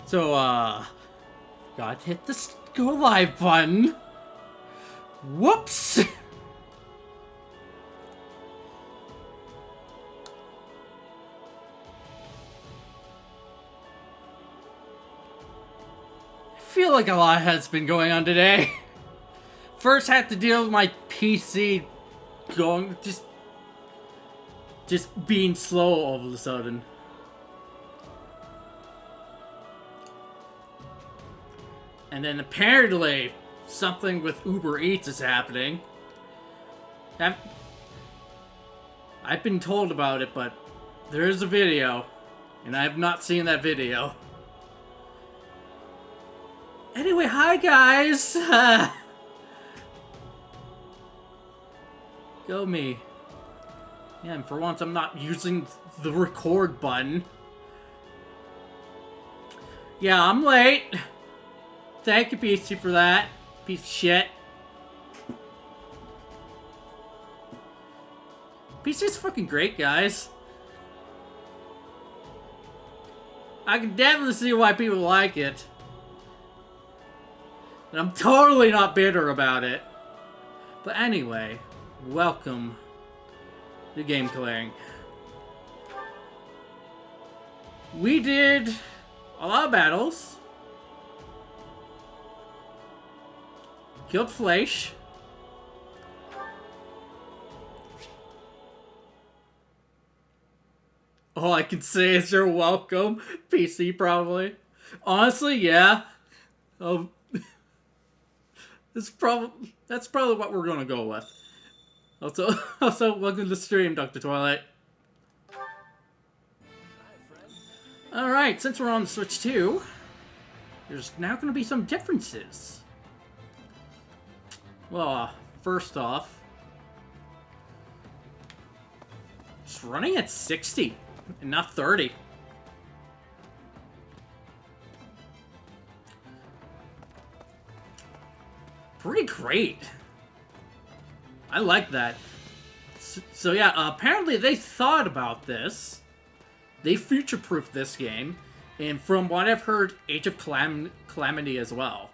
So, gotta hit the go live button. Whoops! I feel like a lot has been going on today. First, had to deal with my PC going just being slow all of a sudden. And then apparently something with Uber Eats is happening. I've been told about it, but there is a video, and I have not seen that video. Anyway, hi guys! Go me. Yeah, and for once I'm not using the record button. Yeah, I'm late. Thank you, PC, for that. Piece of shit. PC's fucking great, guys. I can definitely see why people like it. And I'm totally not bitter about it. But anyway, welcome to Game Clearing. We did a lot of battles. Killed Fleisch. All I can say is you're welcome. PC, probably. Honestly, yeah. Oh, that's probably what we're gonna go with. Also, welcome to the stream, Dr. Twilight. Alright, since we're on Switch 2, there's now gonna be some differences. Well, first off, it's running at 60 and not 30. Pretty great. I like that. So yeah, apparently they thought about this. They future-proofed this game, and from what I've heard, Age of Calamity as well.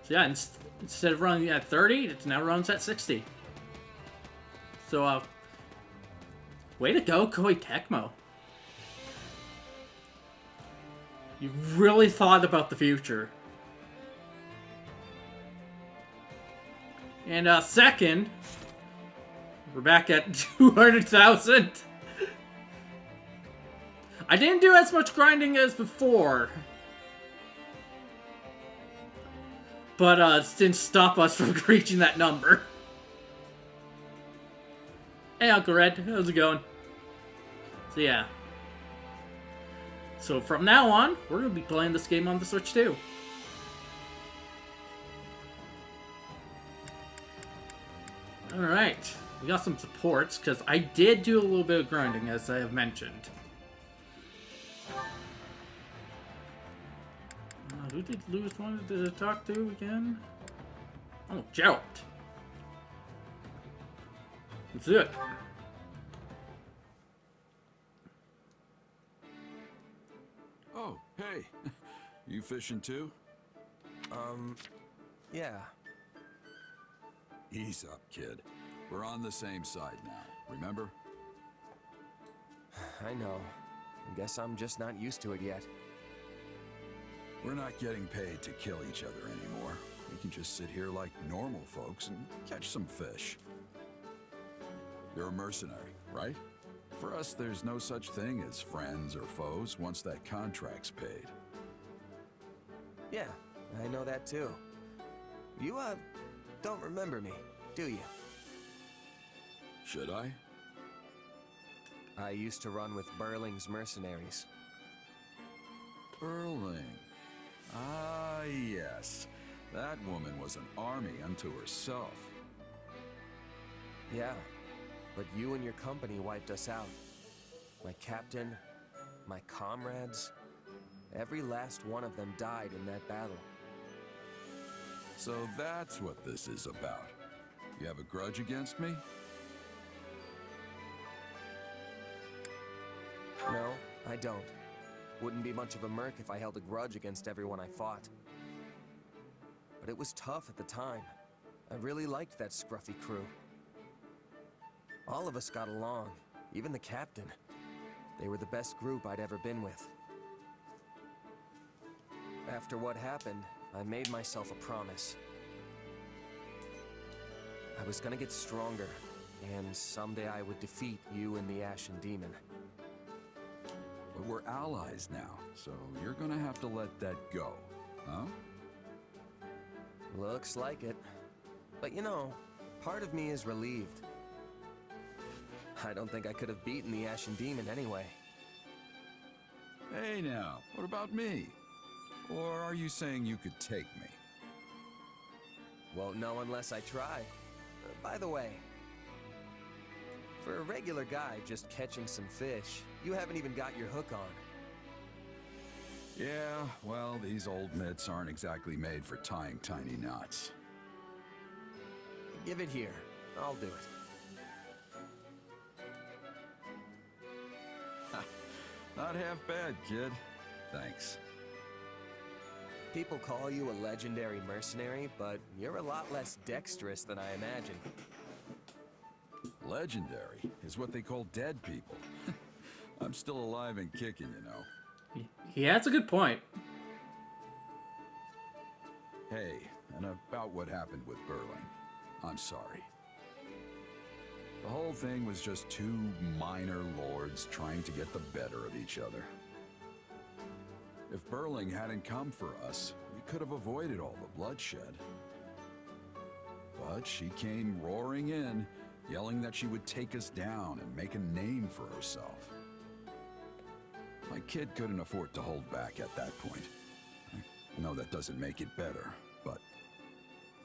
So yeah, instead of running at 30, it now runs at 60. So, way to go, Koei Tecmo. You really thought about the future. And, second, we're back at 200,000. I didn't do as much grinding as before. But, it didn't stop us from reaching that number. Hey, Uncle Red. How's it going? So, yeah. So, from now on, we're going to be playing this game on the Switch, too. Alright. We got some supports, because I did do a little bit of grinding, as I have mentioned. Who did Lewis wanted to talk to again? Oh, Gerald. Let's do it. Oh, hey. You fishing too? Yeah. Ease up, kid. We're on the same side now, remember? I know. I guess I'm just not used to it yet. We're not getting paid to kill each other anymore. We can just sit here like normal folks and catch some fish. You're a mercenary, right? For us, there's no such thing as friends or foes once that contract's paid. Yeah, I know that too. You, don't remember me, do you? Should I? I used to run with Burling's mercenaries. Burling. Ah, yes. That woman was an army unto herself. Yeah, but you and your company wiped us out. My captain, my comrades, every last one of them died in that battle. So that's what this is about. You have a grudge against me? No, I don't. Wouldn't be much of a merc if I held a grudge against everyone I fought. But it was tough at the time. I really liked that scruffy crew. All of us got along, even the captain. They were the best group I'd ever been with. After what happened, I made myself a promise. I was gonna get stronger, and someday I would defeat you and the Ashen Demon. But we're allies now, so you're gonna have to let that go, huh? Looks like it. But you know, part of me is relieved. I don't think I could have beaten the Ashen Demon anyway. Hey now, what about me? Or are you saying you could take me? Won't know unless I try. By the way, for a regular guy just catching some fish, you haven't even got your hook on. Yeah, well, these old mitts aren't exactly made for tying tiny knots. Give it here. I'll do it. Not half bad, kid. Thanks. People call you a legendary mercenary, but you're a lot less dexterous than I imagined. Legendary is what they call dead people. I'm still alive and kicking, you know. He has a good point. Hey, and about what happened with Burling. I'm sorry. The whole thing was just two minor lords trying to get the better of each other. If Burling hadn't come for us, we could have avoided all the bloodshed. But she came roaring in, yelling that she would take us down and make a name for herself. My kid couldn't afford to hold back at that point. I know that doesn't make it better, but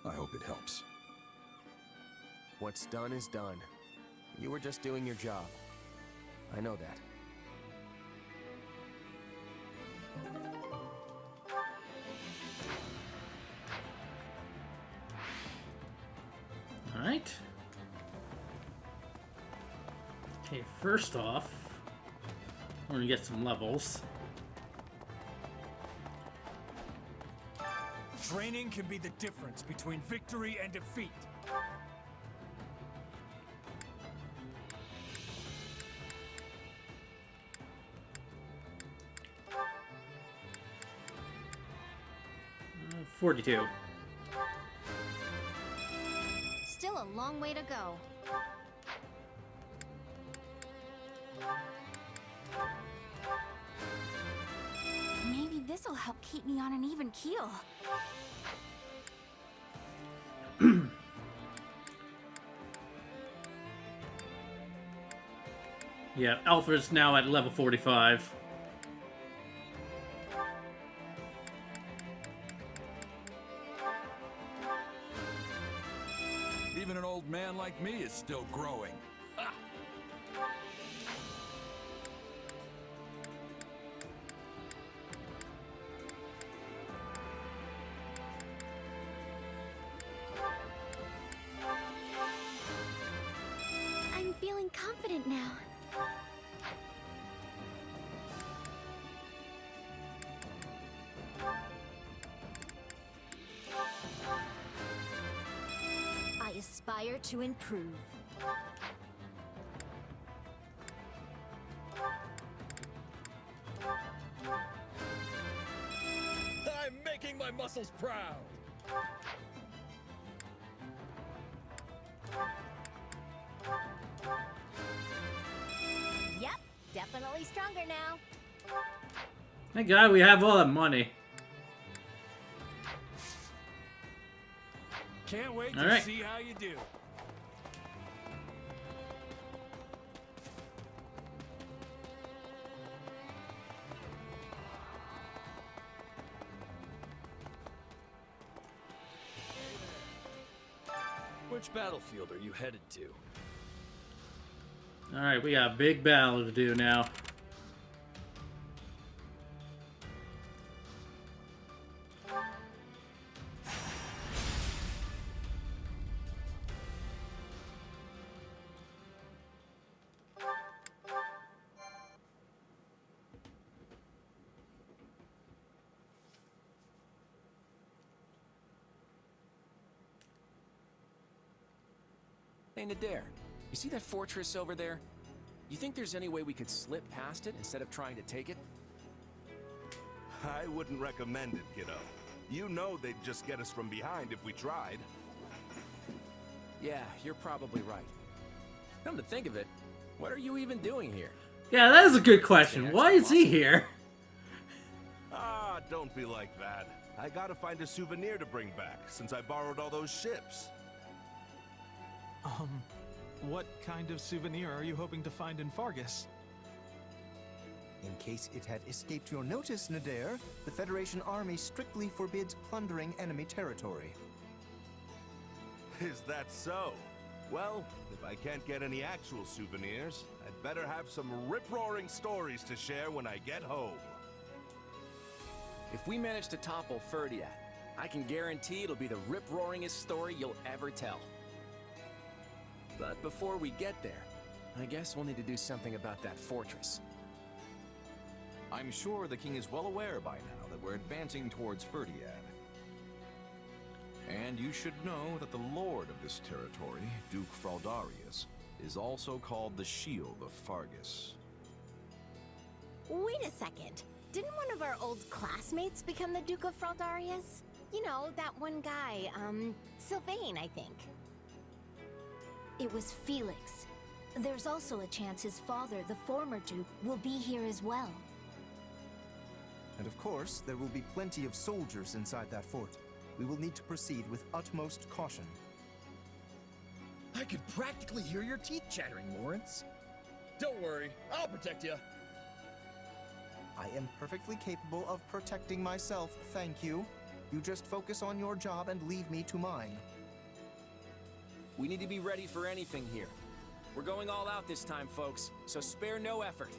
I hope it helps. What's done is done. You were just doing your job. I know that. Alright. Okay, first off, we're gonna get some levels. Training can be the difference between victory and defeat. Uh, 42. Still a long way to go. Maybe this'll help keep me on an even keel. Yeah, Alpha's now at level 45. Even an old man like me is still growing. Ha! I'm feeling confident now. I aspire to improve. I'm making my muscles proud. Yep, definitely stronger now. Thank God we have all that money. Can't wait All to right. see how you do. Which battlefield are you headed to? Alright, we got a big battle to do now. Hey, Nadir, you see that fortress over there? You think there's any way we could slip past it instead of trying to take it? I wouldn't recommend it, kiddo. You know they'd just get us from behind if we tried. Yeah, you're probably right. Come to think of it, what are you even doing here? Yeah, that is a good question. Why is he here? Ah, don't be like that. I gotta find a souvenir to bring back, since I borrowed all those ships. What kind of souvenir are you hoping to find in Faerghus? In case it had escaped your notice, Nadir, the Federation army strictly forbids plundering enemy territory. Is that so? Well, if I can't get any actual souvenirs, I'd better have some rip-roaring stories to share when I get home. If we manage to topple Faerghus, I can guarantee it'll be the rip-roaringest story you'll ever tell. But before we get there, I guess we'll need to do something about that fortress. I'm sure the king is well aware by now that we're advancing towards Faerghus. And you should know that the lord of this territory, Duke Fraldarius, is also called the Shield of Faerghus. Wait a second. Didn't one of our old classmates become the Duke of Fraldarius? You know, that one guy, Sylvain, I think. It was Felix. There's also a chance his father, the former Duke, will be here as well. And of course, there will be plenty of soldiers inside that fort. We will need to proceed with utmost caution. I could practically hear your teeth chattering, Lawrence. Don't worry, I'll protect you. I am perfectly capable of protecting myself, thank you. You just focus on your job and leave me to mine. We need to be ready for anything here. We're going all out this time, folks, so spare no effort.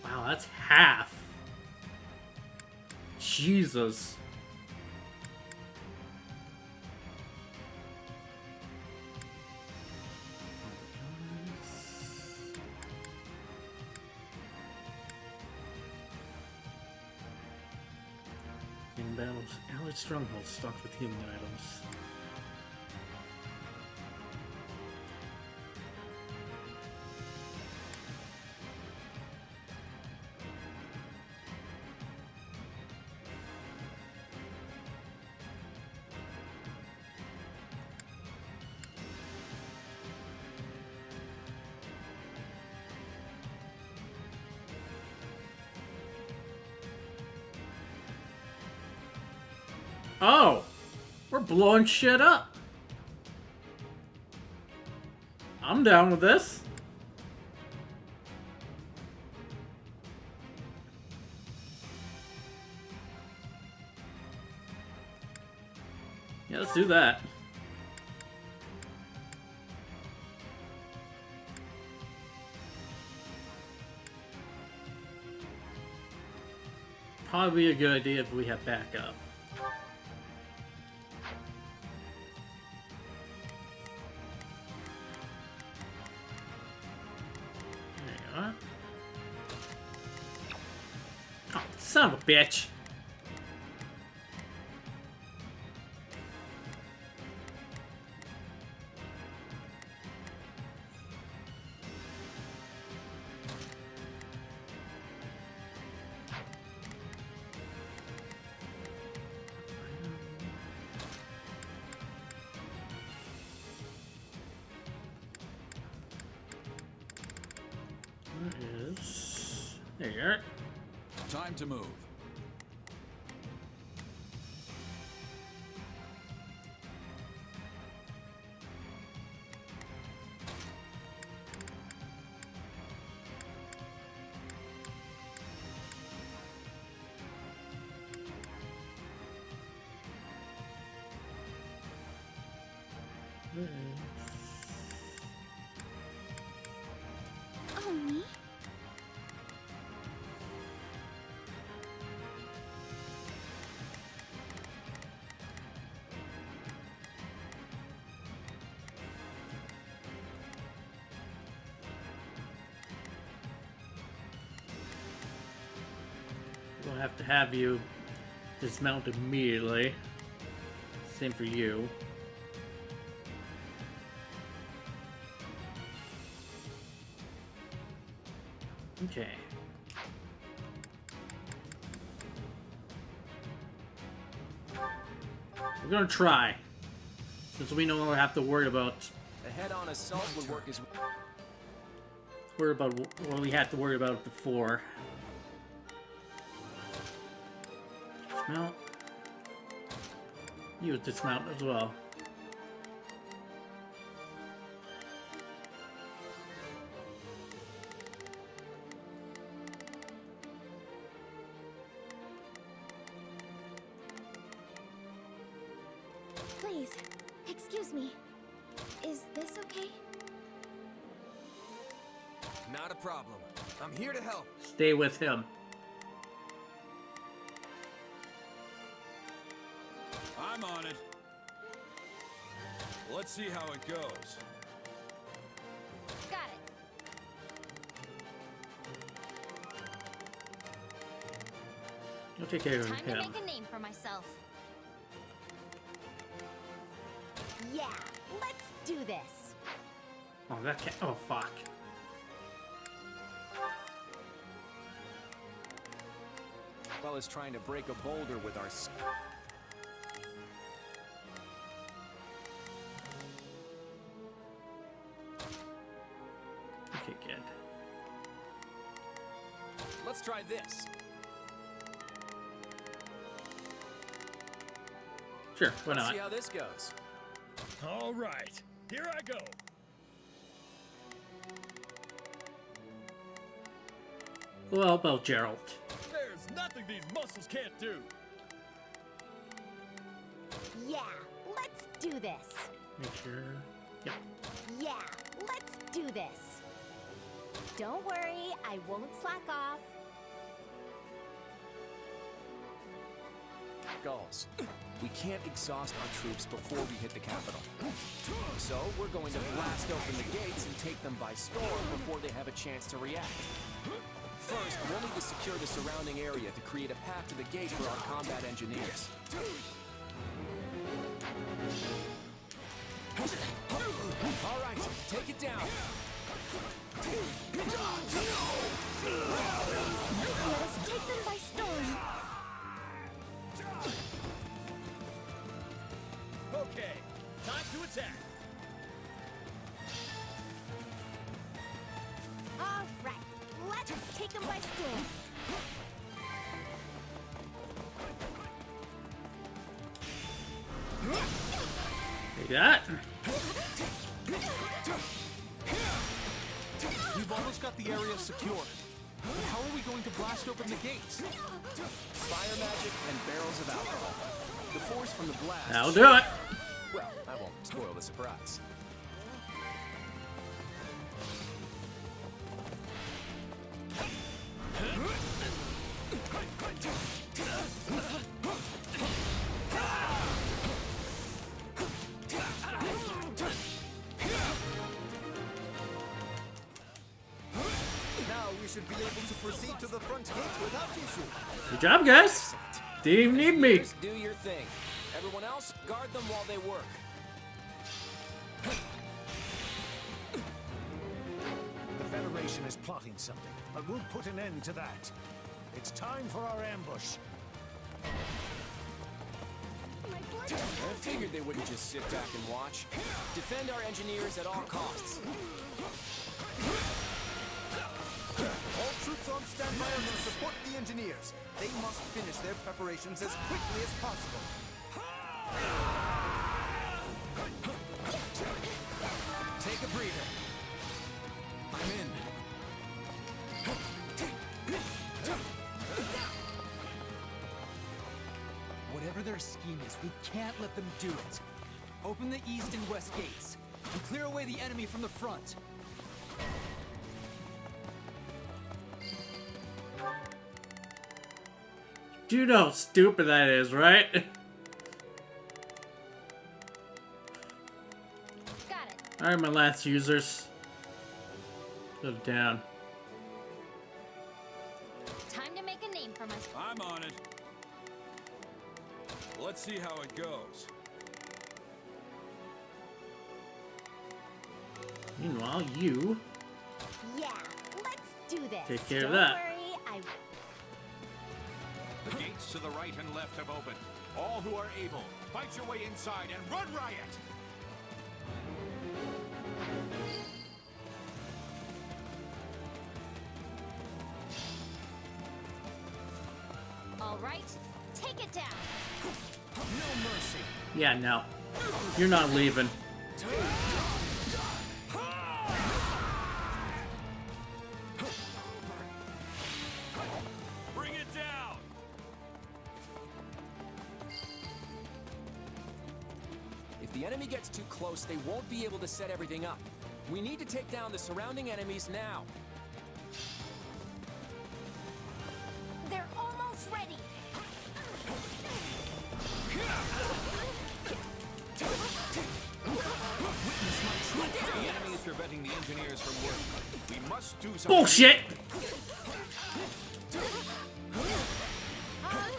Wow, that's half. Jesus. In battles, allied strongholds stocked with human items. Oh! We're blowing shit up! I'm down with this. Yeah, let's do that. Probably be a good idea if we have backup. Oh, son of a bitch. Where is... There you are. Time to move. Oh, me? have to have you dismount immediately. Same for you. Okay. We're gonna try. Since we no longer have to worry about... A head-on assault would work as Worry about what we had to worry about before. Dismount. You would dismount as well. Please, excuse me. Is this okay? Not a problem. I'm here to help. Stay with him. I'm on it. Let's see how it goes. Got it. You'll take care of Time to him. make a name for myself. Yeah, let's do this. Oh, that can't. Oh, fuck. Well as trying to break a boulder with our... Okay, good. Let's try this. Sure, why Let's not? see how this goes. All right, here I go. Well, about Gerald. There's nothing these muscles can't do. Yeah, let's do this. Make sure. Yep. Yeah, let's do this. Don't worry, I won't slack off. Gulls, we can't exhaust our troops before we hit the capital. So we're going to blast open the gates and take them by storm before they have a chance to react. First, we'll need to secure the surrounding area to create a path to the gate for our combat engineers. All right, take it down. Let us take them by storm. Okay, time to attack. All right, let's take them by storm. Take that. We've almost got the area secured. But how are we going to blast open the gates? Fire magic and barrels of alcohol. The force from the blast... That'll do it. Well, I won't spoil the surprise. Now we should be able to proceed to the front gate without issue. Good job, guys. Didn't even need me. Just do your thing. Everyone else, guard them while they work. The Federation is plotting something, but we'll put an end to that. It's time for our ambush. I figured they wouldn't just sit back and watch. Defend our engineers at all costs. All troops on standby are to support the engineers. They must finish their preparations as quickly as possible. Take a breather. I'm in. Whatever their scheme is, we can't let them do it. Open the east and west gates, and clear away the enemy from the front. Do you know how stupid that is, right? Got it. Alright, my last users. Go down. Time to make a name for myself. I'm on Let's see how it goes. Meanwhile, you Yeah, let's do this. take care Don't of that. worry, The gates to the right and left have opened. All who are able, fight your way inside and run riot! All right, take it down. No mercy. Yeah, no. You're not leaving. Bring it down! If the enemy gets too close, they won't be able to set everything up. We need to take down the surrounding enemies now. They're almost ready. The enemy is preventing the engineers from working. We must do something. Bullshit! All right,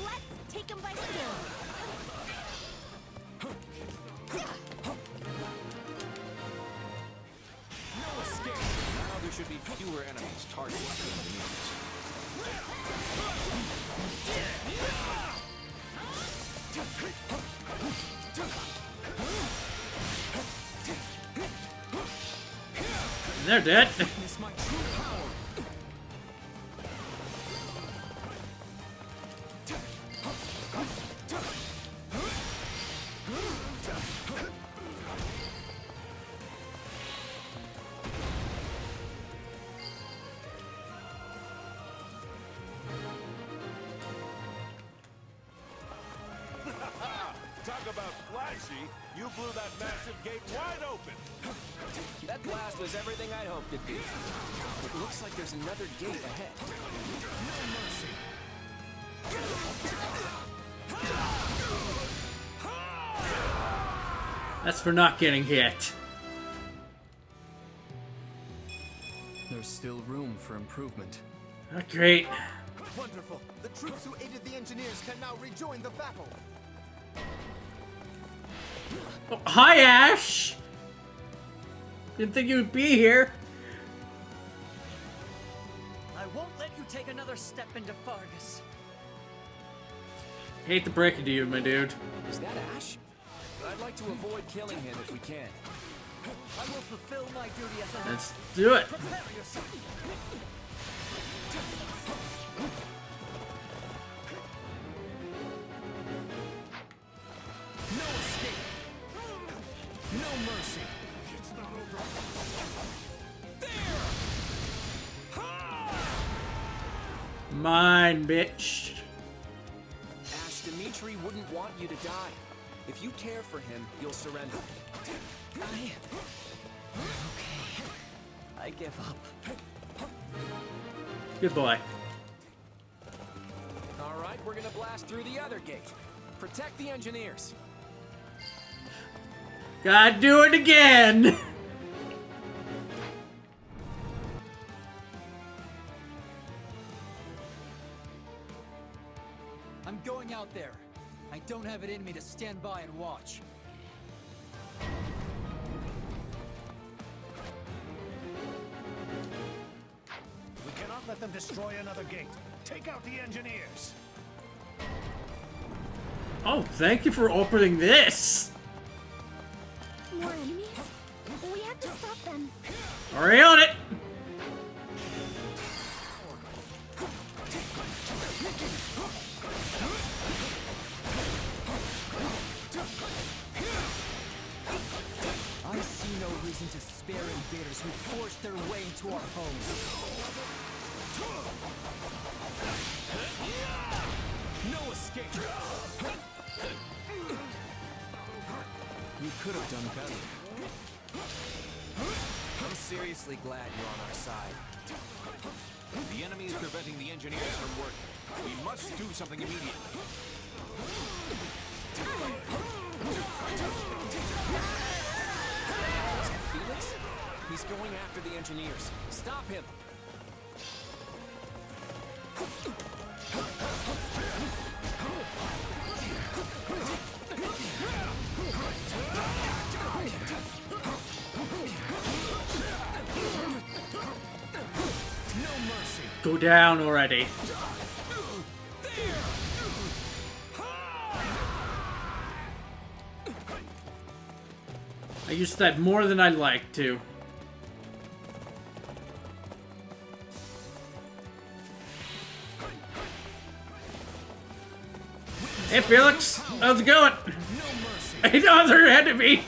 let's take them by storm. No escape! Now there should be fewer enemies targeting the engineers. They're dead. Witness my true power. Talk about flashy. You blew that massive gate wide open. That blast was everything I'd hoped it'd be. It looks like there's another gate ahead. That's for not getting hit. There's still room for improvement. Not great. Wonderful. The troops who aided the engineers can now rejoin the battle. Oh, hi, Ash! Didn't think you would be here. I won't let you take another step into Faerghus. Hate to break it to you, my dude. Is that Ash? I'd like to avoid killing him if we can. I will fulfill my duty as a Let's do it. Prepare yourself. No escape. No mercy. It's not over. Mine, bitch. Ash, Dimitri wouldn't want you to die. If you care for him, you'll surrender. Okay. I give up. Good boy. All right, we're gonna blast through the other gate. Protect the engineers. Gotta do it again. I'm going out there. I don't have it in me to stand by and watch. We cannot let them destroy another gate. Take out the engineers. Oh, thank you for opening this. More enemies? We have to stop them. Already on it. I see no reason to spare invaders who force their way into our homes. No escape. You could have done better. I'm seriously glad you're on our side. The enemy is preventing the engineers from working. We must do something immediately. Felix? He's going after the engineers. Stop him! Go down already. I used that more than I'd like to. Hey Felix, how's it going? Another enemy!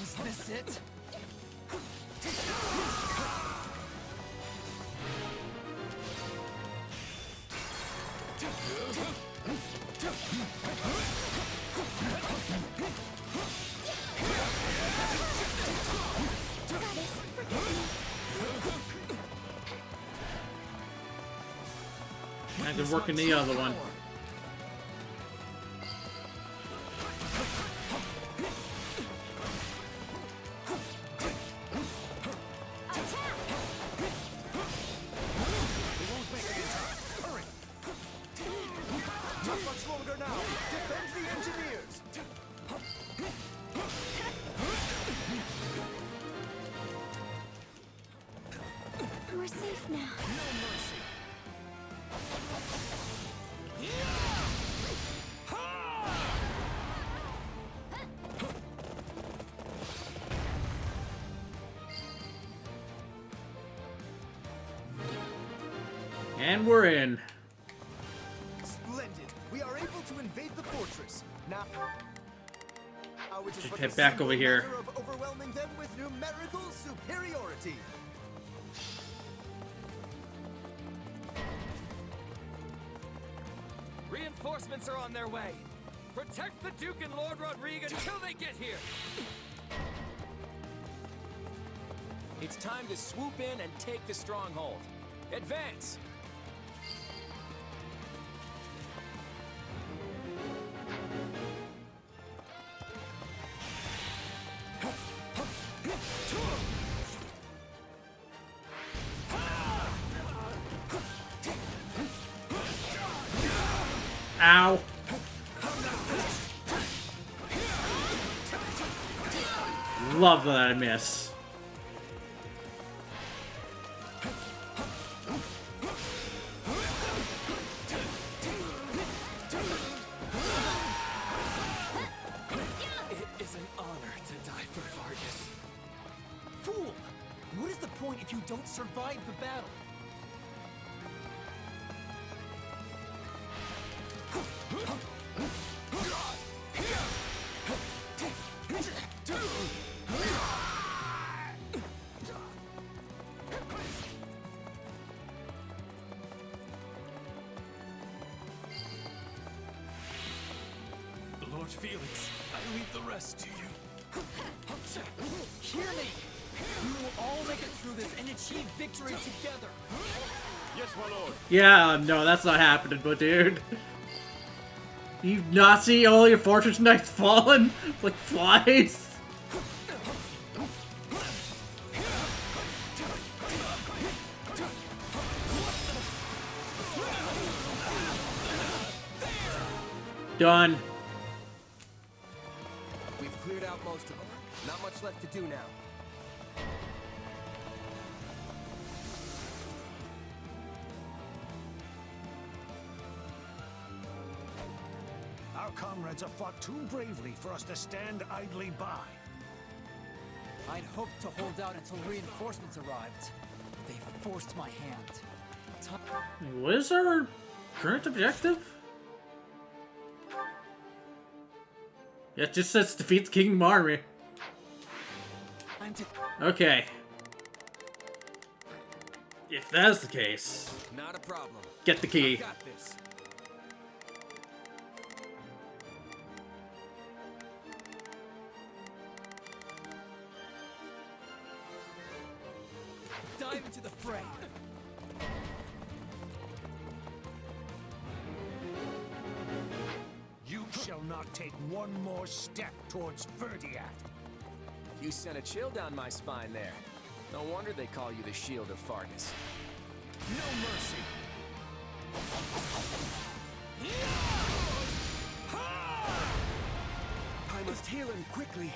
Is this it? I can work in the other one. We're safe now. And we're in. Splendid. We are able to invade the fortress. Now, which is Should but head a back simple over here. matter of overwhelming them with numerical superiority. Reinforcements are on their way. Protect the Duke and Lord Rodrigo until they get here. It's time to swoop in and take the stronghold. Advance! Ow. Love that I miss. It is an honor to die for Faerghus. Fool! What is the point if you don't survive the battle? Lord Felix, I leave the rest to you. Hear me! We will all make it through this and achieve victory together! Yes, my lord. Yeah, no, that's not happening, but dude. You not see all your fortress knights falling like flies? Done. We've cleared out most of them. Not much left to do now. Our comrades have fought too bravely for us to stand idly by. I'd hoped to hold out until reinforcements arrived. They forced my hand. What is our current objective? Yeah, it just says defeat the Kingdom Army. Okay. If that's the case, Not a problem. get the key. I've got this. Dive into the fray. You shall not take one more step towards Verdiat. You sent a chill down my spine there. No wonder they call you the Shield of Faerghus. No mercy. I must heal him quickly.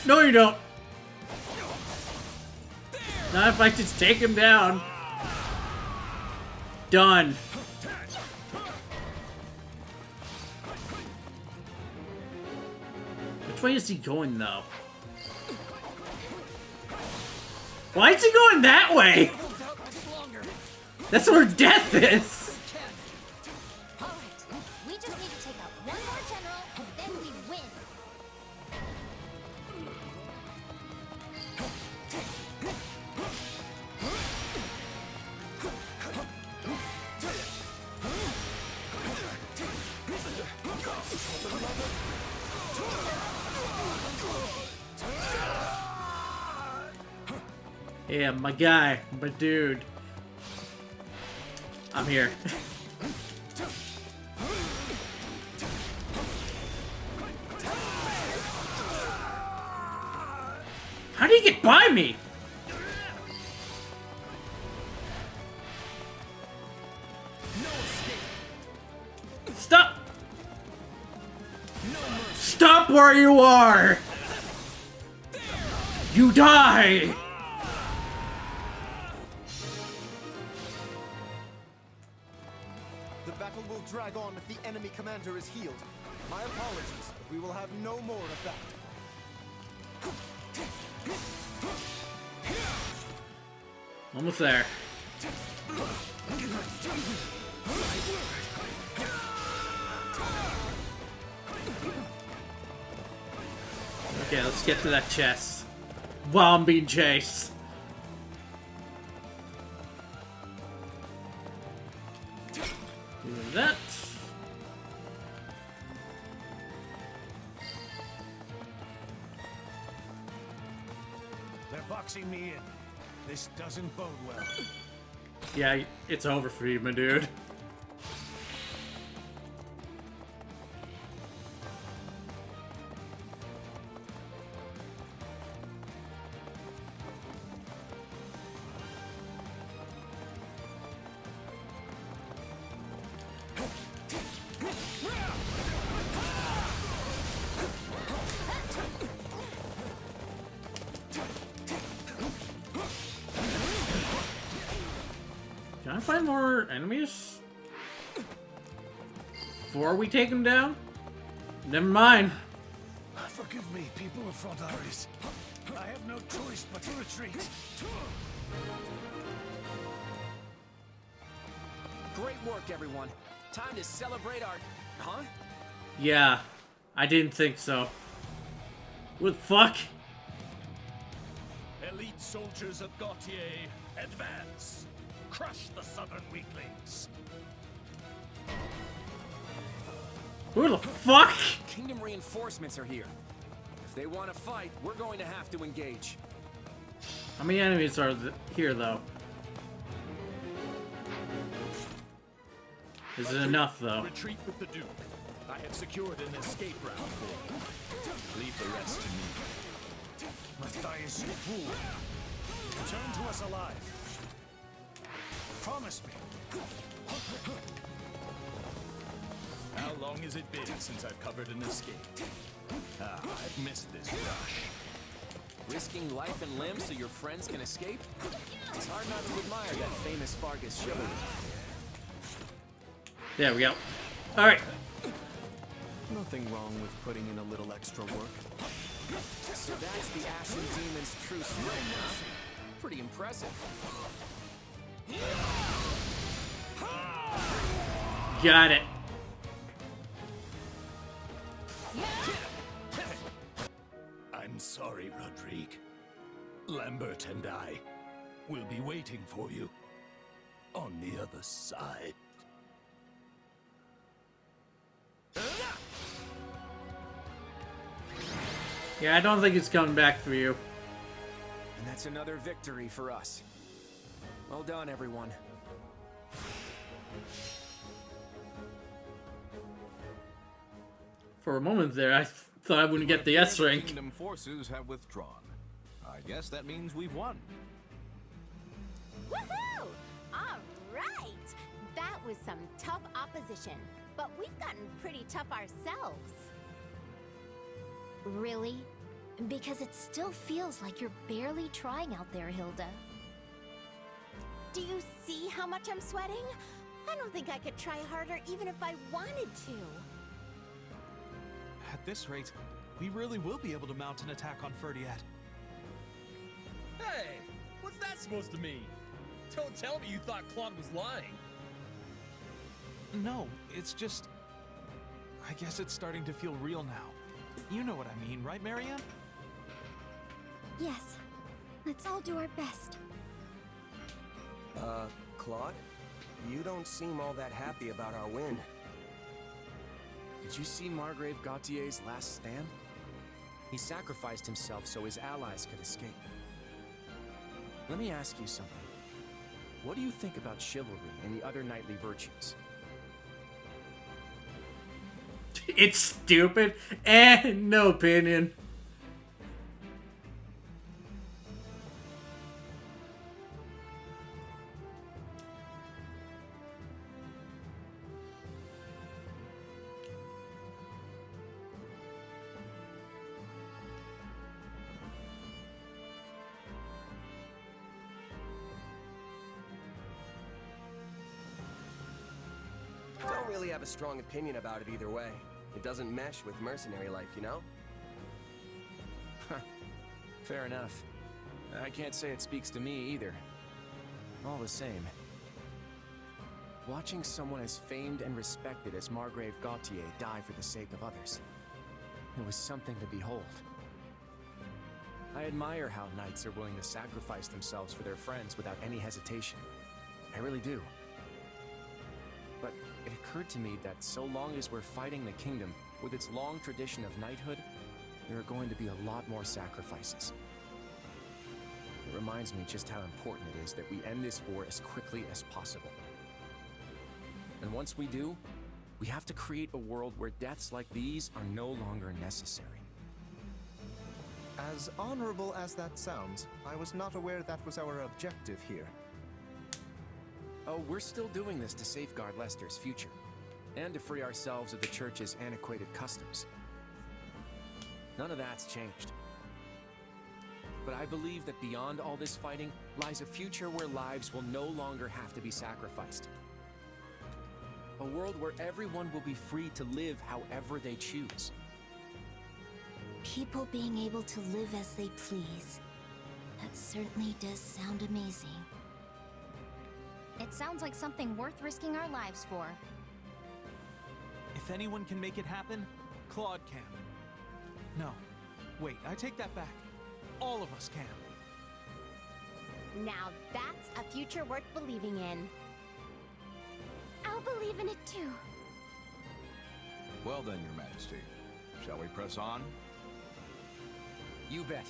No, you don't. Not if I just take him down. Done. Which way is he going, though? Why is he going that way? That's where death is. Alright, we just need to take out one more general, and then we win. Yeah, my guy, my dude. I'm here. How do you get by me? Stop! Stop where you are! You die! The battle will drag on if the enemy commander is healed. My apologies, but we will have no more of that. Almost there. Okay, let's get to that chest while I'm being chased. Do that. They're boxing me in. This doesn't bode well. Yeah, it's over for you, my dude. Can I find more enemies? Before we take them down? Never mind. Forgive me, people of Fraudaris. I have no choice but to retreat. Great work, everyone. Time to celebrate our... Huh? Yeah, I didn't think so. What the fuck? Elite soldiers of Gautier, advance. Crush the southern weaklings. Who the fuck? Kingdom reinforcements are here. If they want to fight, we're going to have to engage. How many enemies are here, though? Is it enough, though? Retreat with the Duke. I have secured an escape route for you. Leave the rest to me. Matthias, you fool. Return to us alive. Promise me. How long has it been since I've covered an escape? I've missed this rush. Risking life and limb so your friends can escape? It's hard not to admire that famous Faerghus chivalry. There we go. Alright. Nothing wrong with putting in a little extra work. So that's the Ashen Demon's true strength, huh? Pretty impressive. Got it. I'm sorry, Rodrigue. Lambert and I will be waiting for you on the other side. Yeah, I don't think it's coming back for you. And that's another victory for us. Well done, everyone. For a moment there, I thought I wouldn't get the S rank. Kingdom forces have withdrawn. I guess that means we've won. Woohoo! All right! That was some tough opposition, but we've gotten pretty tough ourselves. Really? Because it still feels like you're barely trying out there, Hilda. Do you see how much I'm sweating? I don't think I could try harder even if I wanted to. At this rate, we really will be able to mount an attack on Ferdiad. Hey, what's that supposed to mean? Don't tell me you thought Claude was lying. No, it's just... I guess it's starting to feel real now. You know what I mean, right, Marianne? Yes. Let's all do our best. Claude? You don't seem all that happy about our win. Did you see Margrave Gautier's last stand? He sacrificed himself so his allies could escape. Let me ask you something. What do you think about chivalry and the other knightly virtues? It's stupid and no opinion. Don't really have a strong opinion about it either way. It doesn't mesh with mercenary life, you know? Fair enough. I can't say it speaks to me either. All the same, watching someone as famed and respected as Margrave Gautier die for the sake of others, it was something to behold. I admire how knights are willing to sacrifice themselves for their friends without any hesitation. I really do. But it occurred to me that so long as we're fighting the kingdom, with its long tradition of knighthood, there are going to be a lot more sacrifices. It reminds me just how important it is that we end this war as quickly as possible. And once we do, we have to create a world where deaths like these are no longer necessary. As honorable as that sounds, I was not aware that was our objective here. Oh, we're still doing this to safeguard Leicester's future, and to free ourselves of the Church's antiquated customs. None of that's changed. But I believe that beyond all this fighting lies a future where lives will no longer have to be sacrificed. A world where everyone will be free to live however they choose. People being able to live as they please. That certainly does sound amazing. It sounds like something worth risking our lives for. If anyone can make it happen, Claude can. No, wait, I take that back. All of us can. Now that's a future worth believing in. I'll believe in it too. Well then, Your Majesty. Shall we press on? You bet.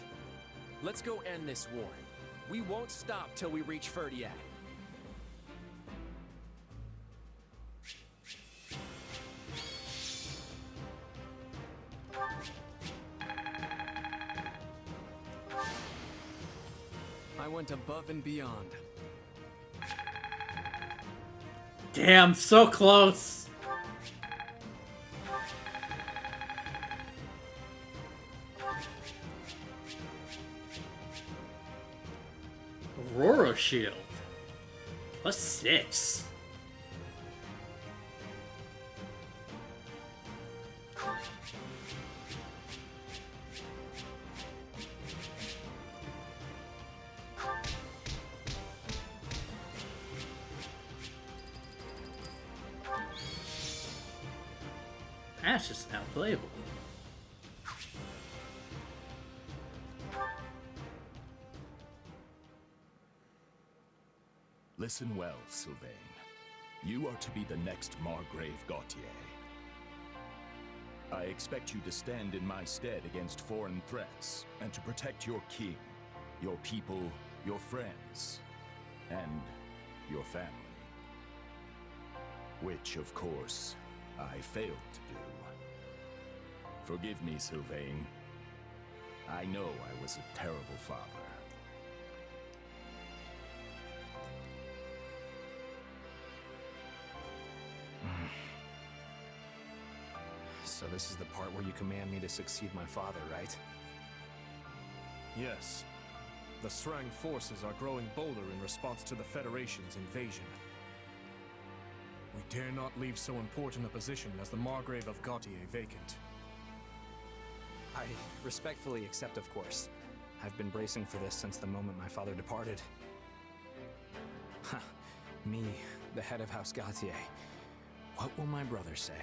Let's go end this war. We won't stop till we reach Ferdiad. I went above and beyond. Damn, so close. Aurora Shield. +6. That's just now playable. Listen well, Sylvain. You are to be the next Margrave Gautier. I expect you to stand in my stead against foreign threats, and to protect your king, your people, your friends, and your family. Which, of course, I failed to do. Forgive me, Sylvain. I know I was a terrible father. So this is the part where you command me to succeed my father, right? Yes. The Srang forces are growing bolder in response to the Federation's invasion. We dare not leave so important a position as the Margrave of Gautier vacant. I respectfully accept, of course. I've been bracing for this since the moment my father departed. Me, the head of House Gautier. What will my brother say?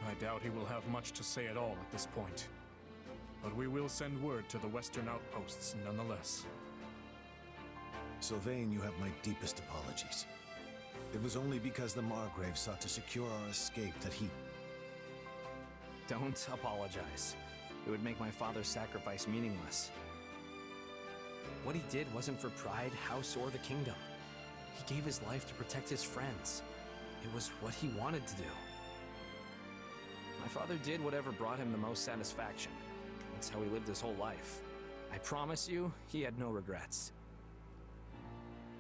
I doubt he will have much to say at all at this point. But we will send word to the western outposts nonetheless. Sylvain, you have my deepest apologies. It was only because the Margrave sought to secure our escape that he... Don't apologize. It would make my father's sacrifice meaningless. What he did wasn't for pride, house, or the kingdom. He gave his life to protect his friends. It was what he wanted to do. My father did whatever brought him the most satisfaction. That's how he lived his whole life. I promise you, he had no regrets.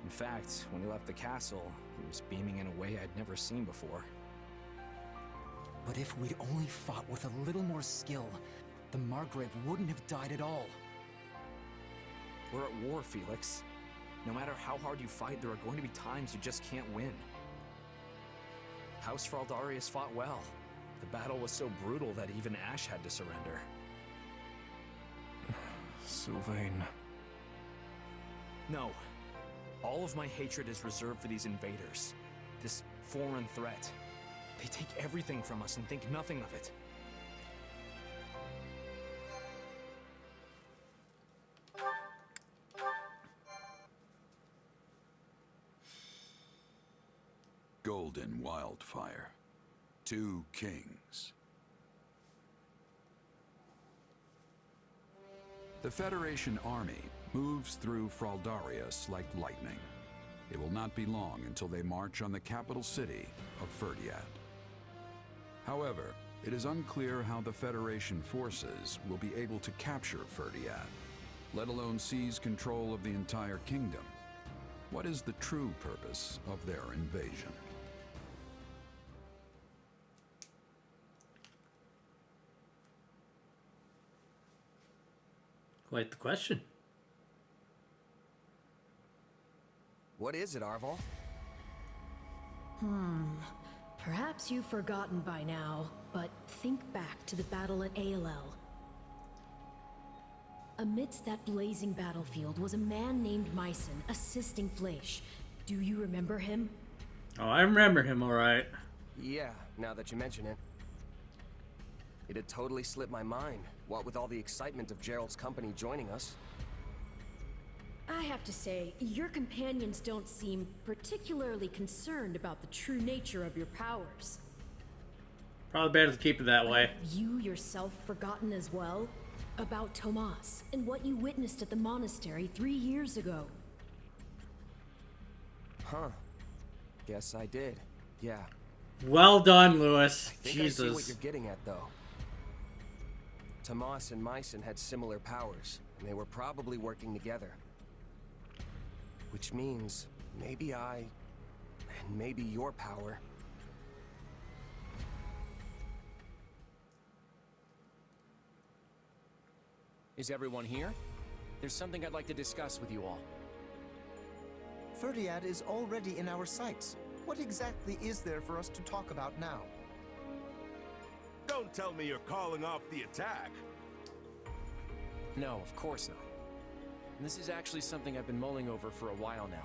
In fact, when he left the castle, he was beaming in a way I'd never seen before. But if we'd only fought with a little more skill, the Margrave wouldn't have died at all. We're at war, Felix. No matter how hard you fight, there are going to be times you just can't win. House Fraldarius fought well. The battle was so brutal that even Ash had to surrender. Sylvain. No. All of my hatred is reserved for these invaders. This foreign threat. They take everything from us and think nothing of it. Golden wildfire. 2 kings. The Federation army moves through Fraldarius like lightning. It will not be long until they march on the capital city of Faerghus. However, it is unclear how the Federation forces will be able to capture Faerghus, let alone seize control of the entire kingdom. What is the true purpose of their invasion? Quite the question. What is it, Arval? Perhaps you've forgotten by now, but think back to the battle at ALL. Amidst that blazing battlefield was a man named Myson assisting Fleisch. Do you remember him? Oh, I remember him, alright. Yeah, now that you mention it. It had totally slipped my mind, what with all the excitement of Gerald's company joining us. I have to say, your companions don't seem particularly concerned about the true nature of your powers. Probably better to keep it that way. Have you yourself forgotten as well? About Tomas, and what you witnessed at the monastery 3 years ago. Huh. Guess I did. Yeah. Well done, Lewis. I think Jesus. I see what you're getting at, though. Tomas and Myson had similar powers, and they were probably working together. Which means, maybe I, and maybe your power... Is everyone here? There's something I'd like to discuss with you all. Faerghus is already in our sights. What exactly is there for us to talk about now? Don't tell me you're calling off the attack. No, of course not. This is actually something I've been mulling over for a while now.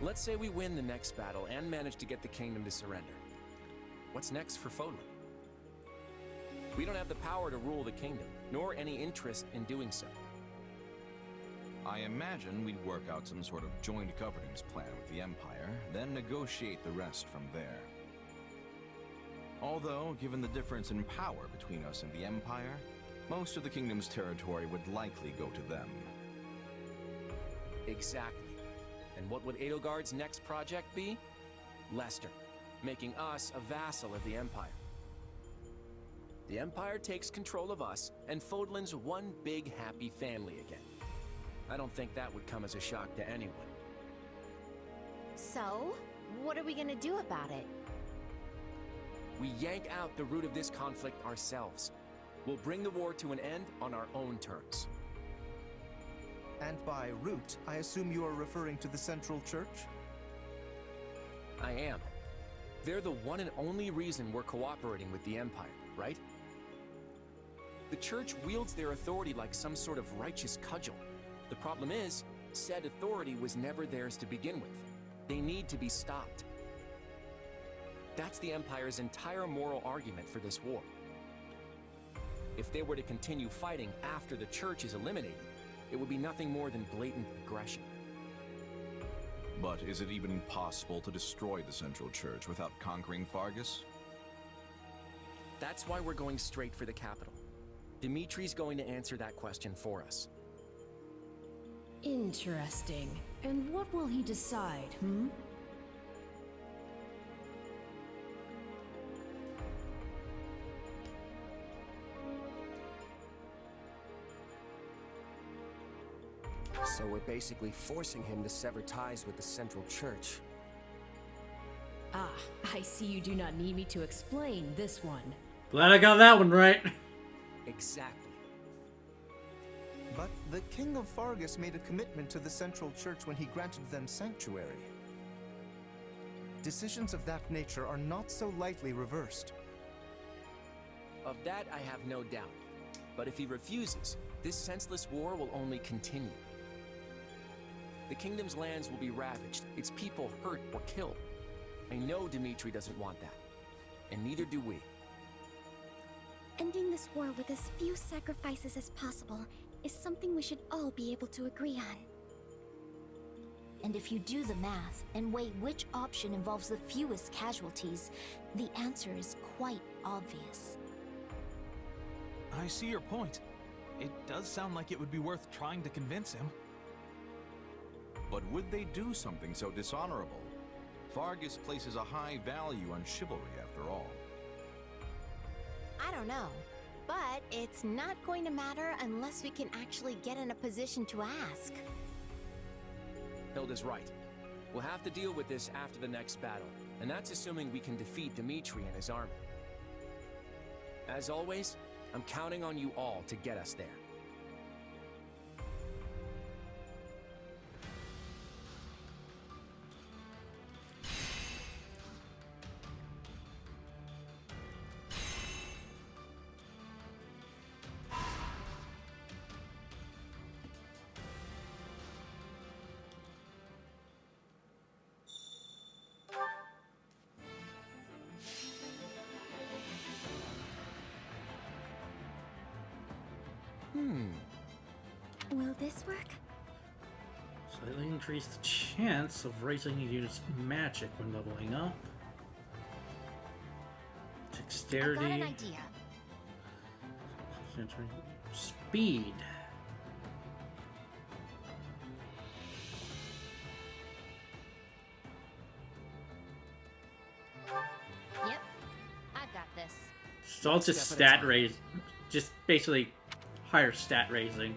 Let's say we win the next battle and manage to get the kingdom to surrender. What's next for Fodlan? We don't have the power to rule the kingdom, nor any interest in doing so. I imagine we'd work out some sort of joint governance plan with the Empire, then negotiate the rest from there. Although, given the difference in power between us and the Empire, most of the kingdom's territory would likely go to them. Exactly. And what would Edelgard's next project be? Leicester, making us a vassal of the Empire. The Empire takes control of us, and Fodlan's one big happy family again. I don't think that would come as a shock to anyone. So, what are we gonna do about it? We yank out the root of this conflict ourselves. We'll bring the war to an end on our own terms. And by root, I assume you are referring to the Central Church? I am. They're the one and only reason we're cooperating with the Empire, right? The Church wields their authority like some sort of righteous cudgel. The problem is, said authority was never theirs to begin with. They need to be stopped. That's the Empire's entire moral argument for this war. If they were to continue fighting after the Church is eliminated, it would be nothing more than blatant aggression. But is it even possible to destroy the Central Church without conquering Faerghus? That's why we're going straight for the capital. Dimitri's going to answer that question for us. Interesting. And what will he decide, hmm? So we're basically forcing him to sever ties with the Central Church. Ah, I see you do not need me to explain this one. Glad I got that one right. Exactly. But the King of Faerghus made a commitment to the Central Church when he granted them sanctuary. Decisions of that nature are not so lightly reversed. Of that, I have no doubt. But if he refuses, this senseless war will only continue. The kingdom's lands will be ravaged, its people hurt or killed. I know Dimitri doesn't want that, and neither do we. Ending this war with as few sacrifices as possible is something we should all be able to agree on. And if you do the math and weigh which option involves the fewest casualties, the answer is quite obvious. I see your point. It does sound like it would be worth trying to convince him. But would they do something so dishonorable? Faerghus places a high value on chivalry, after all. I don't know. But it's not going to matter unless we can actually get in a position to ask. Hilda's right. We'll have to deal with this after the next battle, and that's assuming we can defeat Dimitri and his army. As always, I'm counting on you all to get us there. Will this work? Slightly increase the chance of raising a unit's magic when leveling up. Dexterity. I got an idea. Speed. Yep, I've got this. So I'll just stat raise. Just basically higher stat raising.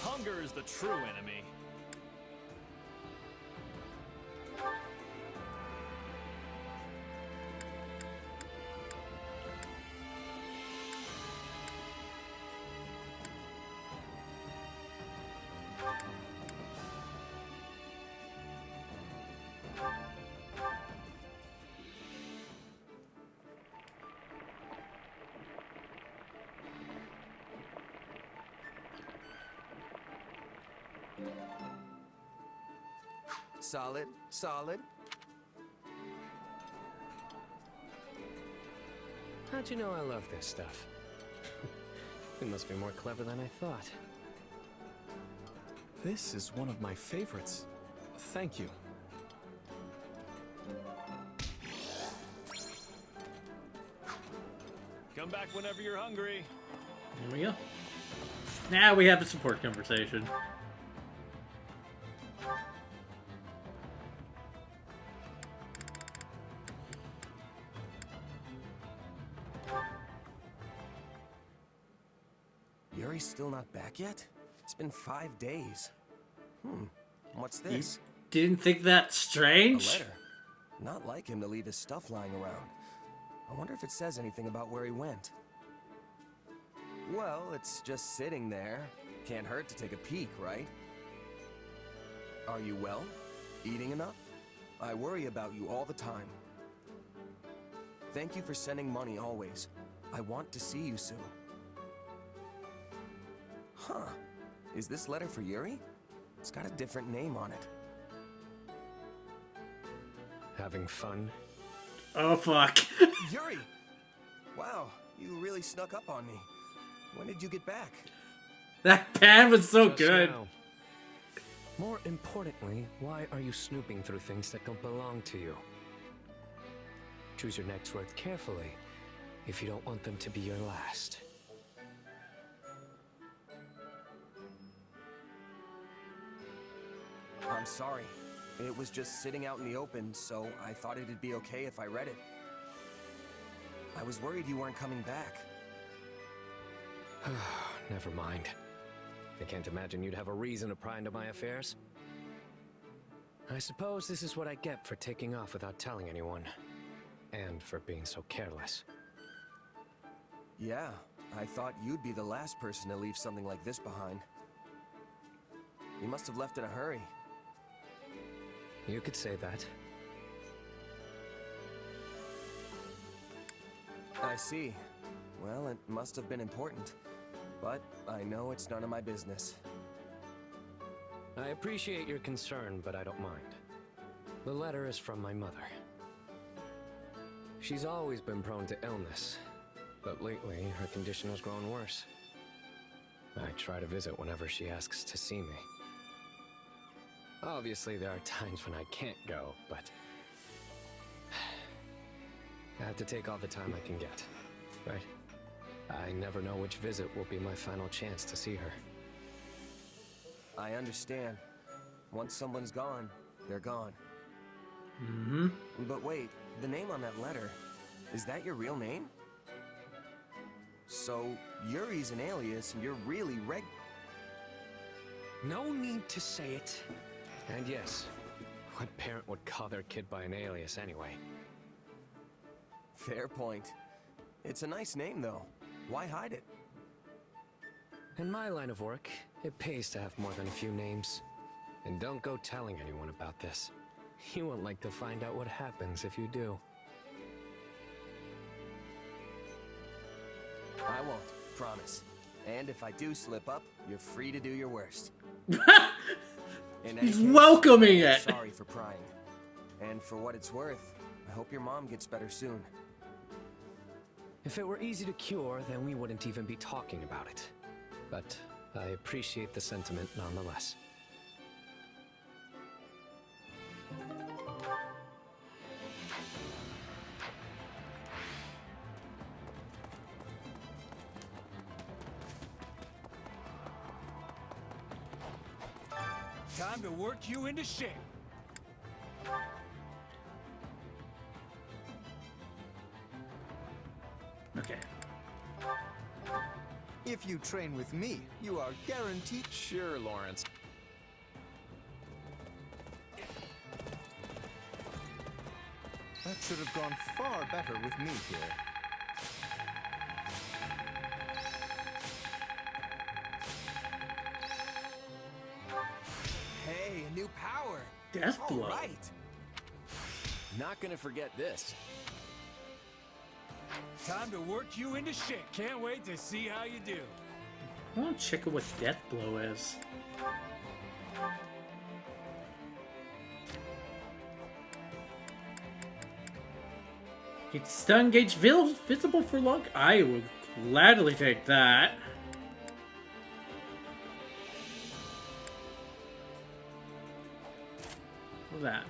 Hunger is the true enemy. Solid, solid. How'd you know I love this stuff? It must be more clever than I thought. This is one of my favorites. Thank you. Come back whenever you're hungry. Here we go. Now we have a support conversation. Yuri's still not back yet? It's been 5 days. What's this? You didn't think that strange? A letter. Not like him to leave his stuff lying around. I wonder if it says anything about where he went. Well, it's just sitting there. Can't hurt to take a peek, right? Are you well? Eating enough? I worry about you all the time. Thank you for sending money always. I want to see you soon. Huh. Is this letter for Yuri? It's got a different name on it. Having fun? Oh, fuck. Yuri! Wow, you really snuck up on me. When did you get back? That pan was so Just good. now. More importantly, why are you snooping through things that don't belong to you? Choose your next words carefully if you don't want them to be your last. I'm sorry. It was just sitting out in the open, so I thought it'd be okay if I read it. I was worried you weren't coming back. Never mind. I can't imagine you'd have a reason to pry into my affairs. I suppose this is what I get for taking off without telling anyone. And for being so careless. Yeah, I thought you'd be the last person to leave something like this behind. You must have left in a hurry. You could say that. I see. Well, it must have been important. But I know it's none of my business. I appreciate your concern, but I don't mind. The letter is from my mother. She's always been prone to illness, but lately her condition has grown worse. I try to visit whenever she asks to see me. Obviously, there are times when I can't go, but I have to take all the time I can get, right? I never know which visit will be my final chance to see her. I understand. Once someone's gone, they're gone. Mm-hmm. But wait, the name on that letter, is that your real name? So, Yuri's an alias and you're really No need to say it. And yes, what parent would call their kid by an alias anyway? Fair point. It's a nice name though. Why hide it? In my line of work, it pays to have more than a few names. And don't go telling anyone about this. You won't like to find out what happens if you do. I won't, promise. And if I do slip up, you're free to do your worst. He's welcoming it. Sorry for prying. And for what it's worth, I hope your mom gets better soon. If it were easy to cure, then we wouldn't even be talking about it. But I appreciate the sentiment nonetheless. Time to work you into shape. Okay. If you train with me, you are guaranteed. Sure, Lawrence. That should have gone far better with me here. Hey, a new power! Death blow. All right. Not gonna forget this. Time to work you into shape. Can't wait to see how you do. I want to check out what death blow is. It's stun gauge visible for long. I would gladly take that. For that.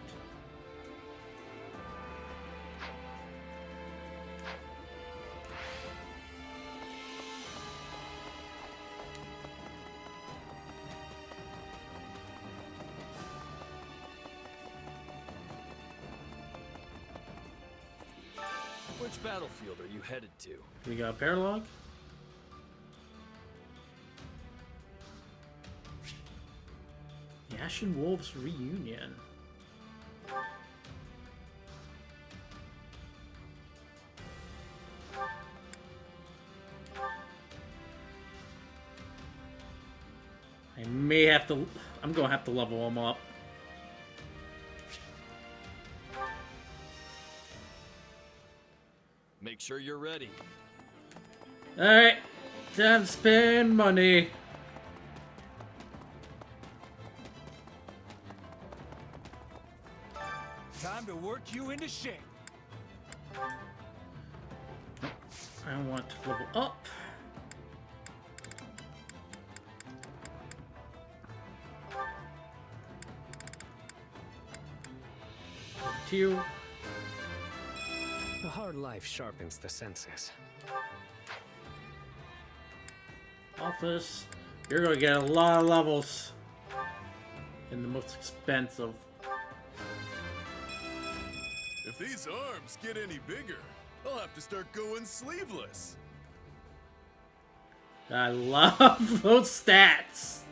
Which battlefield are you headed to? We got Paralog. The Ashen Wolves reunion. I may have to. I'm gonna have to level them up. Make sure you're ready. Alright, time to spend money. Time to work you into shape. I want to level up. Two. A hard life sharpens the senses. Office. You're gonna get a lot of levels. And the most expensive. If these arms get any bigger, I'll have to start going sleeveless. I love those stats.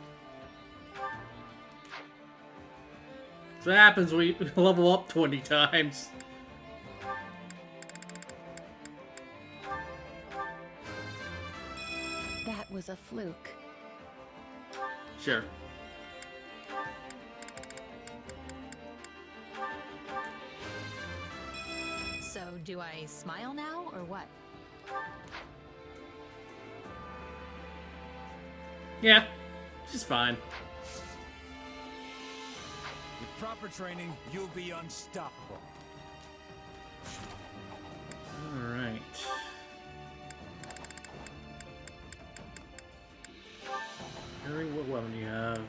So what happens when you level up 20 times. That was a fluke. Sure. So, do I smile now, or what? Yeah, she's fine. With proper training, you'll be unstoppable. Alright. Harry, what weapon do you have?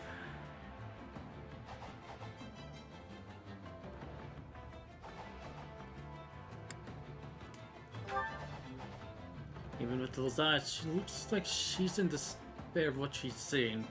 Even with those eyes, she looks like she's in despair of what she's seeing.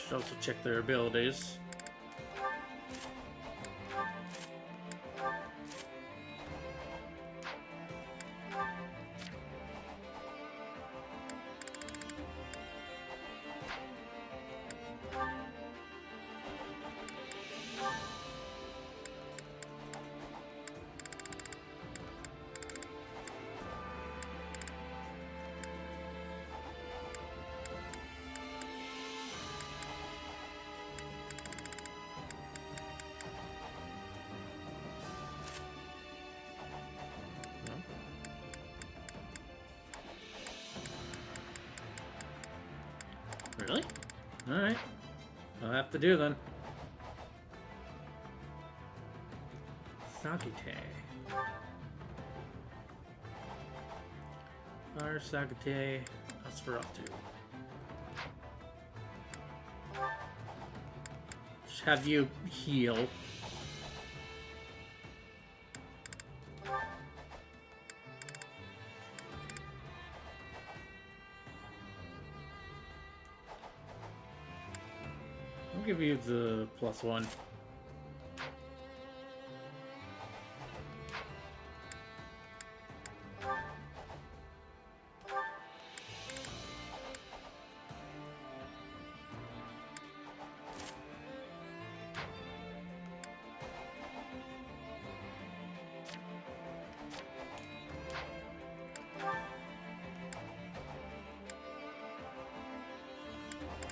Should also check their abilities. Really? Alright. I'll have to do then. Sagite. Fire Sagite. That's for up to. Just have you heal. I'll give you the +1.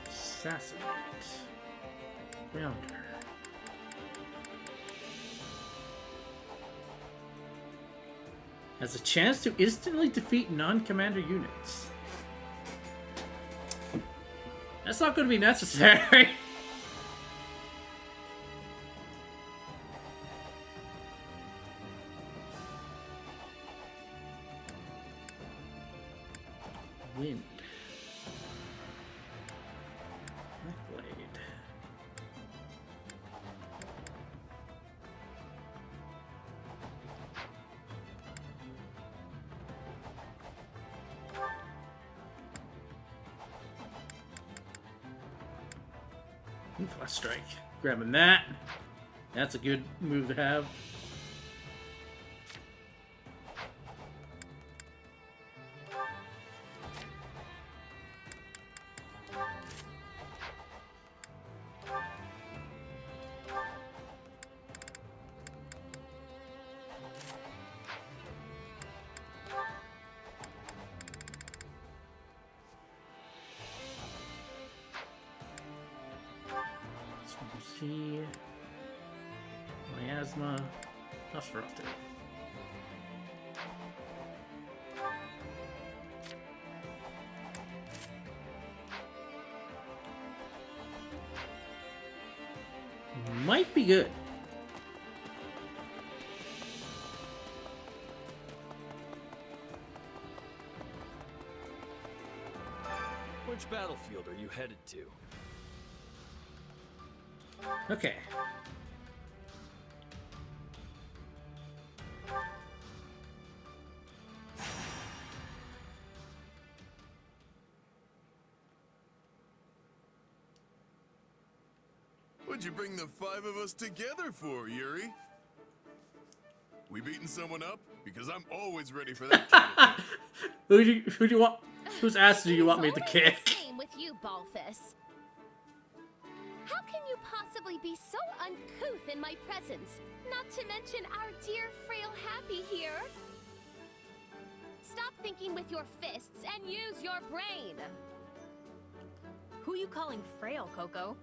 Assassinate. Rounder. Has a chance to instantly defeat non-commander units. That's not going to be necessary. Flash strike. Grabbing that. That's a good move to have. See, miasma, Nosferatu. Might be good. Which battlefield are you headed to? Okay. What'd you bring the 5 of us together for, Yuri? We beating someone up? Because I'm always ready for that kind of thing. Who do you want? Whose ass do you want me to It's kick? always the same with you, Balthus. How can you possibly be so uncouth in my presence? Not to mention our dear frail Happy here. Stop thinking with your fists and use your brain. Who you calling frail, Coco?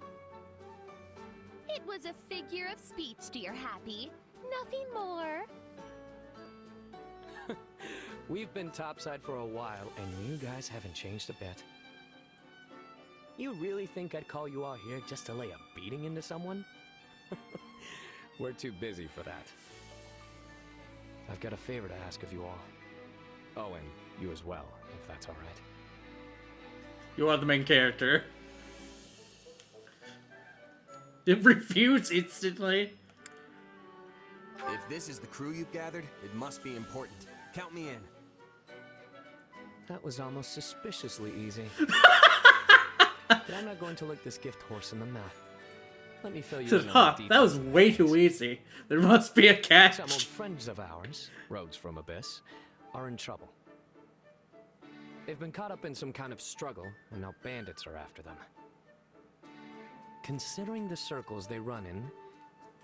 It was a figure of speech, dear Happy. Nothing more. We've been topside for a while, and you guys haven't changed a bit. You really think I'd call you all here just to lay a beating into someone? We're too busy for that. I've got a favor to ask of you all. Oh, and you as well, if that's all right. You are the main character. It refused instantly. If this is the crew you've gathered, it must be important. Count me in. That was almost suspiciously easy. But I'm not going to look this gift horse in the mouth. Let me fill you in on the That was way too easy. There must be a catch. Some old friends of ours, rogues from Abyss, are in trouble. They've been caught up in some kind of struggle, and now bandits are after them. Considering the circles they run in,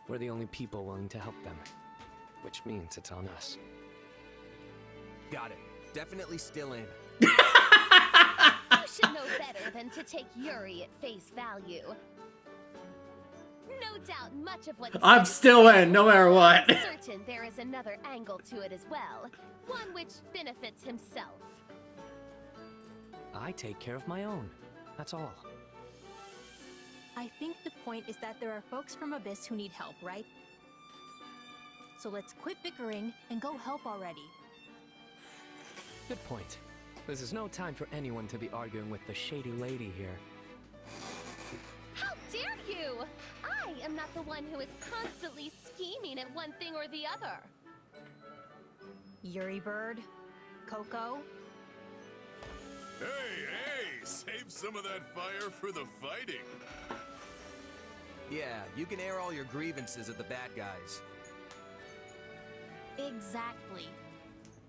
we're the only people willing to help them. Which means it's on us. Got it. Definitely still in. You should know better than to take Yuri at face value. No doubt much of what I'm still in, no matter what. I'm certain there is another angle to it as well. One which benefits himself. I take care of my own. That's all. I think the point is that there are folks from Abyss who need help, right? So let's quit bickering and go help already. Good point. This is no time for anyone to be arguing with the shady lady here. How dare you! I am not the one who is constantly scheming at one thing or the other. Yuri Bird? Coco? Hey, save some of that fire for the fighting. Yeah, you can air all your grievances at the bad guys. Exactly.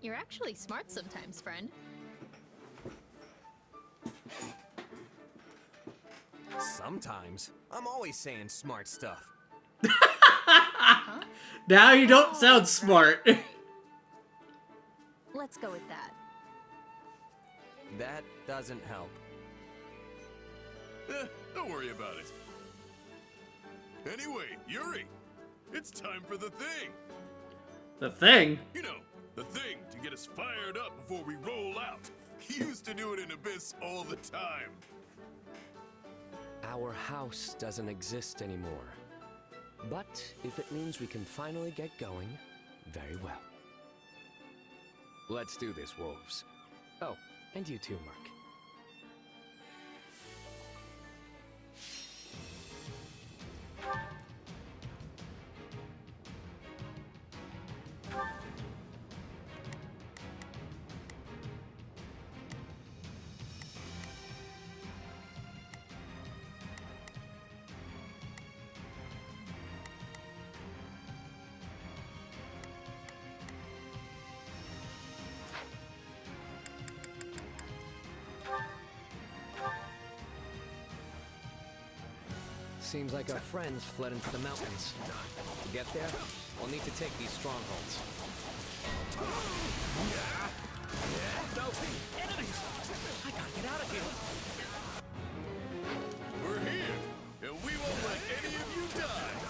You're actually smart sometimes, friend. Sometimes. I'm always saying smart stuff. Now you don't sound smart. Let's go with that. That doesn't help. Don't worry about it. Anyway, Yuri, it's time for the thing. The thing? You know, the thing to get us fired up before we roll out. He used to do it in Abyss all the time. Our house doesn't exist anymore. But if it means we can finally get going, very well. Let's do this, wolves. Oh, and you too, Mark. Seems like our friends fled into the mountains. To get there, we'll need to take these strongholds. No! Enemies! I gotta get out of here! We're here, and we won't let any of you die!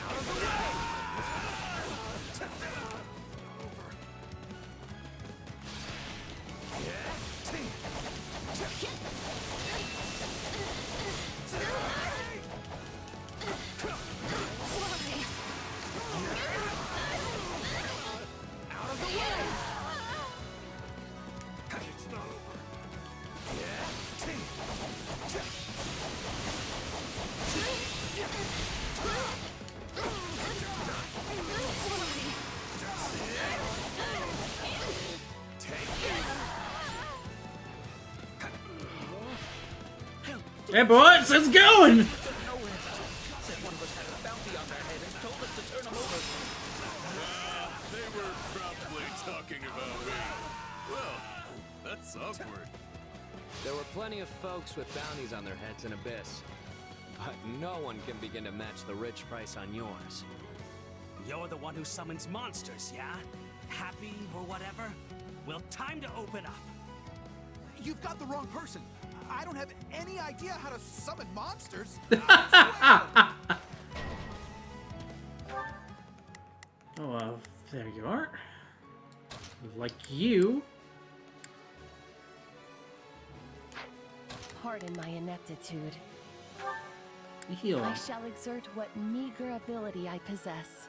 Out of the way! Hey boys, let's going! They were probably talking about me. Well, that's awkward. There were plenty of folks with bounties on their heads in Abyss. But no one can begin to match the rich price on yours. You're the one who summons monsters, yeah? Happy or whatever? Well, time to open up. You've got the wrong person. I don't have any idea how to summon monsters. Oh, there you are. Like you. Pardon my ineptitude. Heal. I shall exert what meager ability I possess.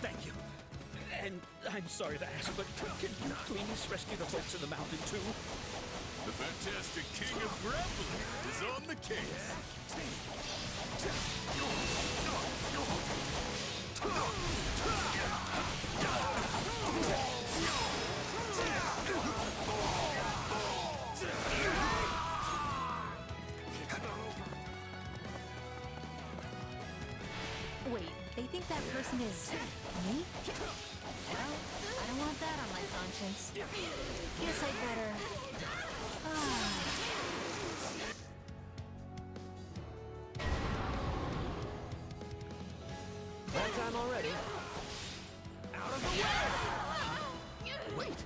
Thank you. And I'm sorry to ask, but can you please rescue the folks in the mountain too? The fantastic king of grappling is on the case. Wait, they think that person is me? Well, I don't want that on my conscience. Guess I better... That time already. Out of the way! Wait,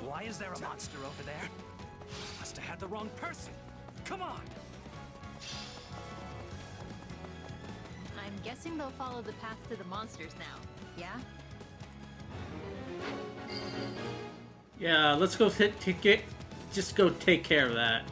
why is there a monster over there? Must have had the wrong person. Come on! I'm guessing they'll follow the path to the monsters now, yeah? Yeah, let's go take it. Just go take care of that.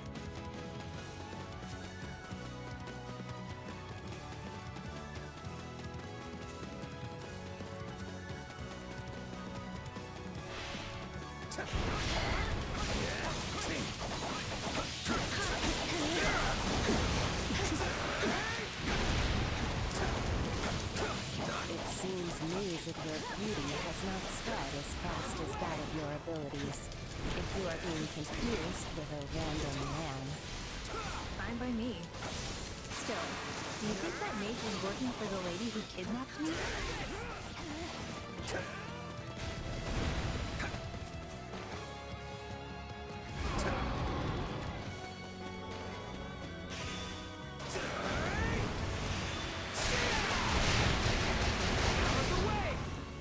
News of your beauty has not spread as fast as that of your abilities. If you are being confused with a random man. Fine by me. Still, do you think that mage was working for the lady who kidnapped me?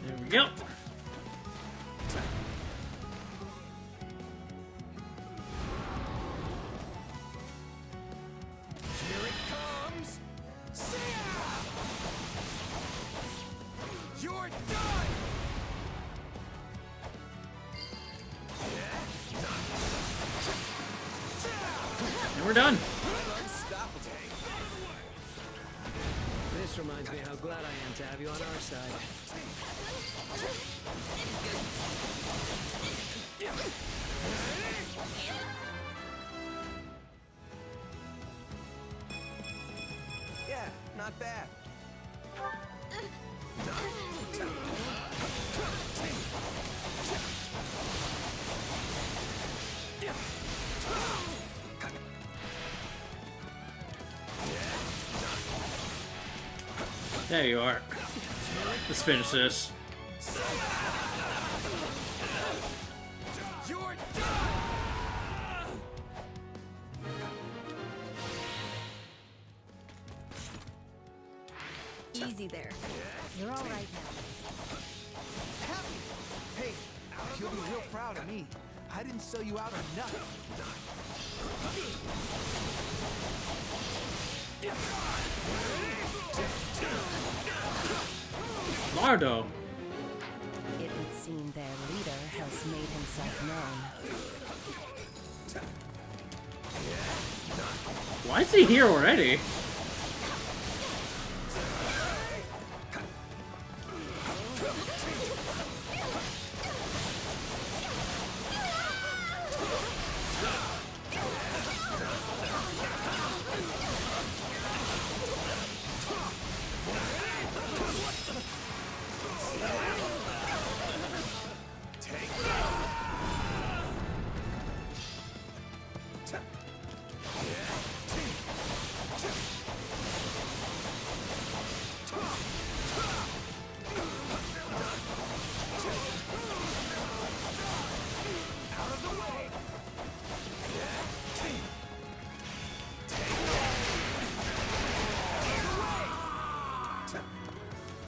There we go. Here it comes! See ya! You're done! And we're done. This reminds me how glad I am to have you on our side. Yeah, not bad. There you are. Let's finish this. easy there. You're all right now. Hey, you'll be real proud of me. I didn't sell you out or nothing. Lardo. It would seem their leader has made himself known. Why is he here already?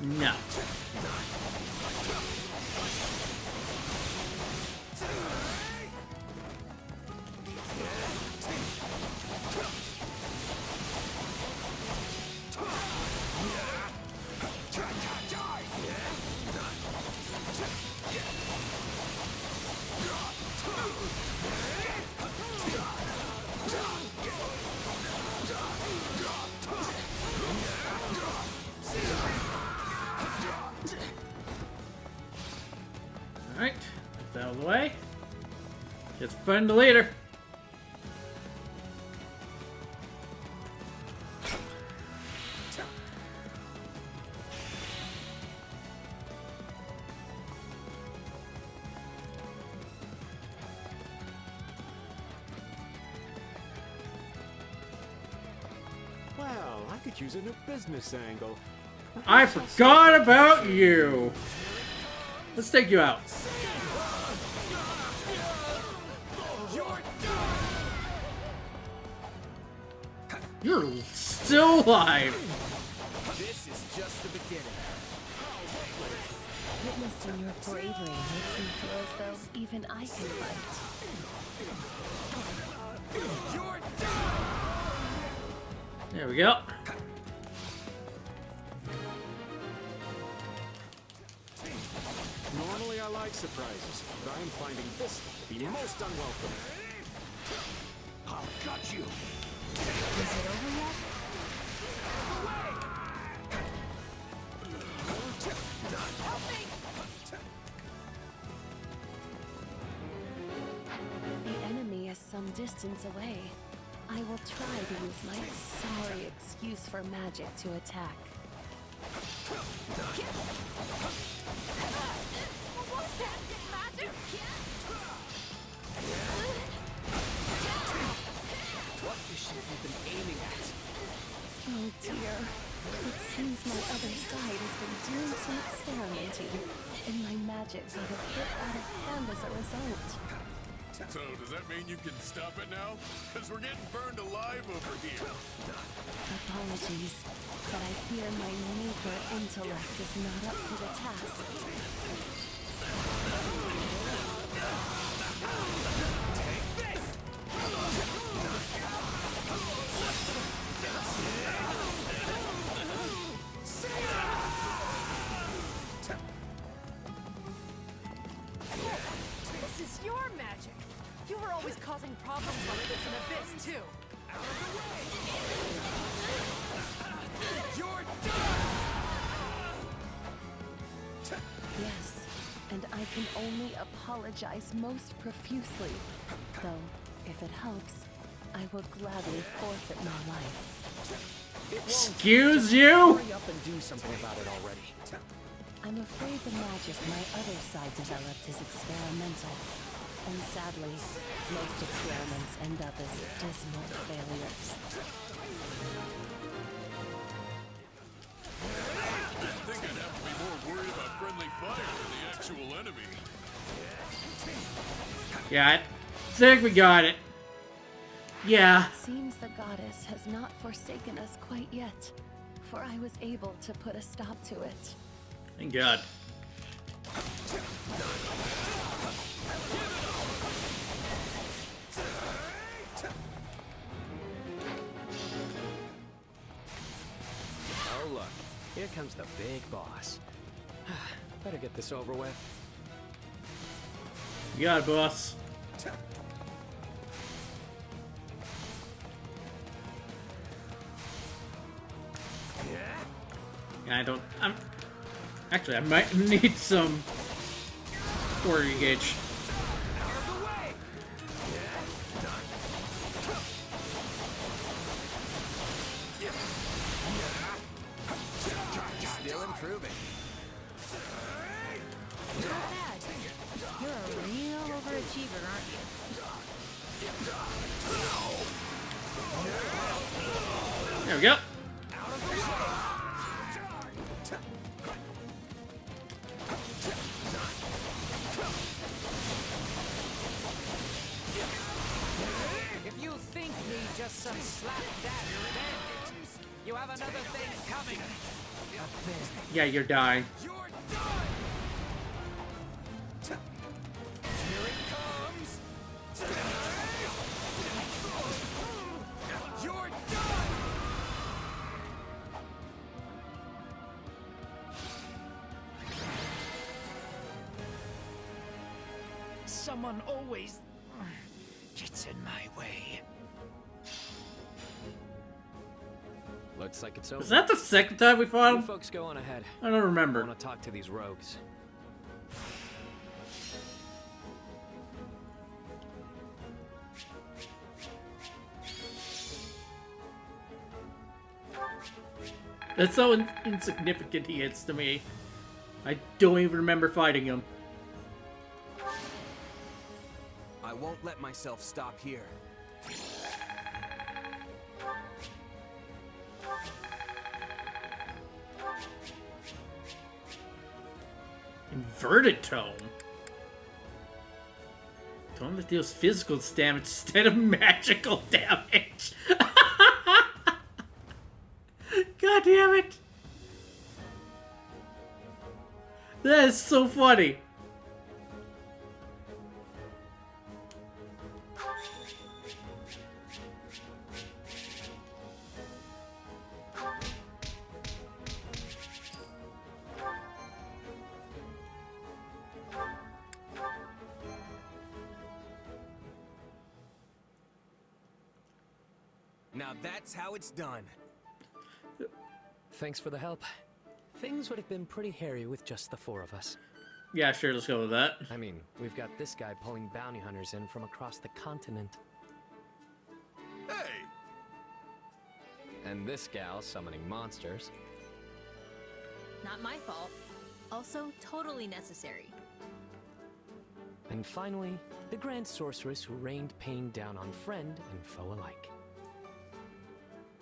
No. Alright, get that out of the way. Just find the leader. Well, I could use a new business angle. I forgot about you. Let's take you out. You're still alive. This is just the beginning. Witnessing your bravery makes me feel as though even I can fight. There we go. Normally I like surprises, but I am finding this to be most unwelcome. I'll cut you. Is it over yet? The enemy is some distance away. I will try to use my sorry excuse for magic to attack. What is she even aiming at? Oh dear. It seems my other side has been doing some experimenting, and my magic got a bit out of hand as a result. So, does that mean you can stop it now? Because we're getting burned alive over here. Apologies, but I fear my meager intellect is not up to the task. This is your magic! You were always causing problems like this in Abyss, too! You're Yes, and I can only apologize most profusely. Though, if it helps, I will gladly forfeit my life. Excuse you? Hurry up and do something about it already. I'm afraid the magic my other side developed is experimental. And sadly, most experiments end up as dismal failures. I think I'd have to be more worried about friendly fire than the actual enemy. Yeah, I think we got it. Yeah. It seems the goddess has not forsaken us quite yet. before I was able to put a stop to it. Thank God. Oh look, here comes the big boss. Better get this over with. You got it, boss. Actually, I might need some quarter gauge. Still improving. Not bad. You're a real overachiever, aren't you? There we go. If you think me just some slapdash bandit, you have another thing coming. Yeah, you're dying. You're done! Here it comes! You're done! Someone always gets in my way. Looks like it's over. Is that the second time we fought You him? folks go on ahead. I don't remember. I want to talk to these rogues. That's so insignificant he is to me. I don't even remember fighting him. I won't let myself stop here. Inverted tome. Tome that deals physical damage instead of magical damage. God damn it. That is so funny. Now that's how it's done. Thanks for the help. Things would have been pretty hairy with just the four of us. Yeah, sure, let's go with that. I mean, we've got this guy pulling bounty hunters in from across the continent. Hey! And this gal summoning monsters. Not my fault. Also, totally necessary. And finally, the Grand Sorceress who rained pain down on friend and foe alike.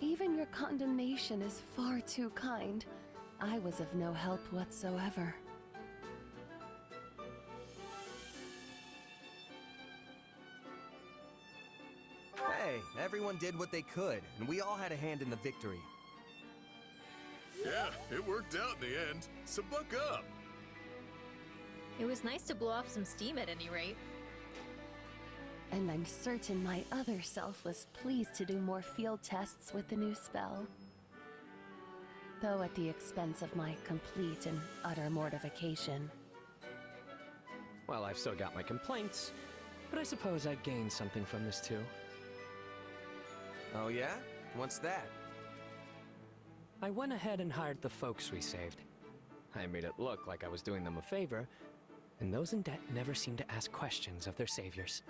Even your condemnation is far too kind. I was of no help whatsoever. Hey, everyone did what they could, and we all had a hand in the victory. Yeah, it worked out in the end, so buck up. It was nice to blow off some steam at any rate. And I'm certain my other self was pleased to do more field tests with the new spell. Though at the expense of my complete and utter mortification. Well, I've still got my complaints, but I suppose I gained something from this too. Oh yeah? What's that? I went ahead and hired the folks we saved. I made it look like I was doing them a favor, and those in debt never seem to ask questions of their saviors.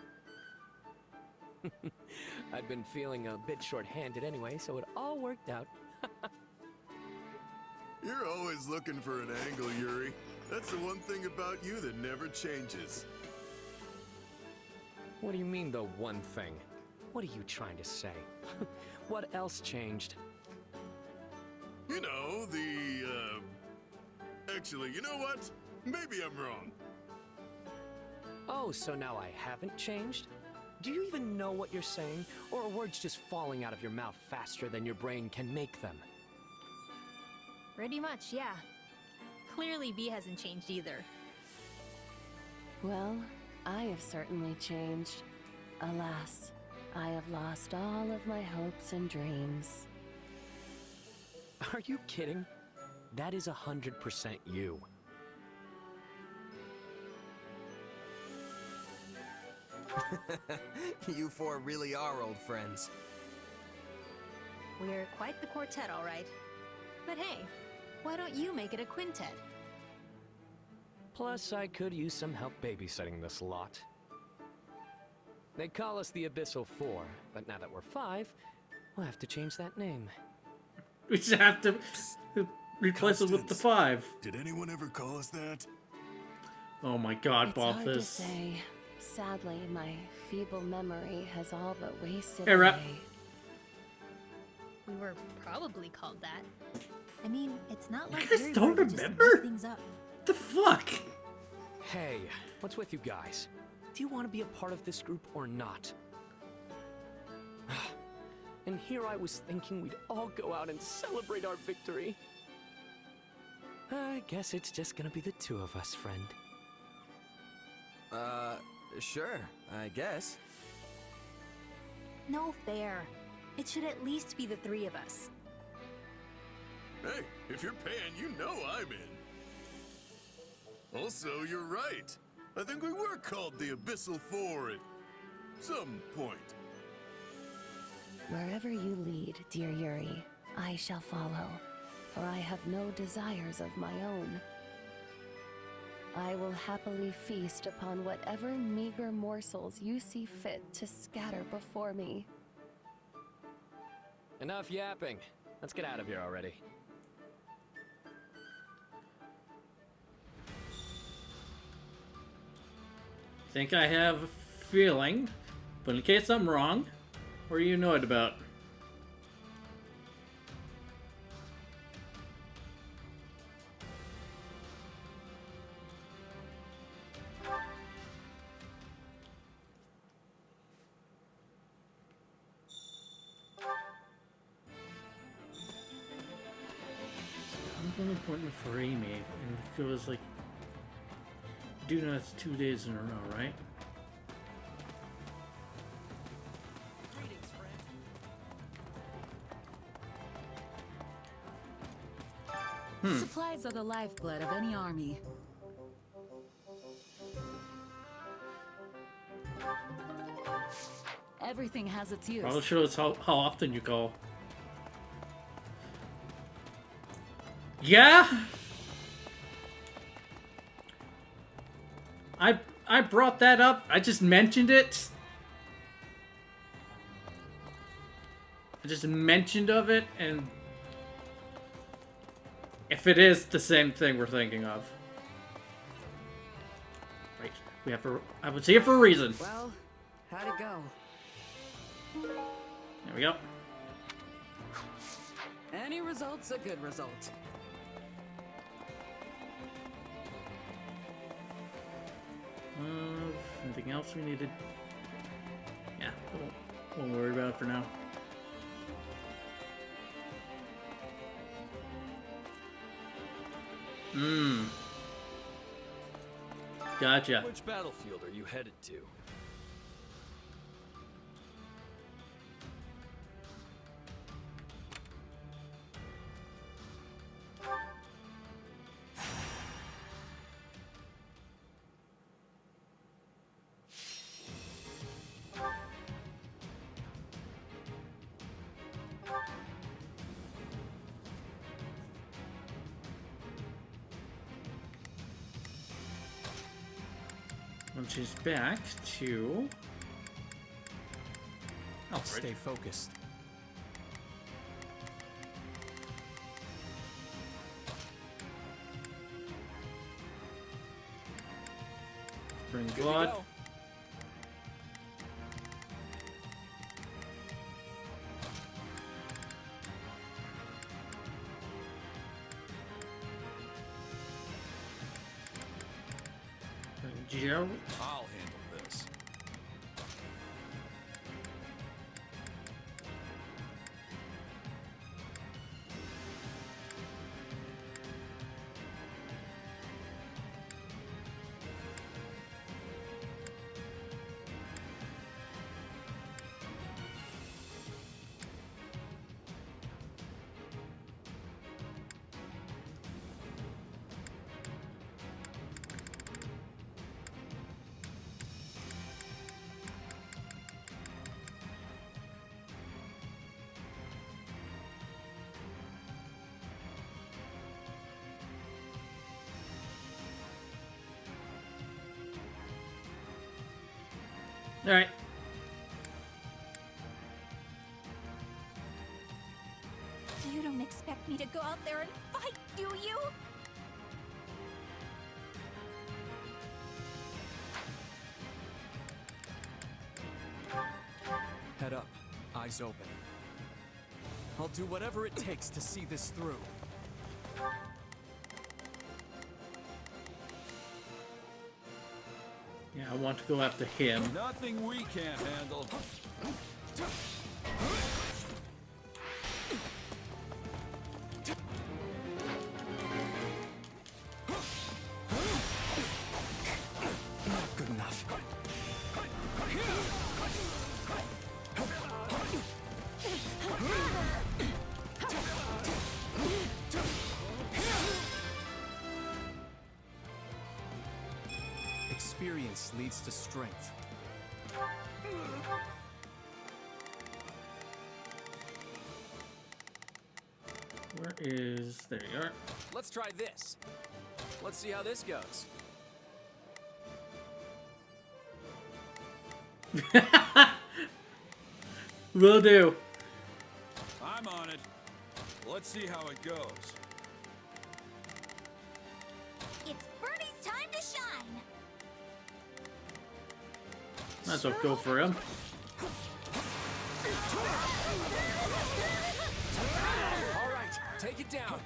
I'd been feeling a bit short-handed anyway, so it all worked out. You're always looking for an angle, Yuri. That's the one thing about you that never changes. What do you mean, the one thing? What are you trying to say? What else changed? You know, Actually, you know what? Maybe I'm wrong. Oh, so now I haven't changed? Do you even know what you're saying? Or are words just falling out of your mouth faster than your brain can make them? Pretty much, yeah. Clearly, B hasn't changed either. Well, I have certainly changed. Alas, I have lost all of my hopes and dreams. Are you kidding? That is 100% you. You four really are old friends. We're quite the quartet, all right. But hey, why don't you make it a quintet? Plus, I could use some help babysitting this lot. They call us the Abyssal Four, but now that we're 5, we'll have to change that name. We just have to replace it with the 5. Did anyone ever call us that? Oh my god, It's hard to Balthus. say. Sadly, my feeble memory has all but wasted Hey, Rep. away. We were probably called that. I mean, it's not like guys Yuri don't were to just remember? make things up. What the fuck? Hey, what's with you guys? Do you want to be a part of this group or not? And here I was thinking we'd all go out and celebrate our victory. I guess it's just gonna be the 2 of us, friend. Sure, I guess. No fair. It should at least be the 3 of us. Hey, if you're paying, you know I'm in. Also, you're right. I think we were called the Abyssal Four at some point. Wherever you lead, dear Yuri, I shall follow, for I have no desires of my own. I will happily feast upon whatever meager morsels you see fit to scatter before me. Enough yapping. Let's get out of here already. Think I have a feeling, but in case I'm wrong, what are you annoyed about? I'm going to appointment for Amy, and it feels like doing that 2 days in a row, right? Supplies are the lifeblood of any army. Everything has its use. Probably shows how often you call. Yeah? I brought that up. I just mentioned it. I just mentioned of it, and if it is the same thing we're thinking of. Right. We have to. I was here for a reason. Well, how'd it go? There we go. Any result's a good result. Anything else we needed? Yeah, won't worry about it for now. Gotcha. Which battlefield are you headed to? When she's back to... I'll stay focused. Bring blood. Joe. I'll handle this. Alright. You don't expect me to go out there and fight, do you? Head up, eyes open. I'll do whatever it takes to see this through. Yeah, I want to go after him. Nothing we can't handle. Not good enough. Experience leads to strength. Where is... There you are. Let's try this. Let's see how this goes. Will do. I'm on it. Let's see how it goes. It's Birdie's time to shine. Might as well go for him. All right, take it down.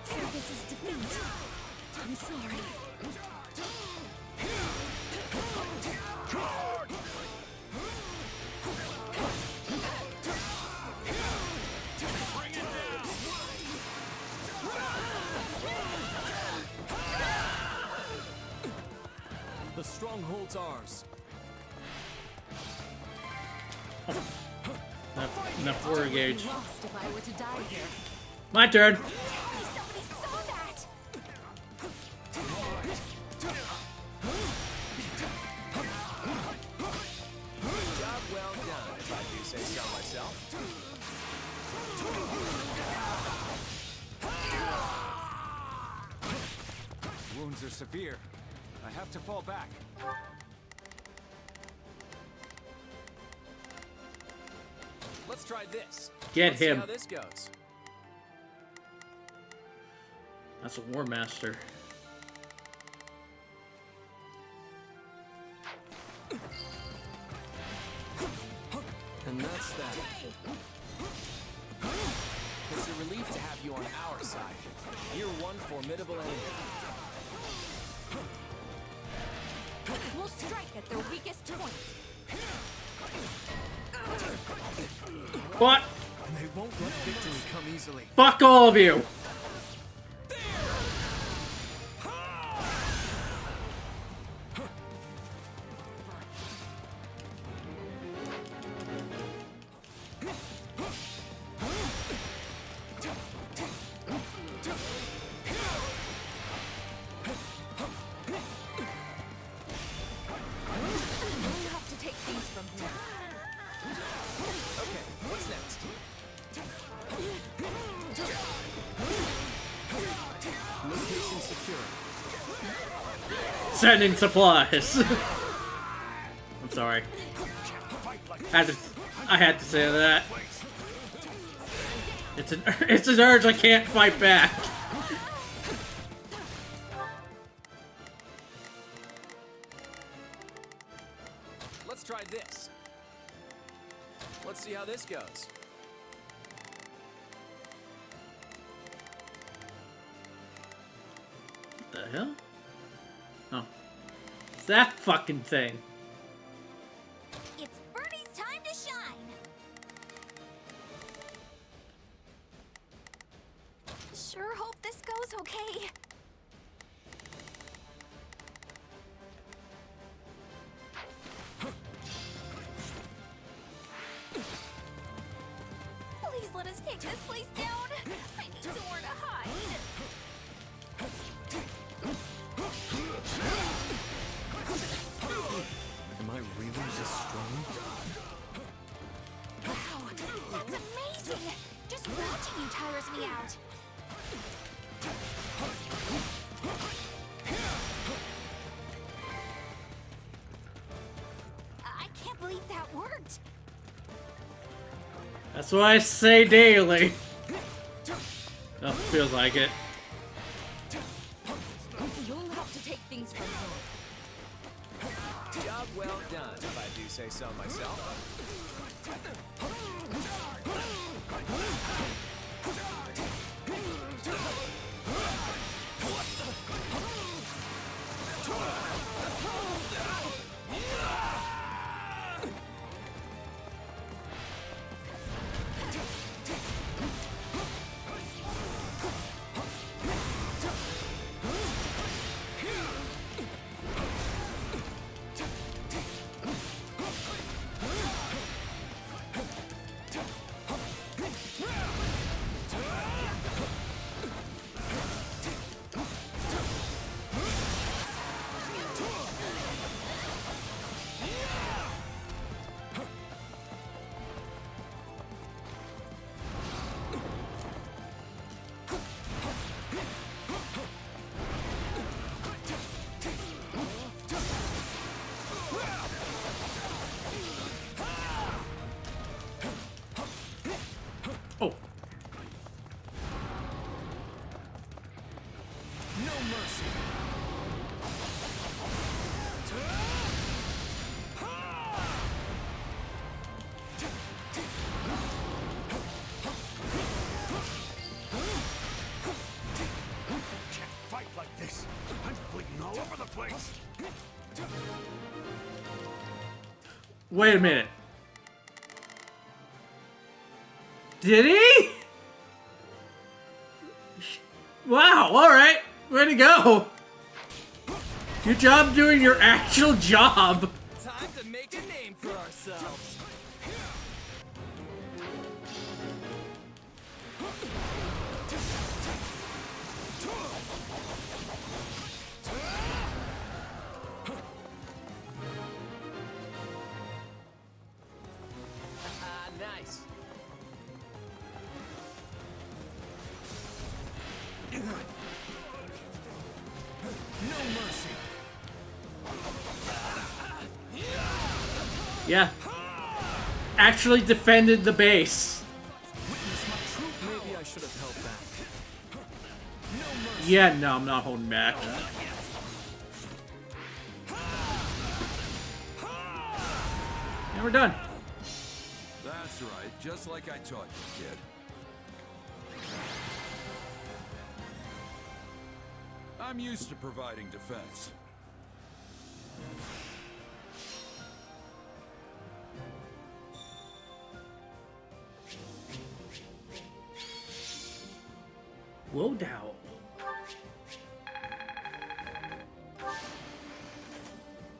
Faerghus' defeat. I'm sorry. The stronghold's ours. Enough war gauge. Lost if I were to die here. My turn. Somebody saw that. Job well done, if I do say so myself. Wounds are severe. I have to fall back. Let's try this. Get Let's him. See how this goes. That's a War Master. And that's that. It's a relief to have you on our side. You're one formidable enemy. We'll strike at their weakest point. What? They won't let victory come easily. Fuck all of you. We'll have to take things from here. Okay, what's next? Location secure. Sending supplies. I'm sorry. I had to say that. It's an urge I can't fight back. Let's try this. Let's see how this goes. What the hell? Oh. It's that fucking thing. It's Birdie's time to shine. Sure hope this goes okay. Please let us take this place down. I need somewhere to hide. Am I really this strong? Wow, that's amazing. Just watching you tires me out. want. That's what I say daily. Oh, feels like it. You'll have to take things from here. Job well done, if I do say so myself. Oh. No mercy. Can't fight like this. I'm bleeding all over the place. Wait a minute. Did he? Wow, alright. Way to go. Good job doing your actual job. Time to make a name for ourselves. Nice. No mercy. Yeah. Actually defended the base. Maybe I should have held back. Yeah, no, I'm not holding back. And we're done. That's right, just like I taught you, kid. I'm used to providing defense. Lowdown.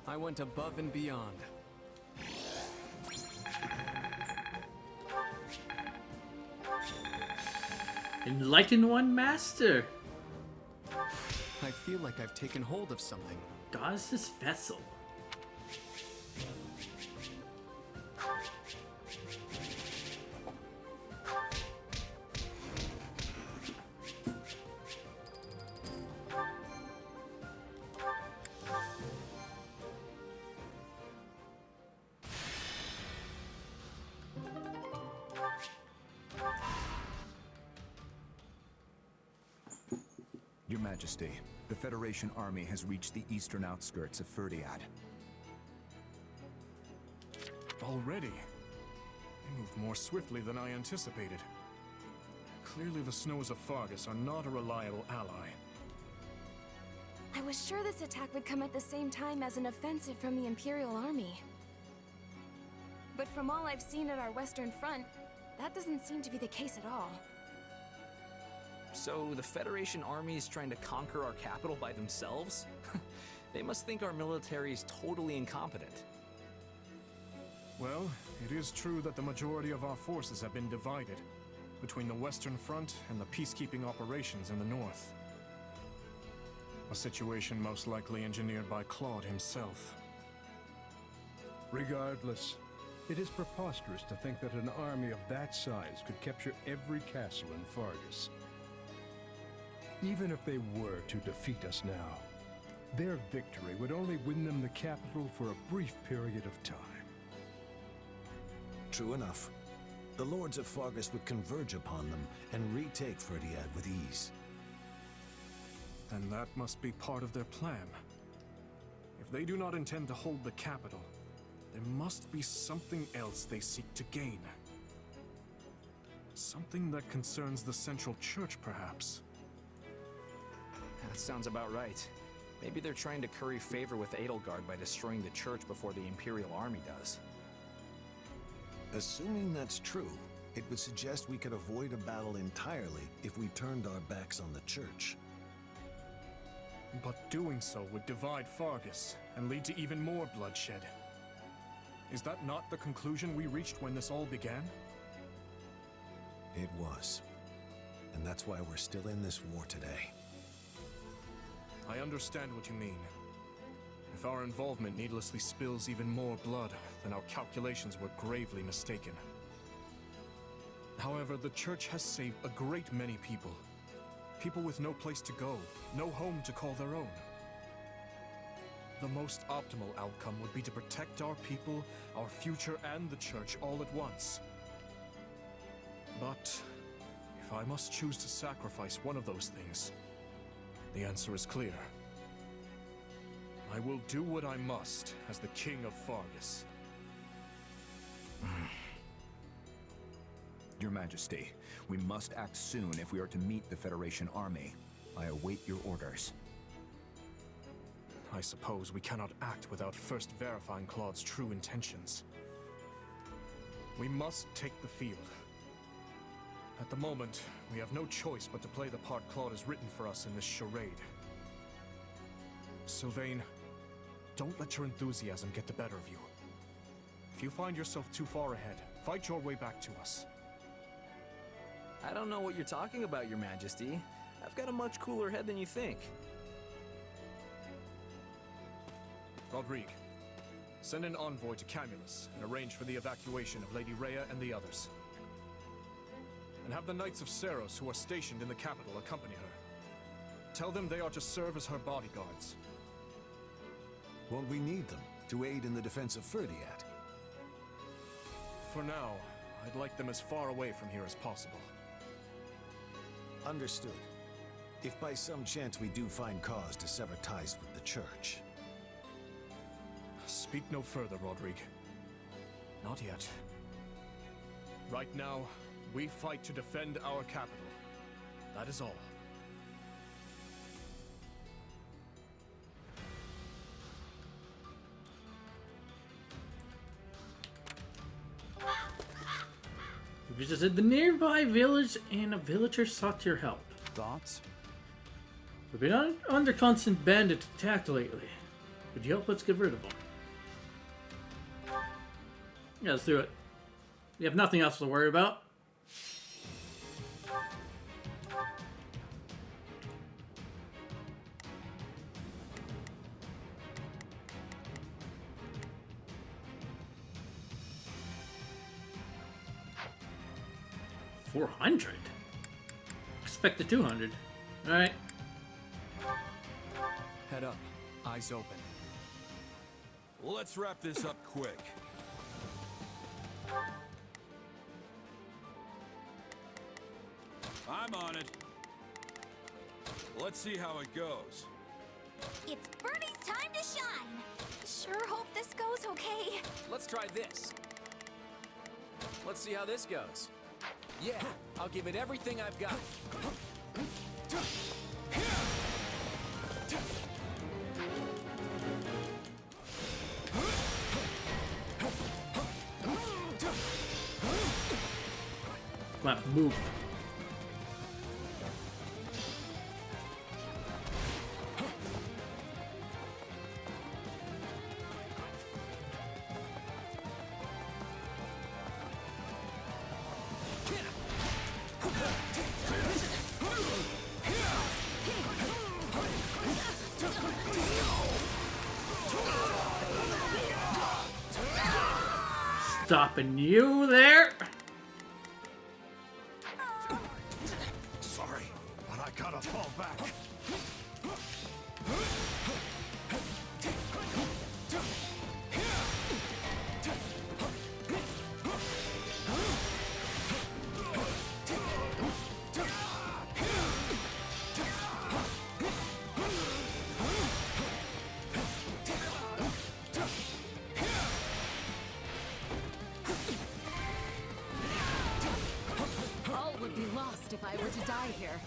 I went above and beyond. Enlightened One Master. I feel like I've taken hold of something. Goddess's Vessel. Your Majesty, the Federation army has reached the eastern outskirts of Faerghus. Already? They moved more swiftly than I anticipated. Clearly the snows of Faerghus are not a reliable ally. I was sure this attack would come at the same time as an offensive from the Imperial Army. But from all I've seen at our western front, that doesn't seem to be the case at all. So the Federation army is trying to conquer our capital by themselves? They must think our military is totally incompetent. Well, it is true that the majority of our forces have been divided between the Western Front and the peacekeeping operations in the north. A situation most likely engineered by Claude himself. Regardless, it is preposterous to think that an army of that size could capture every castle in Faerghus. Even if they were to defeat us now, their victory would only win them the capital for a brief period of time. True enough. The lords of Faerghus would converge upon them and retake Ferdiad with ease. Then that must be part of their plan. If they do not intend to hold the capital, there must be something else they seek to gain. Something that concerns the central church, perhaps. That sounds about right. Maybe they're trying to curry favor with Edelgard by destroying the church before the Imperial Army does. Assuming that's true, it would suggest we could avoid a battle entirely if we turned our backs on the church. But doing so would divide Faerghus and lead to even more bloodshed. Is that not the conclusion we reached when this all began? It was. And that's why we're still in this war today. I understand what you mean. If our involvement needlessly spills even more blood, then our calculations were gravely mistaken. However, the Church has saved a great many people. People with no place to go, no home to call their own. The most optimal outcome would be to protect our people, our future, and the Church all at once. But if I must choose to sacrifice one of those things, the answer is clear. I will do what I must as the King of Faerghus. Your Majesty, we must act soon if we are to meet the Federation army. I await your orders. I suppose we cannot act without first verifying Claude's true intentions. We must take the field. At the moment, we have no choice but to play the part Claude has written for us in this charade. Sylvain, don't let your enthusiasm get the better of you. If you find yourself too far ahead, fight your way back to us. I don't know what you're talking about, Your Majesty. I've got a much cooler head than you think. Rodrigue, send an envoy to Camulus and arrange for the evacuation of Lady Rhea and the others. And have the Knights of Seros who are stationed in the capital accompany her. Tell them they are to serve as her bodyguards. Won't we need them to aid in the defense of Ferdiad? For now, I'd like them as far away from here as possible. Understood. If by some chance we do find cause to sever ties with the Church. Speak no further, Rodrigue. Not yet. Right now, we fight to defend our capital. That is all. We visited the nearby village and a villager sought your help. Thoughts? We've been under constant bandit attack lately. Could you help us get rid of them? Yeah, let's do it. We have nothing else to worry about. $400? Expected 200. Alright. Head up. Eyes open. Let's wrap this up quick. I'm on it. Let's see how it goes. It's Bernie's time to shine! Sure hope this goes okay. Let's try this. Let's see how this goes. Yeah, I'll give it everything I've got. Come on, move. Stopping you there. Sorry, but I gotta fall back. die here.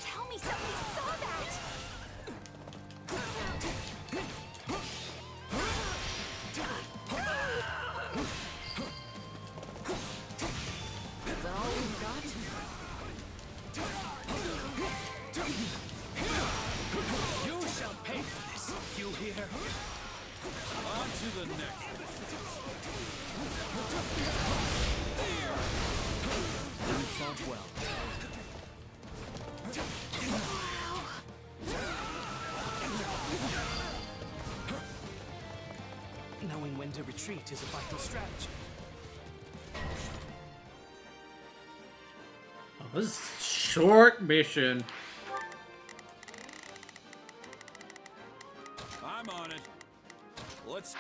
Tell me somebody saw that! Is that all we've got? You shall pay for this, you hear? On to the next. You fought well. Knowing when to retreat is a vital strategy. Oh, this is a short mission. I'm on it. Let's.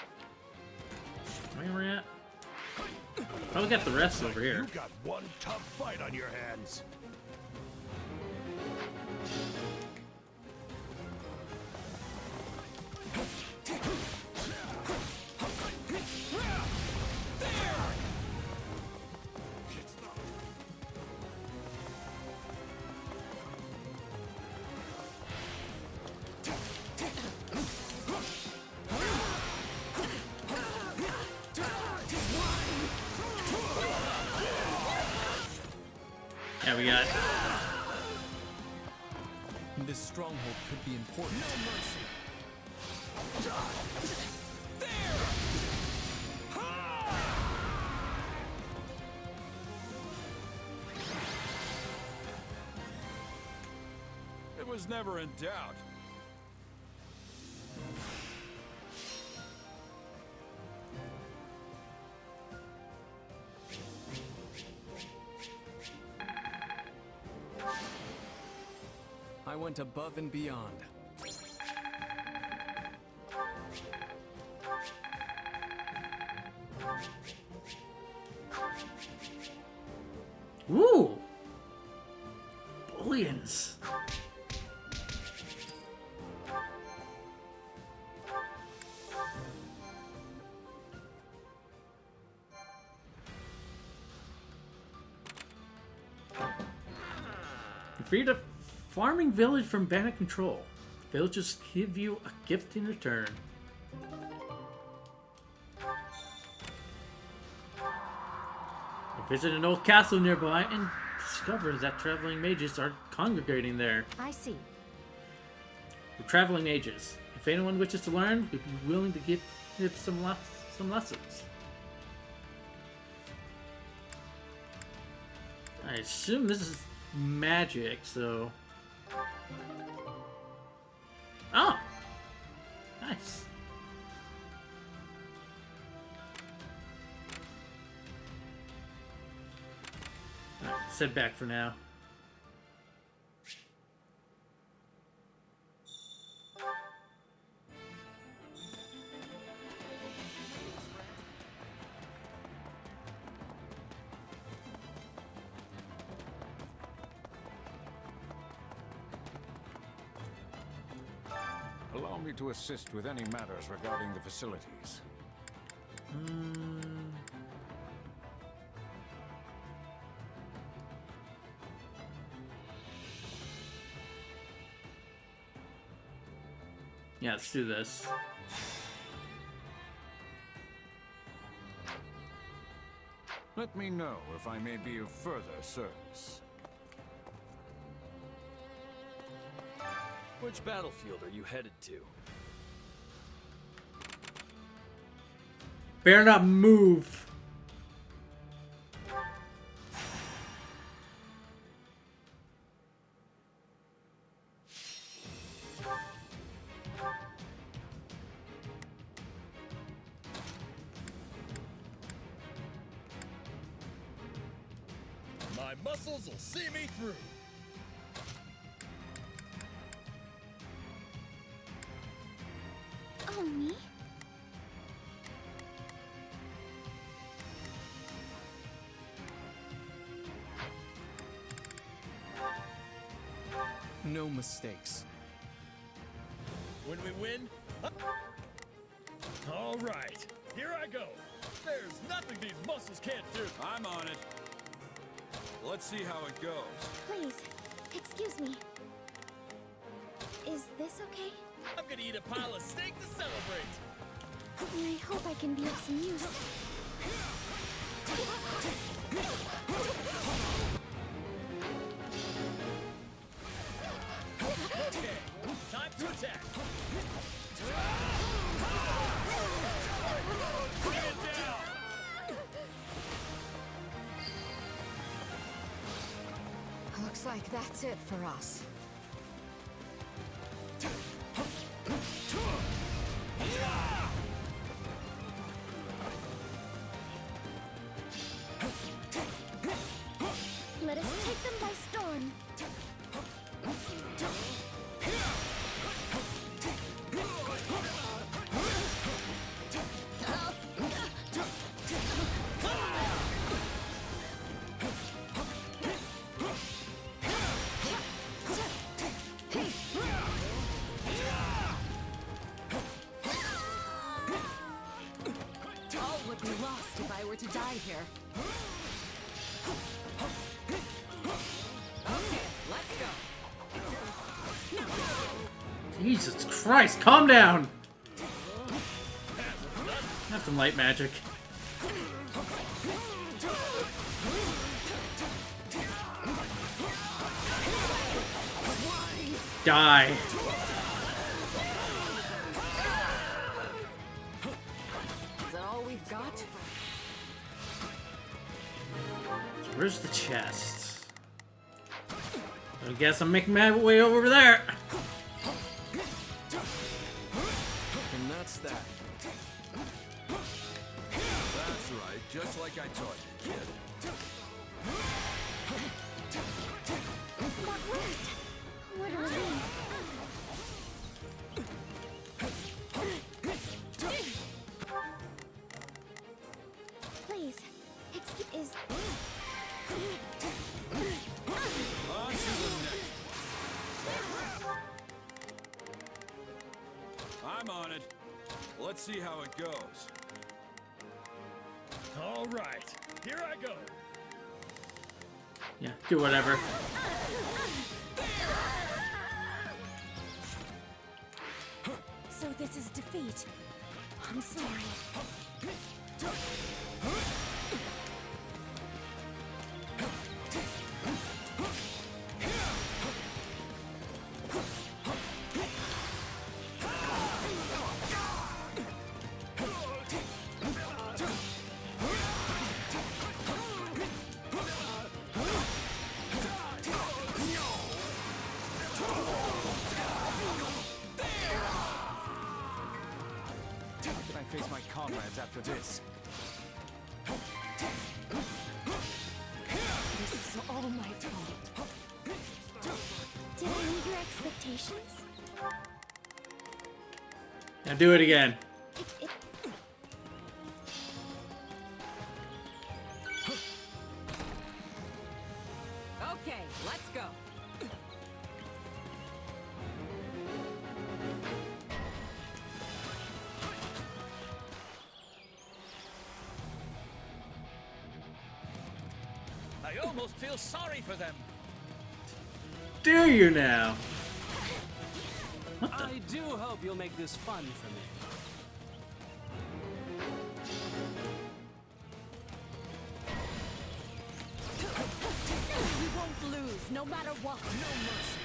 Where we at? Probably got the rest over here. You got one tough fight on your hands. Yeah, we got. This stronghold could be important. No mercy. It was never in doubt. I went above and beyond. Ooh! Bullions. Freed a farming village from bandit control. Villages give you a gift in return. Visit an old castle nearby and discover that traveling mages are congregating there. I see. The traveling mages. If anyone wishes to learn, we'd be willing to give some lessons. I assume this is magic, so... Oh! Nice. Alright, sit back for now. Allow me to assist with any matters regarding the facilities. Yeah, let's do this. Let me know if I may be of further service. Which battlefield are you headed to? Better not move. My muscles will see me through. Oh, me? No mistakes. When we win, all right, here I go. There's nothing these muscles can't do. I'm on it. Let's see how it goes. Please, excuse me. Is this okay? I'm gonna eat a pile of steak to celebrate. I hope I can be of some use. Okay, time to attack. Bring it down. Looks like that's it for us. Let us take them by storm. All would be lost if I were to die here. Okay, let's go. Jesus Christ, calm down! Have some light magic. Die. Is that all we've got? Where's the chest? I guess I'm making my way over there. And that's that. That's right, just like I taught you, kid. That worked. What a relief. Please, excuse. On to the next. I'm on it. Let's see how it goes. All right, here I go. Yeah, do whatever. So this is defeat. I'm sorry. How can I face my comrades after this? This is all my fault. Did I meet your expectations? Now do it again. Okay, let's go. I almost feel sorry for them. Do you now? I do hope you'll make this fun for me. We won't lose, no matter what. No mercy.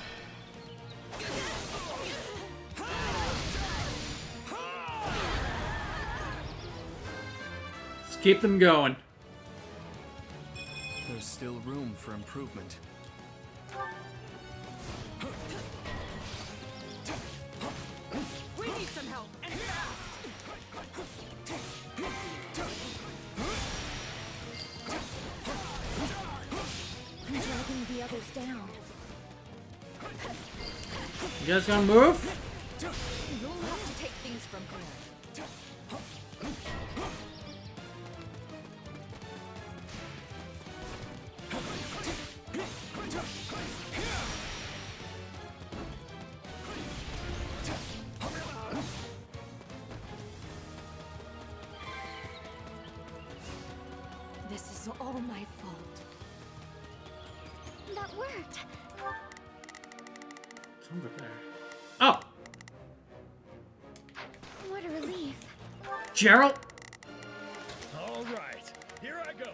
Let's keep them going. There's still room for improvement. We need some help, and fast. I'm dragging the others down. You guys gonna move? You'll have to take things from here. This is all my fault. That worked. It's over there. Oh! What a relief. Gerald? All right, here I go.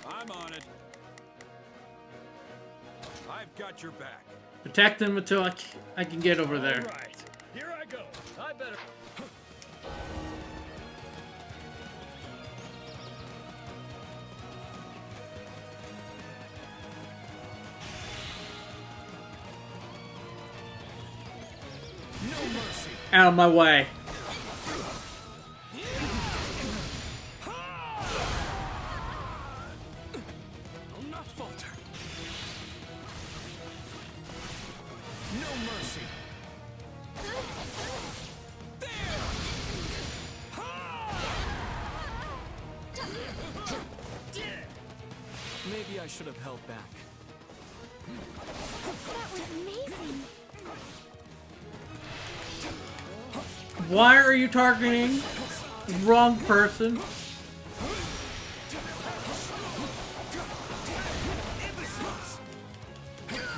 I'm on it. I've got your back. Protect him until I can get over there. All right, here I go. I better. No mercy. Out of my way. I'll not falter. No mercy. Maybe I should have held back. That was amazing. Why are you targeting the wrong person?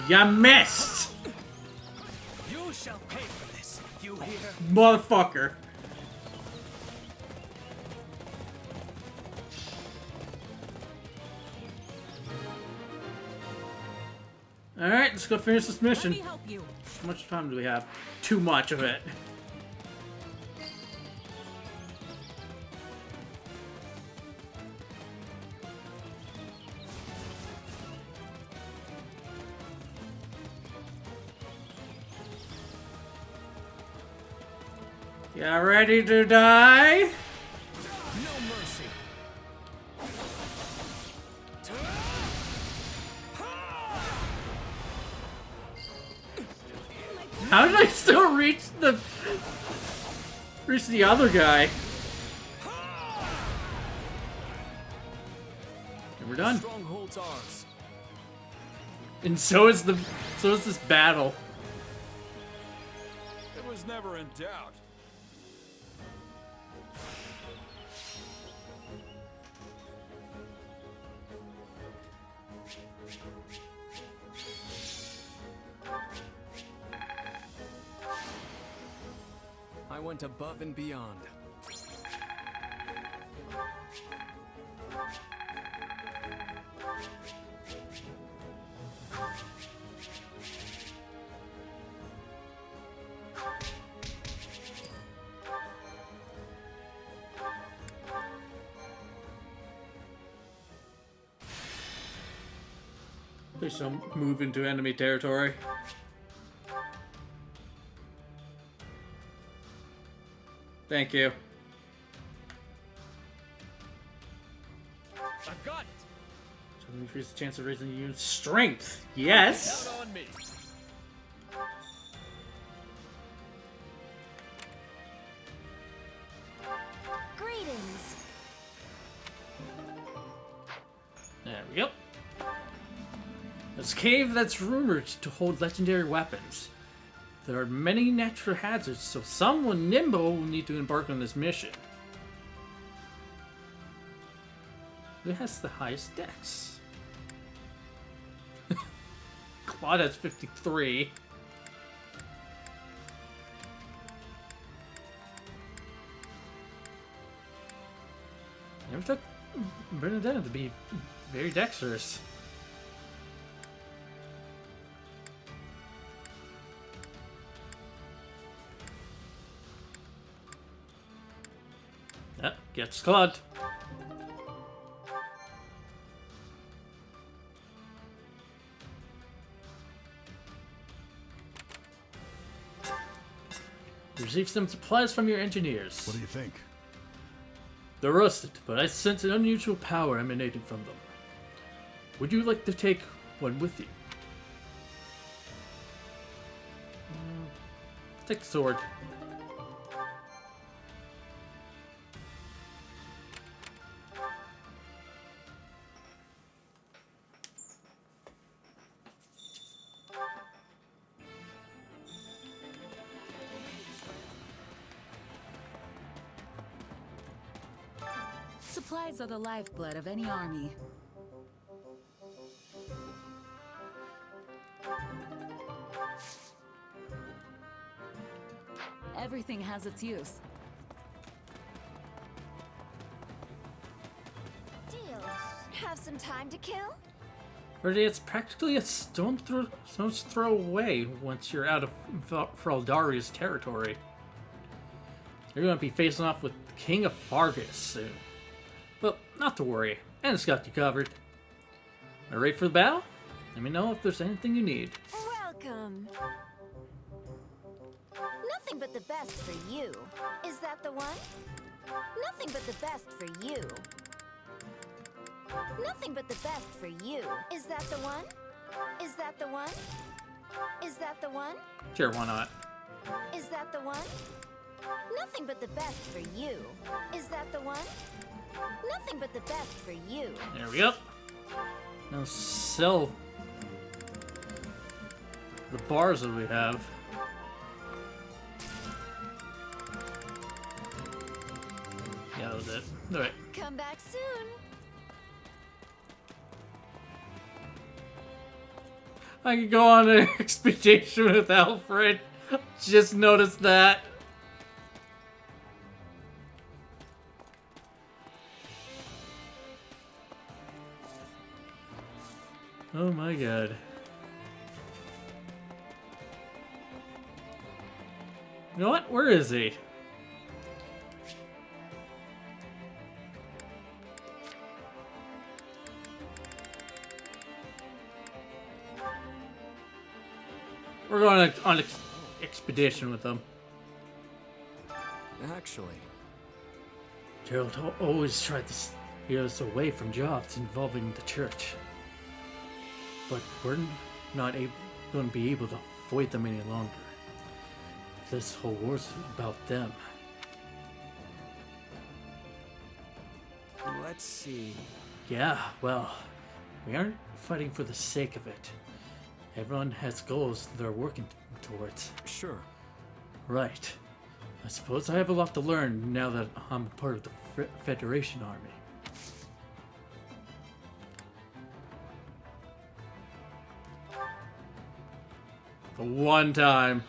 You missed! You shall pay for this, you hear? Motherfucker. Alright, let's go finish this mission. Let me help you. How much time do we have? Too much of it. You ready to die? No mercy. How did I still reach the other guy? And we're done. Stronghold's ours. And so is this battle. It was never in doubt. I went above and beyond. Please don't move into enemy territory. Thank you. I've got it. So increase the chance of raising the unit's strength. Yes. Count on me. Greetings. There we go. This cave that's rumored to hold legendary weapons. There are many natural hazards, so someone nimble will need to embark on this mission. Who has the highest dex? Claude has 53. Never took Bernadette to be very dexterous. Gets Claude. Receive some supplies from your engineers. What do you think? They're rusted, but I sense an unusual power emanating from them. Would you like to take one with you? Take the sword. Supplies are the lifeblood of any army. Everything has its use. Deal. Have some time to kill? Really, it's practically a stone's throw away once you're out of Fraldaria's territory. You're going to be facing off with the King of Faerghus soon. But not to worry, Anna's got you covered. Are you ready for the battle? Let me know if there's anything you need. Welcome. Nothing but the best for you. Is that the one? Nothing but the best for you. Nothing but the best for you. Is that the one? Is that the one? Is that the one? Sure, why not? Is that the one? Nothing but the best for you. Is that the one? Nothing but the best for you. There we go. Now sell the bars that we have. Yeah, that was it. Alright. Come back soon. I could go on an expedition with Alfred. Just noticed that. Oh my god. You know what? Where is he? We're going on an expedition with them. Actually, Gerald always tried to steer us away from jobs involving the church. But we're not going to be able to avoid them any longer. This whole war's about them. let's see. Yeah, well, we aren't fighting for the sake of it. Everyone has goals they're working towards. Sure. Right. I suppose I have a lot to learn now that I'm part of the Federation Army. For one time.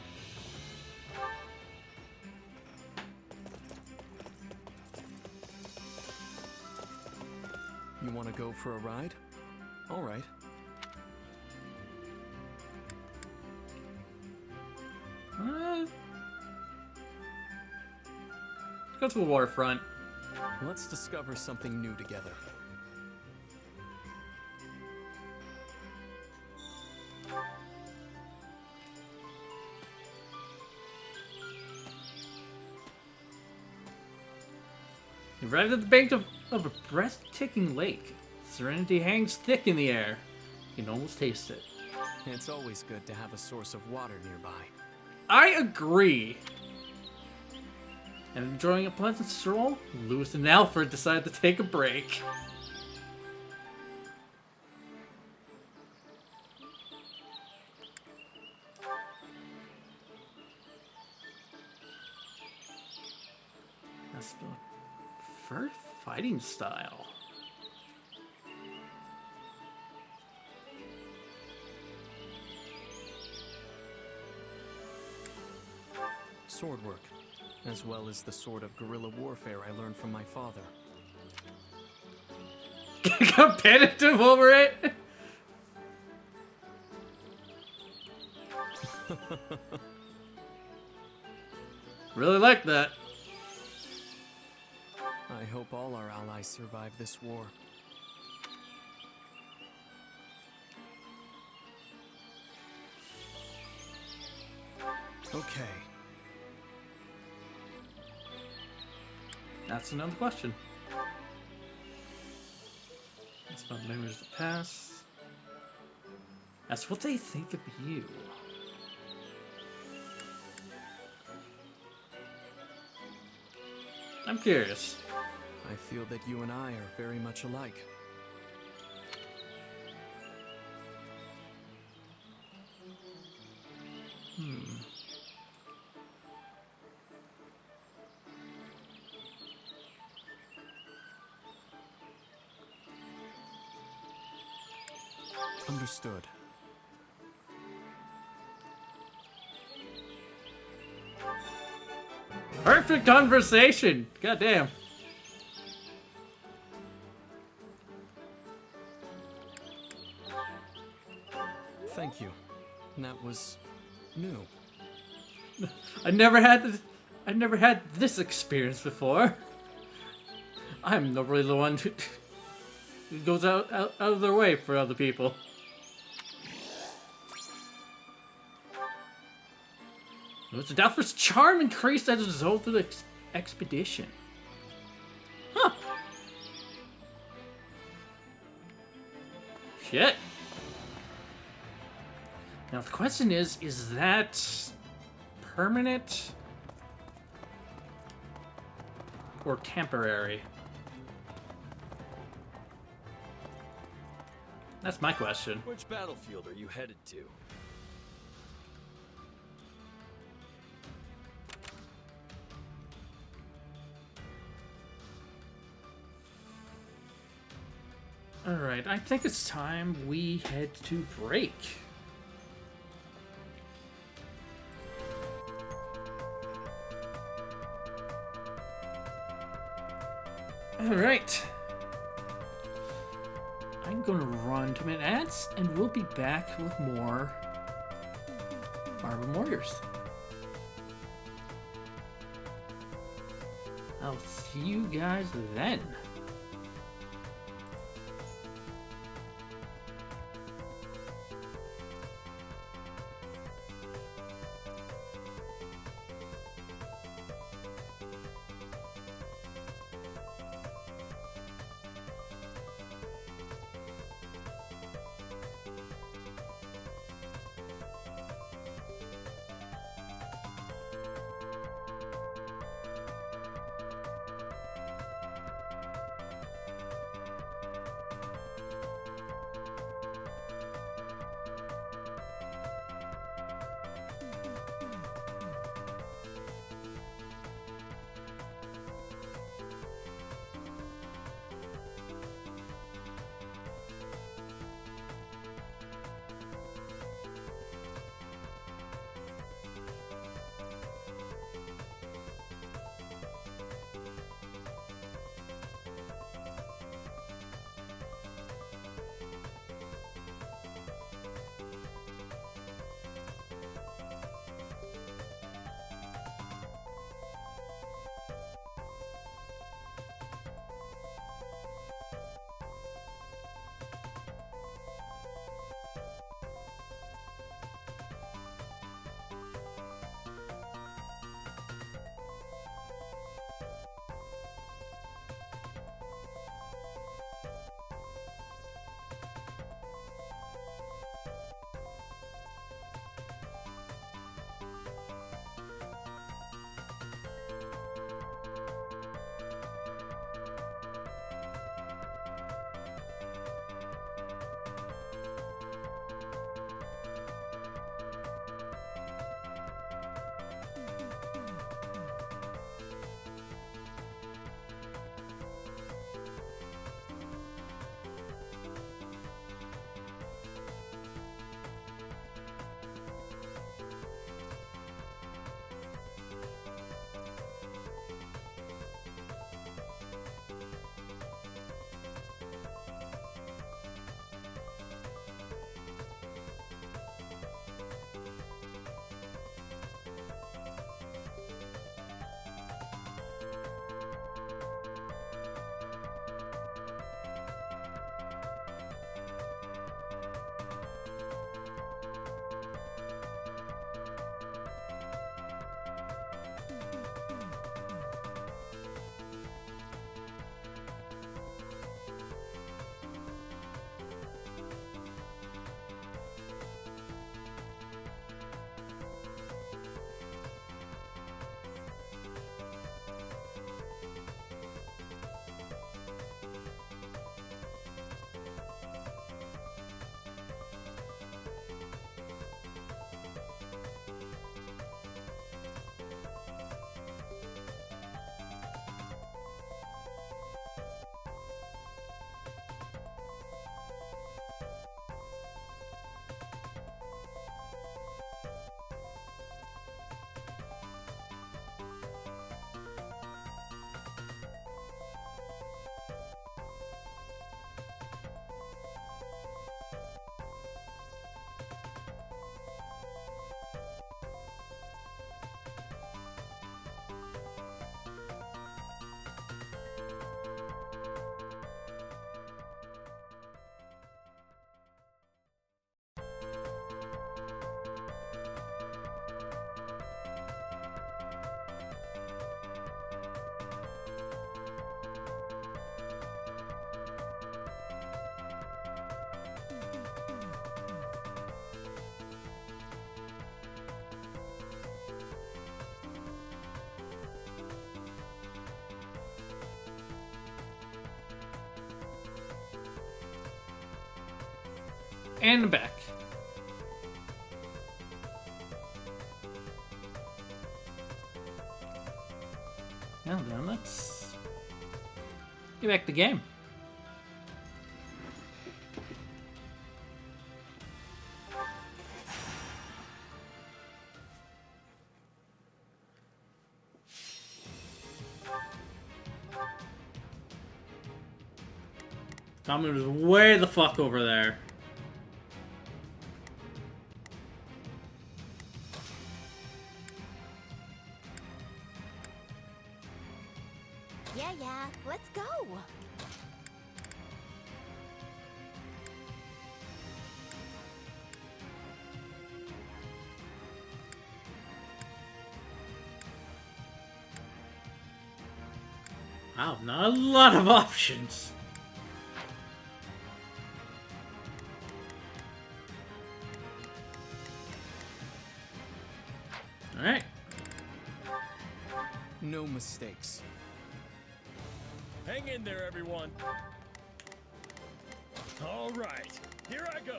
You want to go for a ride? All right. Go to the waterfront. Let's discover something new together. You arrived at the bank of a breathtaking lake. Serenity hangs thick in the air. You can almost taste it. It's always good to have a source of water nearby. I agree. And enjoying a pleasant stroll, Lewis and Alfred decide to take a break. That's the first fighting style. Sword work, as well as the sort of guerrilla warfare I learned from my father. Competitive over it? Really like that. I hope all our allies survive this war. Okay. That's another question. That's about memories of the past. That's what they think of you. I'm curious. I feel that you and I are very much alike. Understood. Perfect conversation. God damn. Thank you. That was new. I never had this experience before. I'm not really the one who goes out of their way for other people. It's a Doubtful's charm increased as a result of the expedition. Huh. Shit. Now the question is that permanent or temporary? That's my question. Which battlefield are you headed to? Alright, I think it's time we head to break. Alright. I'm gonna run 2-minute ads, and we'll be back with more Arbor Warriors. I'll see you guys then. and back. Now then, let's get back to the game. Tommy was way the fuck over there. Yeah, let's go. Wow, not a lot of options. Alright. No mistakes. Hang in there, everyone. All right, here I go.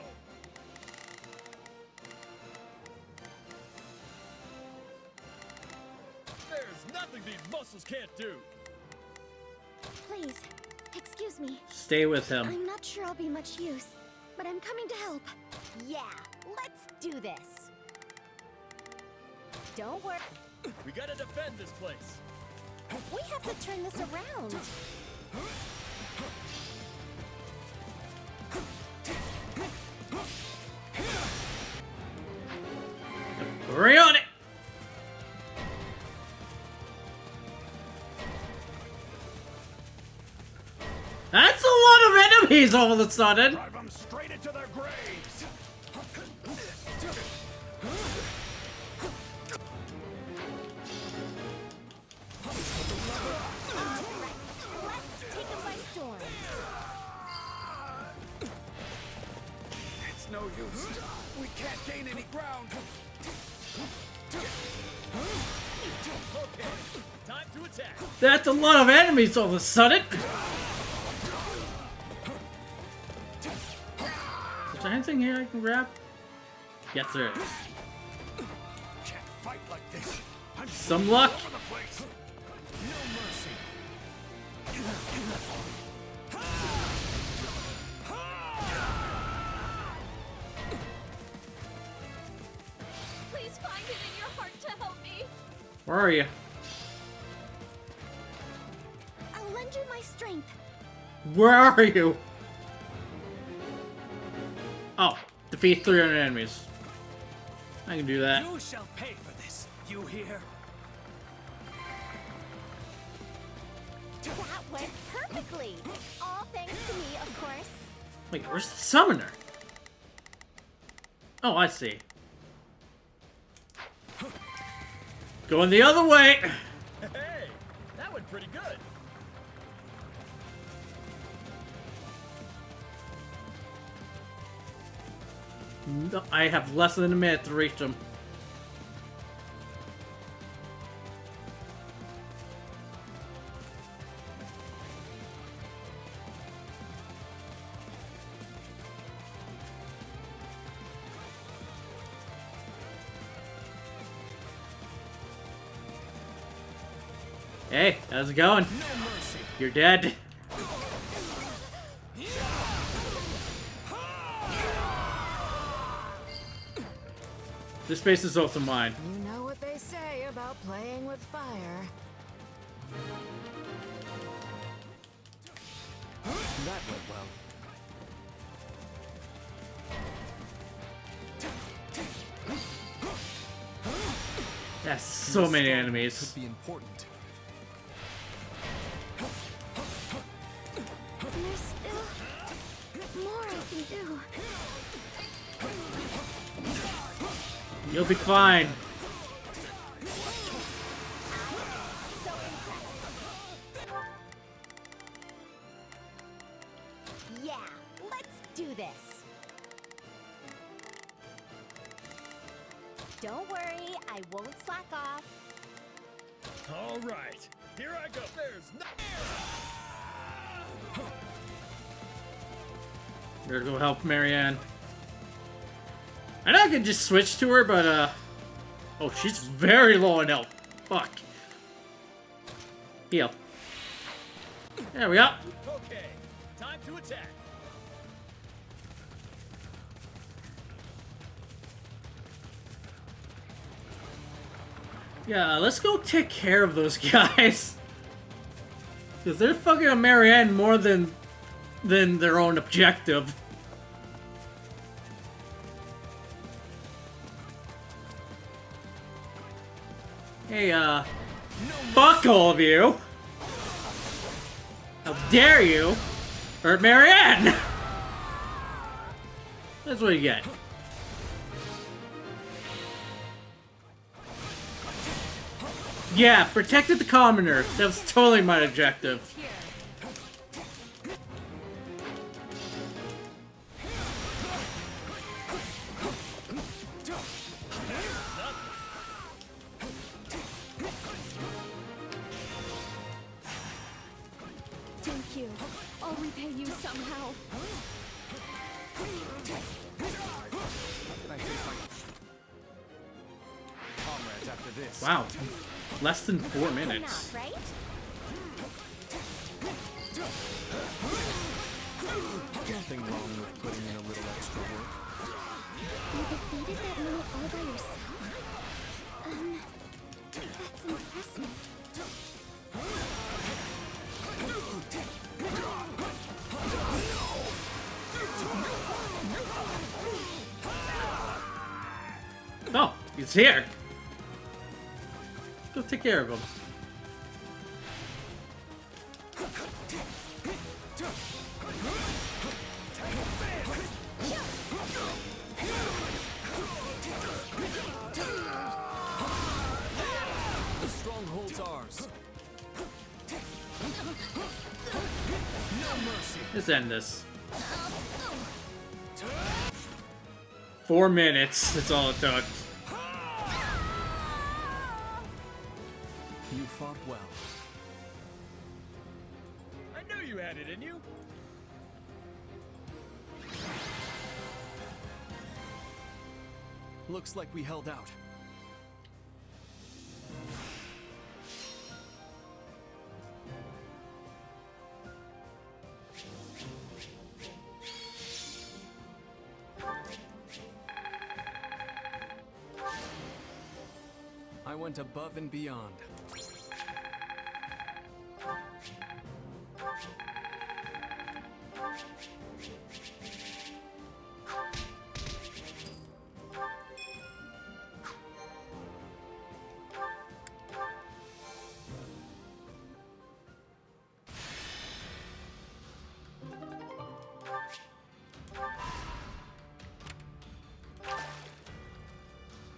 There's nothing these muscles can't do. Please, excuse me. Stay with him. I'm not sure I'll be much use, but I'm coming to help. Yeah, let's do this. Don't worry. We gotta defend this place. We have to turn this around. Bring on it! That's a lot of enemies all of a sudden! Drive them straight into their graves! It's no use. We can't gain any ground. Okay, time to attack. That's a lot of enemies all of a sudden! Is there anything here I can grab? Yes, there is. Can't fight like this. I'm Some luck! all over the place. No mercy. Please find it in your heart to help me. Where are you? I'll lend you my strength. Where are you? Oh, defeat 300 enemies. I can do that. You shall pay for this. You hear? That went perfectly. All thanks to me, of course. Wait, where's the summoner? Oh, I see. Going the other way! Hey, that went pretty good. No, I have less than a minute to reach him. Hey, how's it going? No mercy. You're dead. This space is also mine. You know what they say about playing with fire. That went well. That's so many enemies. Could be important. There's still more I can do. You'll be fine. Yeah, let's do this. Don't worry, I won't slack off. All right, here I go. There's no. Better go help Marianne. I know I could just switch to her, but, oh, she's very low on health. Fuck. Heal. There we go. Okay, time to attack. Yeah, let's go take care of those guys. Because they're fucking Marianne more than their own objective. Hey, fuck all of you. How dare you hurt Marianne? That's what you get. Yeah, protected the commoner. That was totally my objective. Thank you. I'll repay you somehow. Can I face my comrades after this? Wow. Less than 4 minutes. Enough, right? Nothing wrong with putting in a little extra work. You defeated that minute all by yourself? That's impressive. Oh, he's here. Go take care of him. The stronghold's ours. No mercy. Let's end this. 4 minutes. That's all it took. You fought well. I knew you had it in you. Looks like we held out. I went above and beyond.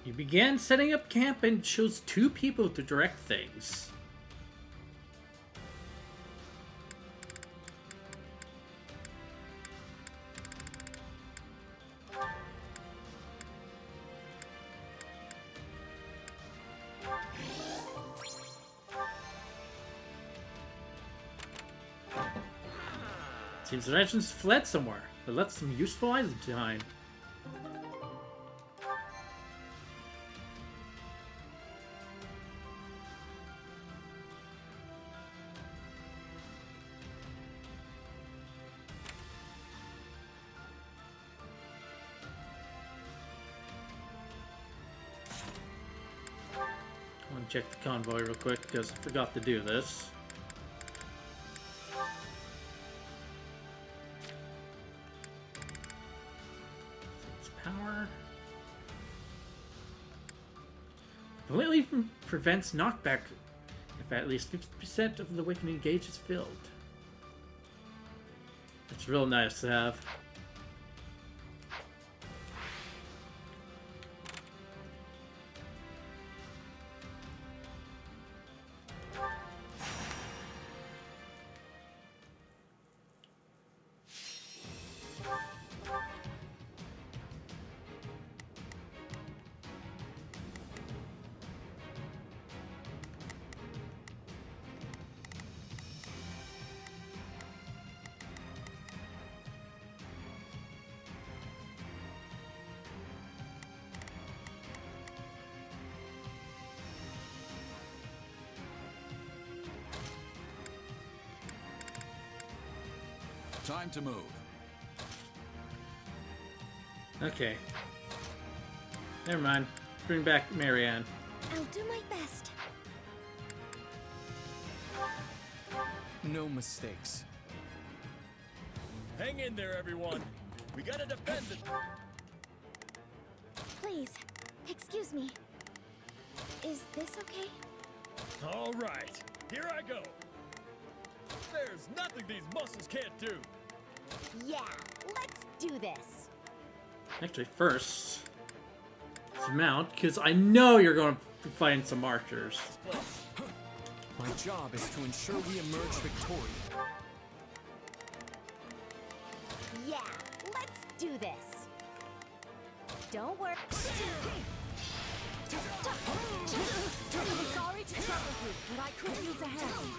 You began setting up camp and chose 2 people to direct things. Seems the legends fled somewhere, but left some useful items behind. I want to check the convoy real quick because I forgot to do this. Power. Completely prevents knockback if at least 50% of the awakening gauge is filled. It's real nice to have. Time to move. Okay. Never mind. Bring back Marianne. I'll do my best. No mistakes. Hang in there, everyone. We gotta defend it. Please, excuse me. Is this okay? All right, here I go. There's nothing these muscles can't do. Yeah, let's do this. Actually, first, let's mount, because I know you're going to find some archers. My job is to ensure we emerge victorious. Yeah, let's do this. Don't worry. Sorry to trouble you, but I could use a hand.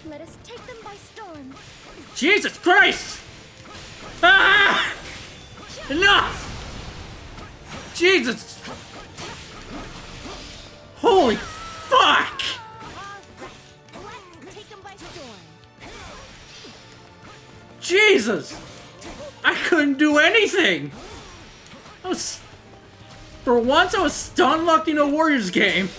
Let us take them by storm. Jesus Christ! Ah! Enough! Jesus! Holy fuck! Let's take them by storm. Jesus! I couldn't do anything! For once I was stun locked in a Warriors game.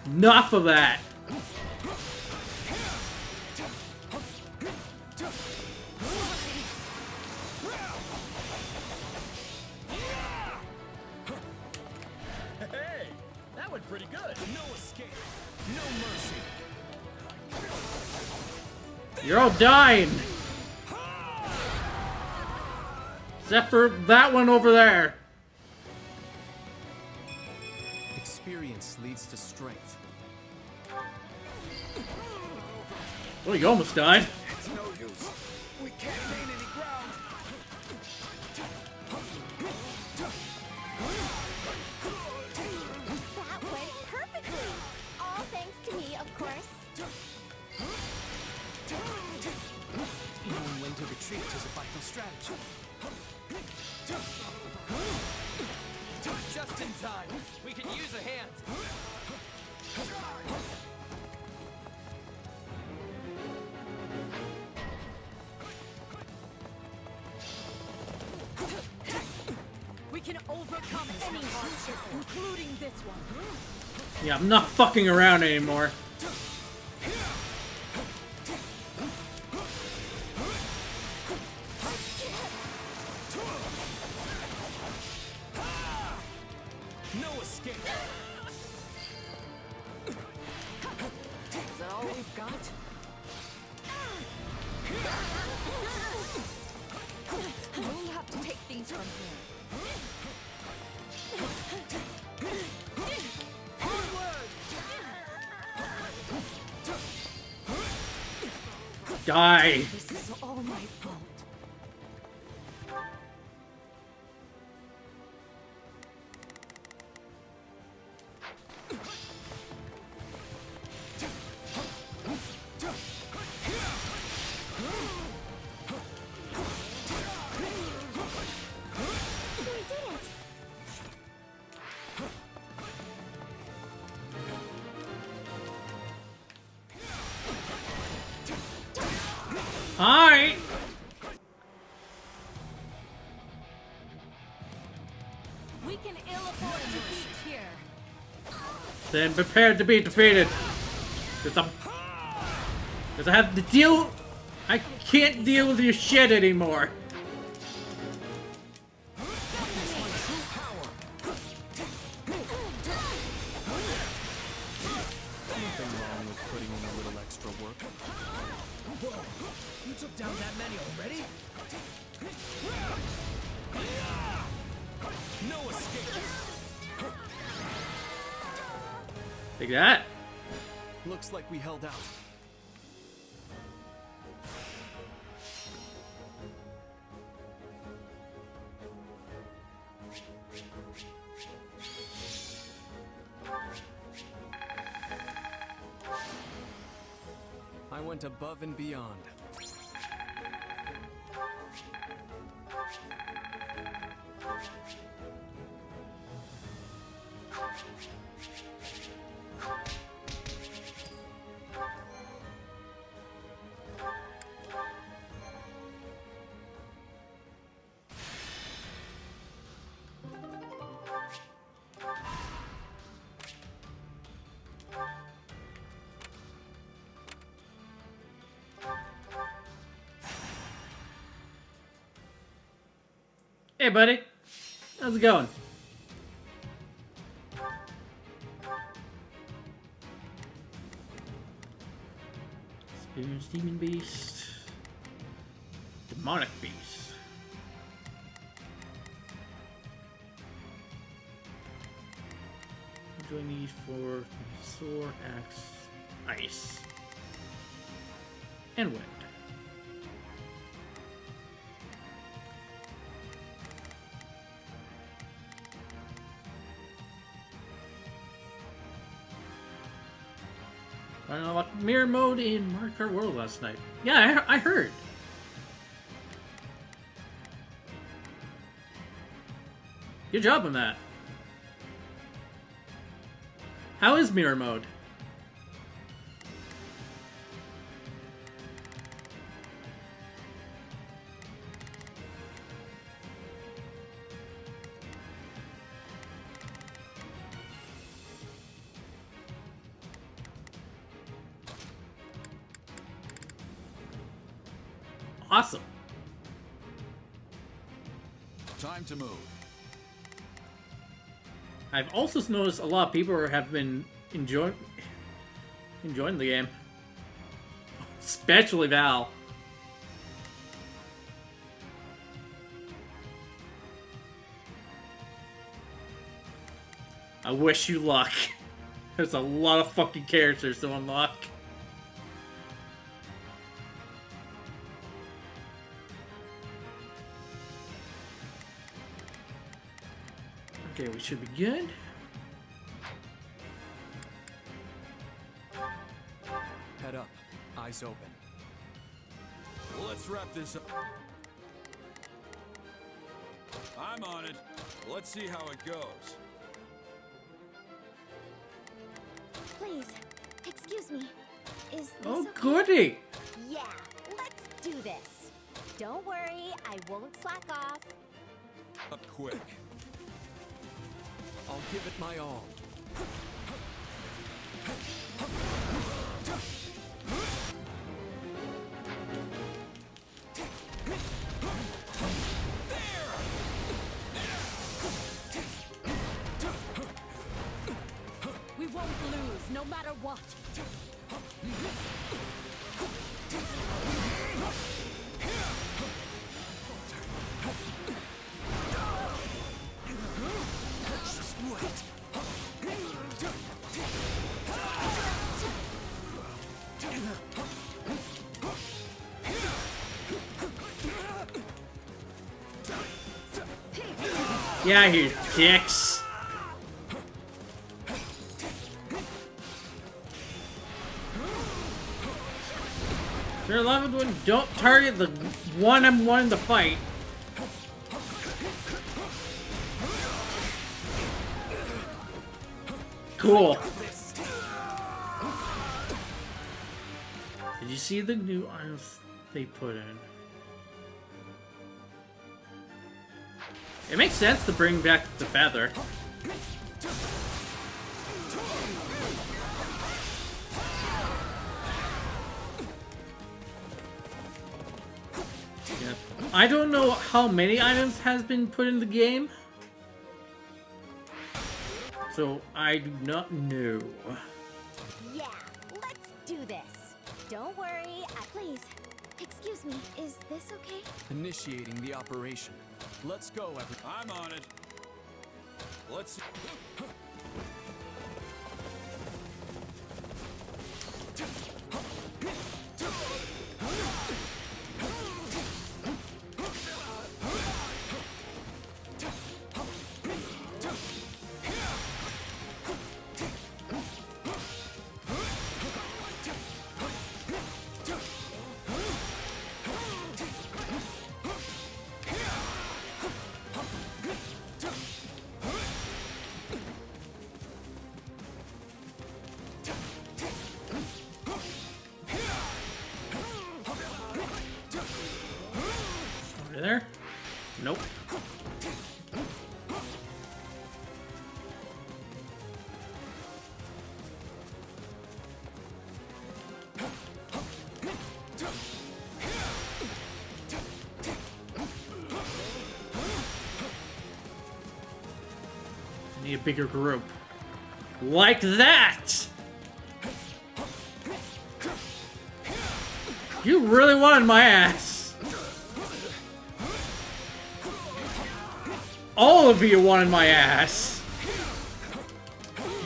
Enough of that! Hey, that went pretty good. No escape. No mercy. You're all dying! Except for that one over there. Experience leads to strength. Oh, you almost died. It's no use. We can't gain any ground. That went perfectly. All thanks to me, of course. Knowing when to retreat is a vital strategy. Just in time. We can use a hand. We can overcome any hardship, including this one. Yeah, I'm not fucking around anymore. No escape. Is that all we've got? We'll have to take these from here. Die! This is all my fault. Alright! We can ill afford defeat here. Then prepare to be defeated. Because I have to deal... I can't deal with your shit anymore. Nothing wrong with putting in a little extra work. Whoa, you took down that many already? No escape. Take that. Looks like we held out. went above and beyond. Hey, buddy. How's it going? Experience Demon Beast. Demonic Beast. What do I need for sword, axe, ice, and wind? I unlocked mirror mode in Mario Kart World last night. Yeah, I heard. Good job on that. How is mirror mode? Awesome. Time to move. I've also noticed a lot of people have been enjoying the game. Especially Val. I wish you luck. There's a lot of fucking characters to unlock. Okay, we should be good. Head up, eyes open. Let's wrap this up. I'm on it. Let's see how it goes. Please, excuse me. Is this Oh, okay? goody! Yeah, let's do this. Don't worry, I won't slack off. Up quick. I'll give it my all. We won't lose, no matter what. Just wait. Yeah, you dicks. Sure, 11 one, don't target the one I'm wanting to fight. Cool. Did you see the new items they put in? It makes sense to bring back the feather. Yeah. I don't know how many items has been put in the game, so I do not know. Yeah, let's do this. Don't worry, Please, excuse me. Is this okay? Initiating the operation. Let's go, everyone. I'm on it. Let's. Need a bigger group. Like that! You really wanted my ass. All of you wanted my ass.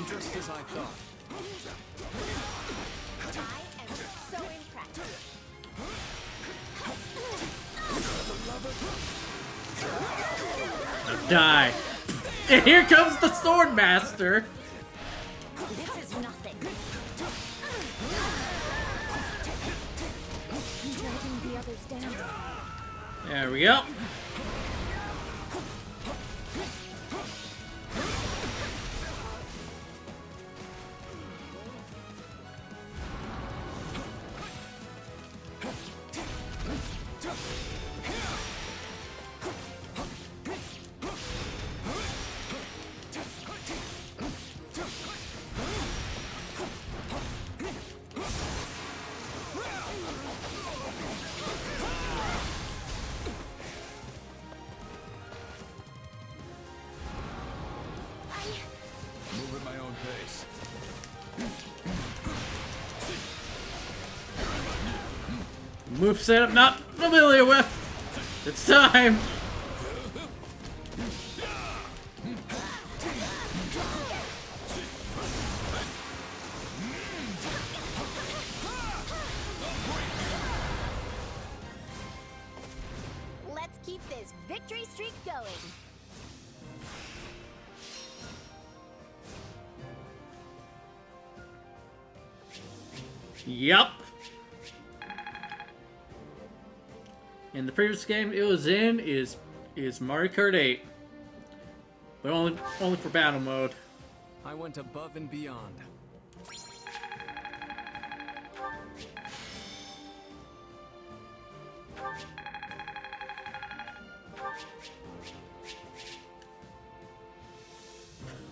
Just as I thought. Now die. And here comes the Sword Master. This is nothing. Dragging the others down. There we go. Move at my own pace. Moveset I'm not familiar with. It's time. Let's keep this victory streak going. Yup. In the previous game it was in is Mario Kart 8. But only for battle mode. I went above and beyond.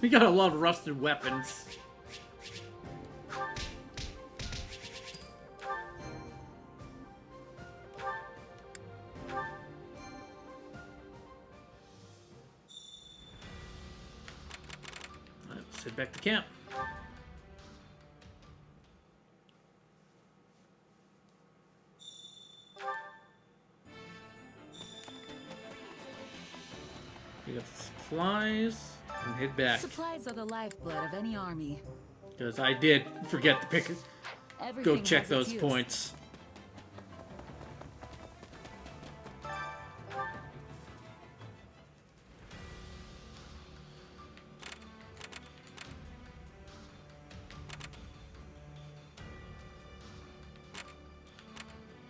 We got a lot of rusted weapons. Let's head back to camp. We got the supplies and head back. Supplies are the lifeblood of any army. Because I did forget to pick it. Go Everything check has its those use. points.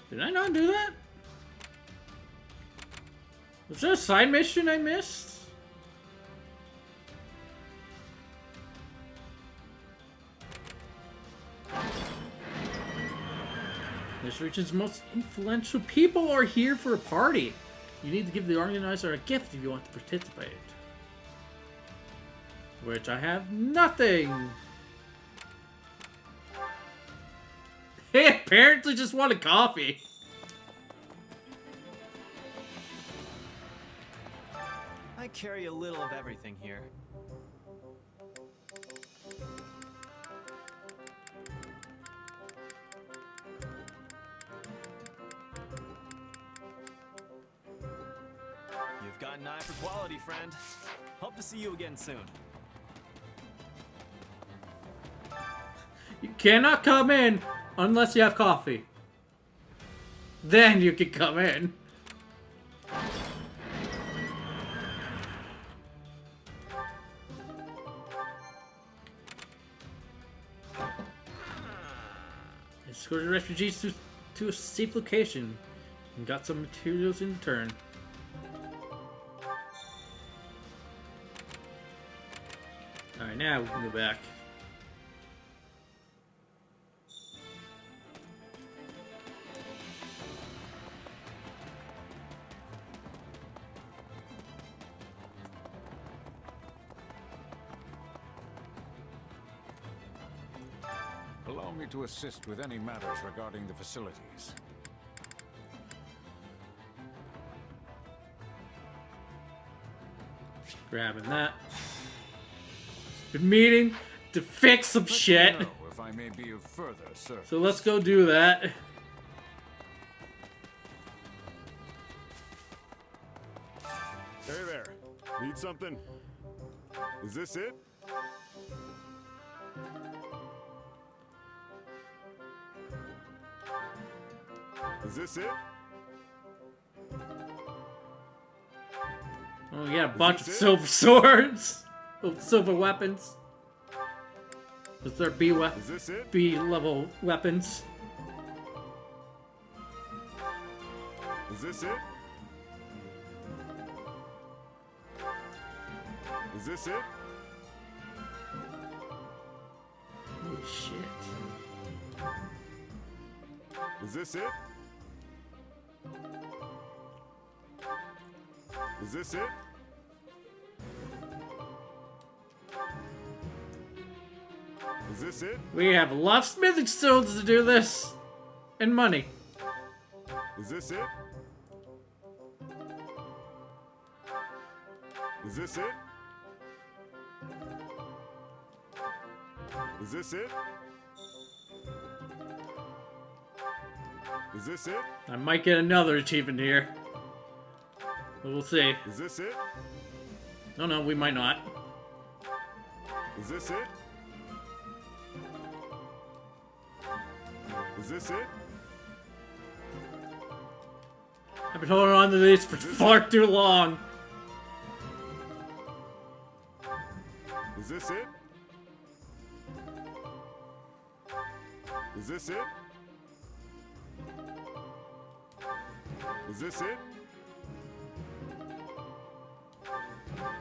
Did I not do that? Was there a side mission I missed? This region's most influential people are here for a party. You need to give the organizer a gift if you want to participate. Which I have nothing. They apparently just wanted coffee. I carry a little of everything here. You've got an eye for quality, friend. Hope to see you again soon. You cannot come in unless you have coffee. Then you can come in. Escorted refugees to a safe location and got some materials in return. Alright, now we can go back. Allow me to assist with any matters regarding the facilities. Grabbing that. Been meaning to fix some Let me shit. know if I may be of further service. So let's go do that. Hey there. Need something? Is this it? Is this it? Oh yeah, a bunch of silver swords. Silver weapons. Is there B level weapons? Is this it? Is this it? Holy shit. Is this it? Is this it? Is this it? We have a lot of smithing stones to do this. And money. Is this it? Is this it? Is this it? Is this it? I might get another achievement here. But we'll see. Is this it? No, we might not. Is this it? Is this it? I've been holding on to these for far too long. Is this it? Is this it? Is this it?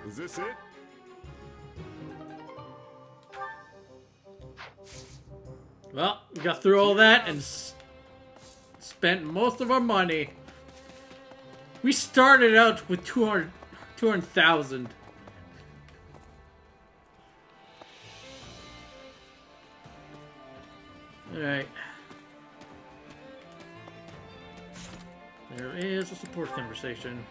Is this it? Well, we got through all that and spent most of our money. We started out with 200,000. Alright. There is a support conversation.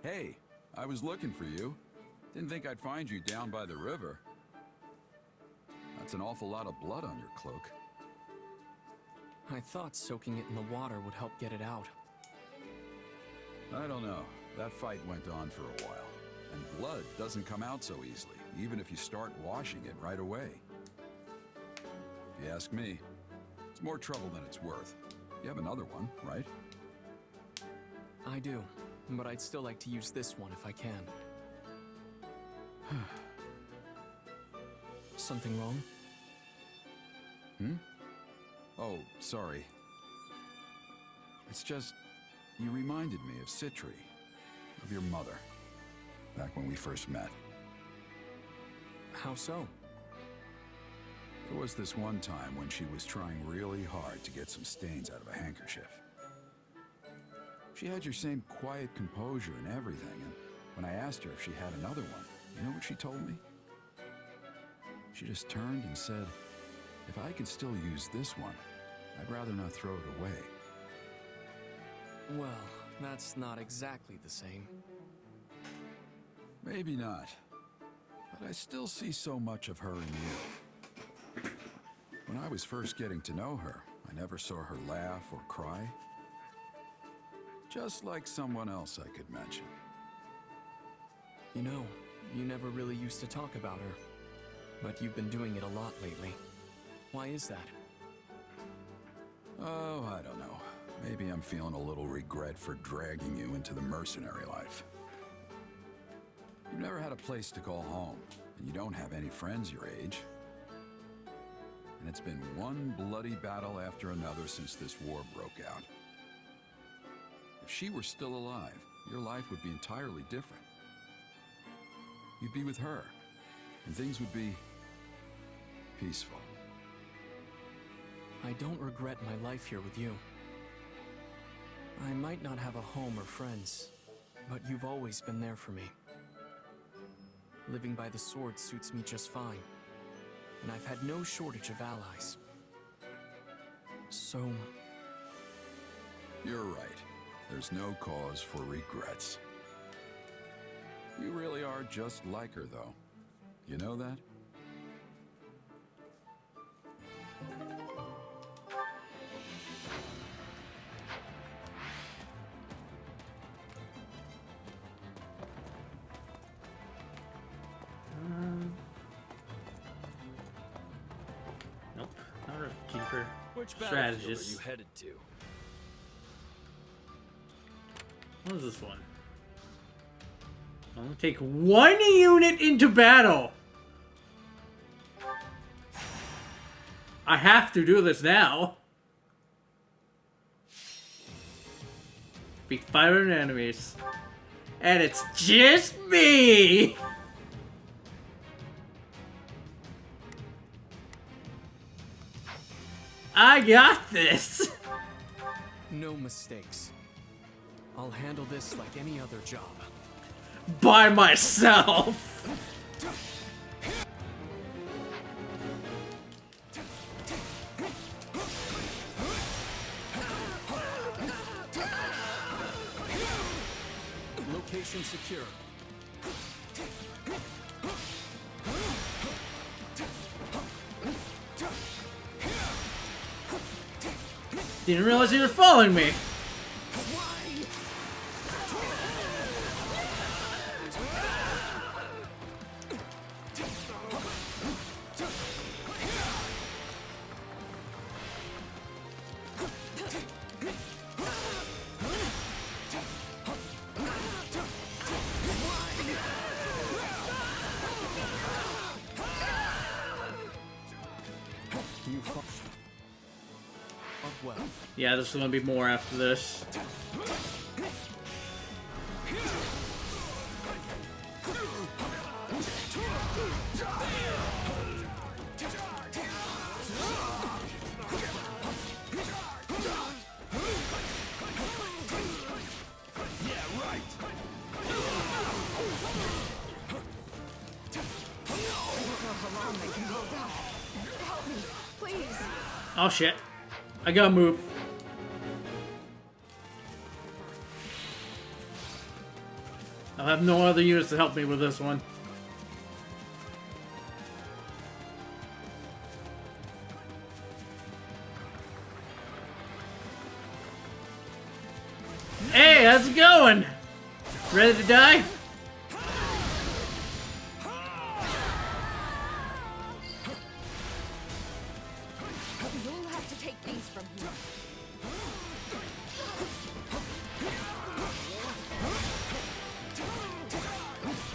Hey, I was looking for you. Didn't think I'd find you down by the river. That's an awful lot of blood on your cloak. I thought soaking it in the water would help get it out. I don't know. That fight went on for a while. And blood doesn't come out so easily, even if you start washing it right away. If you ask me, it's more trouble than it's worth. You have another one, right? I do, but I'd still like to use this one if I can. Something wrong? Oh, sorry. It's just, you reminded me of Citri, of your mother, back when we first met. How so? There was this one time when she was trying really hard to get some stains out of a handkerchief. She had your same quiet composure and everything, and when I asked her if she had another one, you know what she told me? She just turned and said, if I can still use this one, I'd rather not throw it away. Well, that's not exactly the same. Maybe not, but I still see so much of her in you. When I was first getting to know her, I never saw her laugh or cry. Just like someone else I could mention. You know, you never really used to talk about her, but you've been doing it a lot lately. Why is that? Oh, I don't know. Maybe I'm feeling a little regret for dragging you into the mercenary life. You've never had a place to call home, and you don't have any friends your age. And it's been one bloody battle after another since this war broke out. If she were still alive, your life would be entirely different. You'd be with her, and things would be peaceful. I don't regret my life here with you. I might not have a home or friends, but you've always been there for me. Living by the sword suits me just fine. and I've had no shortage of allies. So... You're right. There's no cause for regrets. You really are just like her, though. You know that? Nope. Not a keeper. Which battlefield are you Strategist. headed to? What is this one? Only take one unit into battle. I have to do this now. Beat 500 enemies. And it's just me! I got this! no mistakes. I'll handle this like any other job. By myself! Location secure. Didn't realize you were following me. You fought well. Yeah, there's gonna be more after this. Oh shit. I gotta move. I'll have no other units to help me with this one. Hey, how's it going? Ready to die? You'll have to take these from here.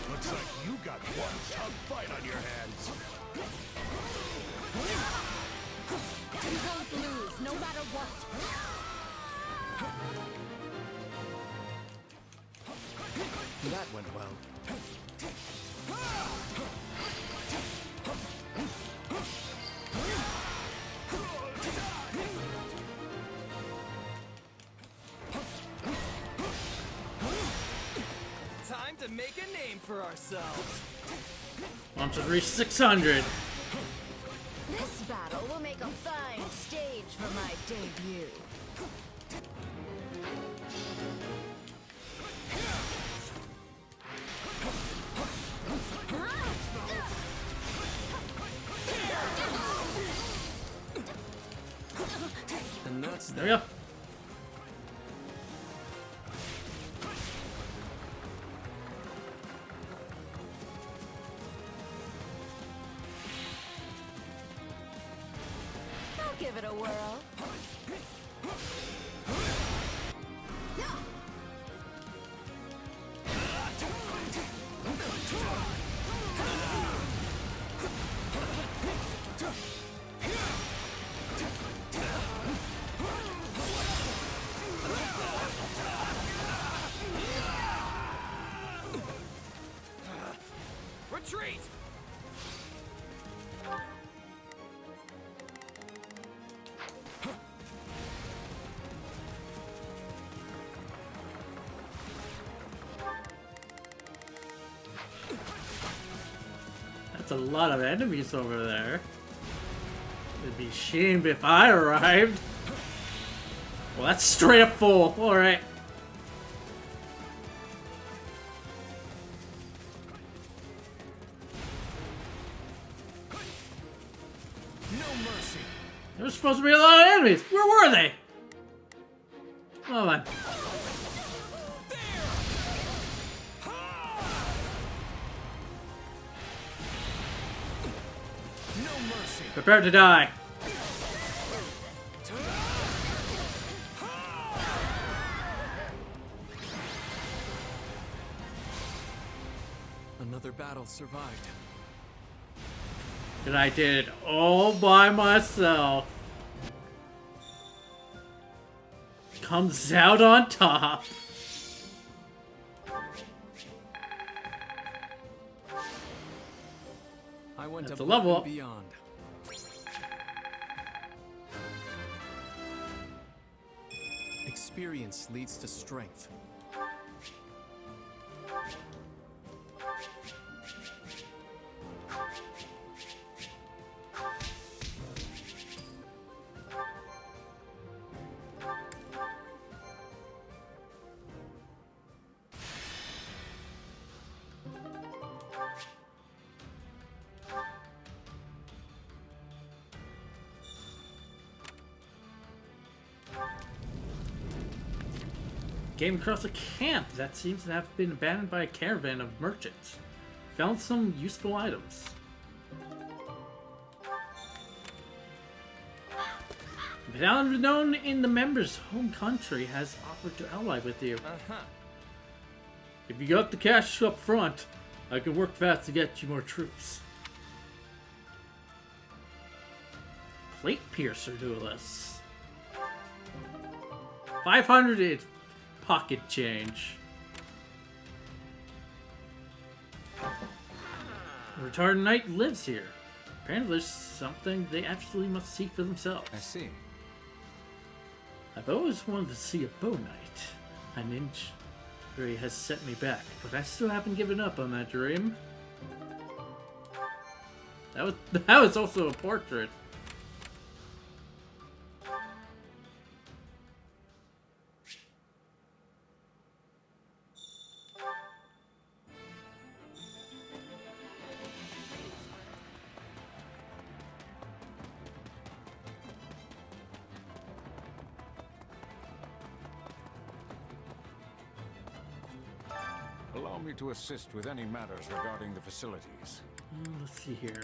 Looks like you got one tough fight on your hands. You won't lose, no matter what. That went well. Time to make a name for ourselves. Want to reach 600. This battle will make a fine stage for my debut. And that's There we go. I'll give it a whirl. Retreat! lot of enemies over there. It'd be a shame if I arrived. Well, that's straight up full. Alright. No mercy. There was supposed to be a lot of enemies. Where were they? Oh my. No mercy. Prepare to die. Another battle survived. And I did it all by myself. Comes out on top. I went That's a above level and up. beyond. Experience leads to strength. Came across a camp that seems to have been abandoned by a caravan of merchants. Found some useful items. An unknown in the members' home country has offered to ally with you. If you got the cash up front, I can work fast to get you more troops. Plate piercer duelists. 500 is pocket change. A retarded knight lives here. Apparently there's something they absolutely must see for themselves. I see. I've always wanted to see a bow knight. An injury has set me back, but I still haven't given up on that dream. That was also a portrait. Allow me to assist with any matters regarding the facilities. Let's see here.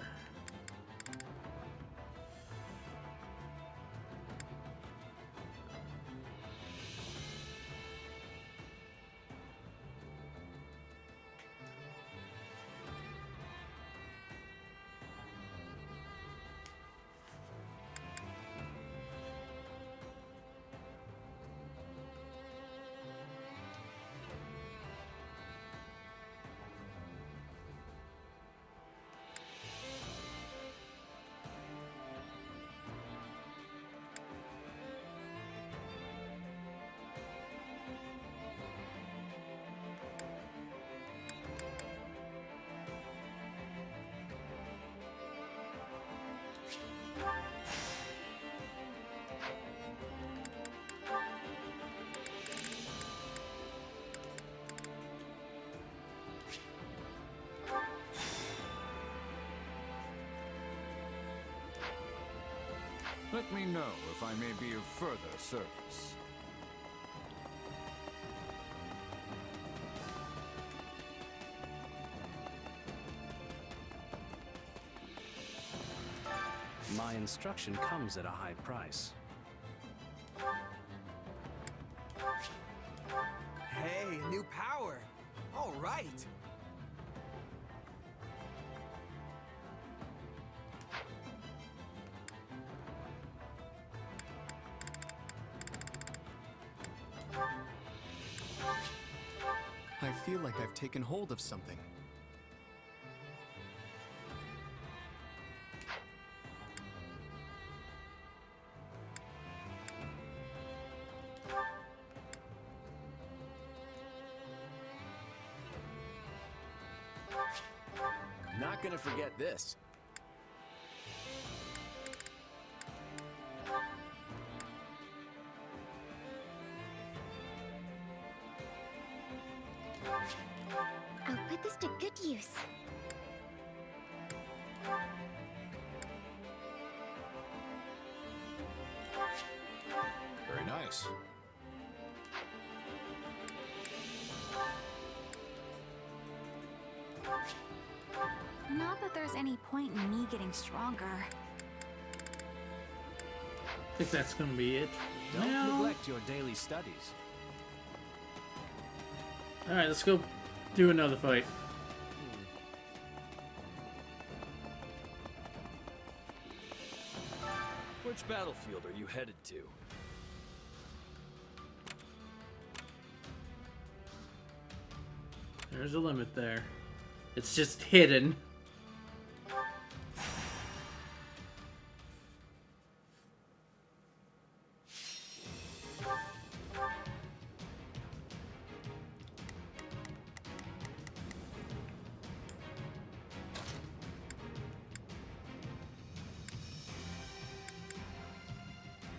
Let me know if I may be of further service. My instruction comes at a high price. Hey, new power! All right! I feel like I've taken hold of something. Not gonna forget this. I'll put this to good use. Very nice. Not that there's any point in me getting stronger. I think that's gonna be it. Don't neglect your daily studies. Alright, let's go do another fight. Which battlefield are you headed to? There's a limit there. It's just hidden.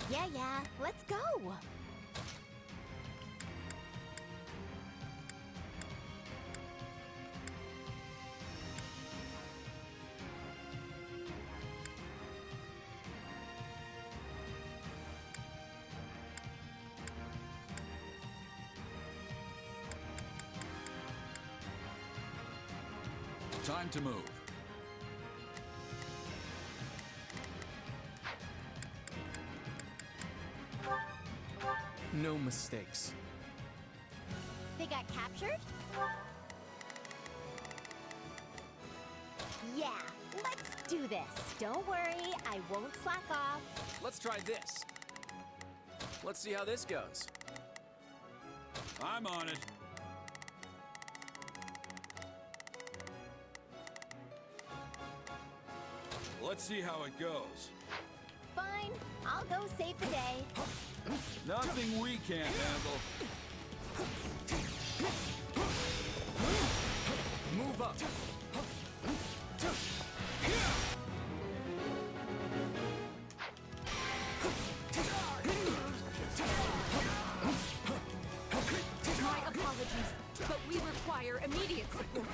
Yeah, let's go. Time to move. No mistakes. They got captured? Yeah, let's do this. Don't worry, I won't slack off. Let's try this. Let's see how this goes. I'm on it. Let's see how it goes. Fine, I'll go save the day. Nothing we can't handle. Move up. My apologies, but we require immediate support.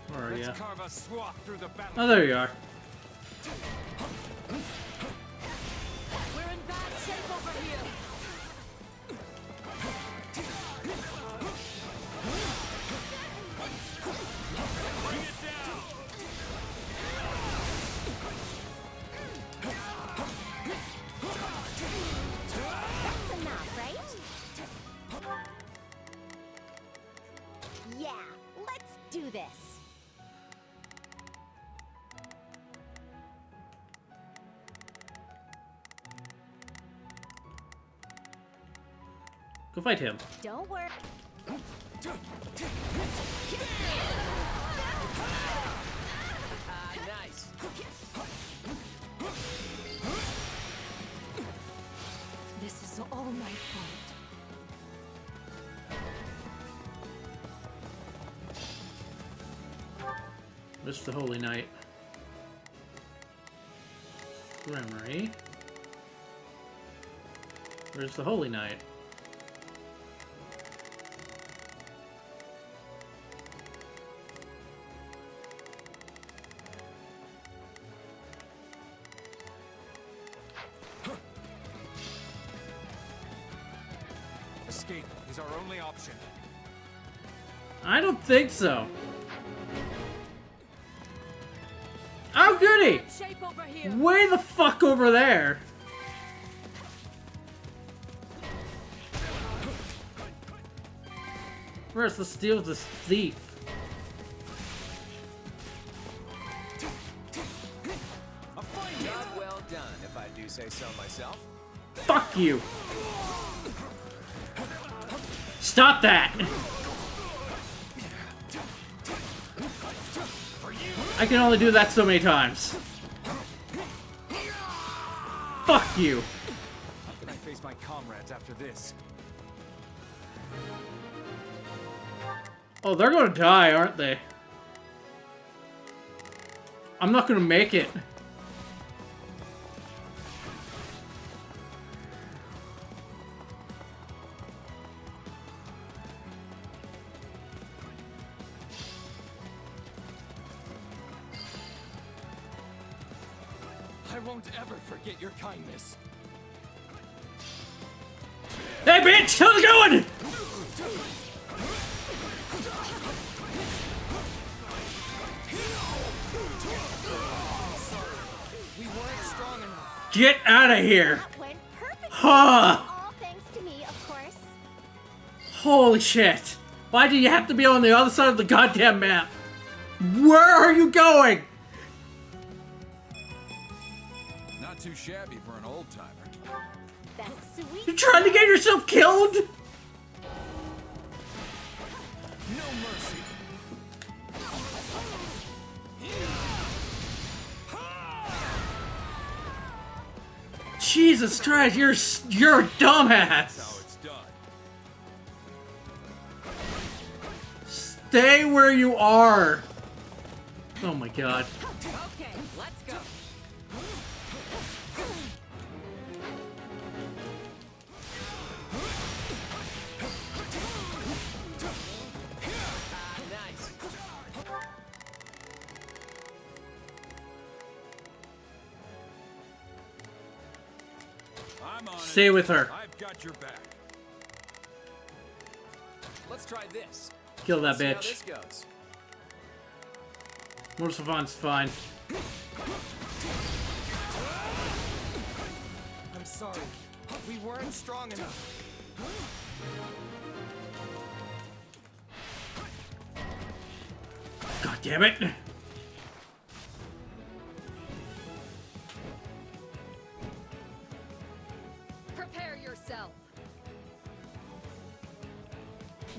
Where are you? Let's carve a swath through the battle. Oh, there you are. We're in bad shape over here. Bring it down. That's enough, right? Yeah, let's do this. Go fight him. Don't worry. Nice. This is all my fault. Where's the Holy Knight? Memory. Where's the Holy Knight? Escape is our only option. I don't think so. Oh, goody! Shape over here. Way the fuck over there! Where's the steel this thief? Job well done, if I do say so myself. Fuck you! Stop that! I can only do that so many times. Fuck you! How can I face my comrades this. Oh, they're gonna die, aren't they? I'm not gonna make it. I won't ever forget your kindness. Hey, bitch! How's it going? We weren't strong enough. Get out of here! That went perfectly. Huh. All thanks to me, of course. Holy shit! Why do you have to be on the other side of the goddamn map? Where are you going? Not too shabby for an old timer. That's sweet. You trying to get yourself killed? No mercy. Jesus Christ, you're a dumbass. Stay where you are. Oh my god. Okay, let's go. Nice. I'm on Stay it. with her. I've got your back. Let's try this. Kill that See how bitch. this goes. Most of it's fine. I'm sorry. We weren't strong enough. God damn it. Prepare yourself.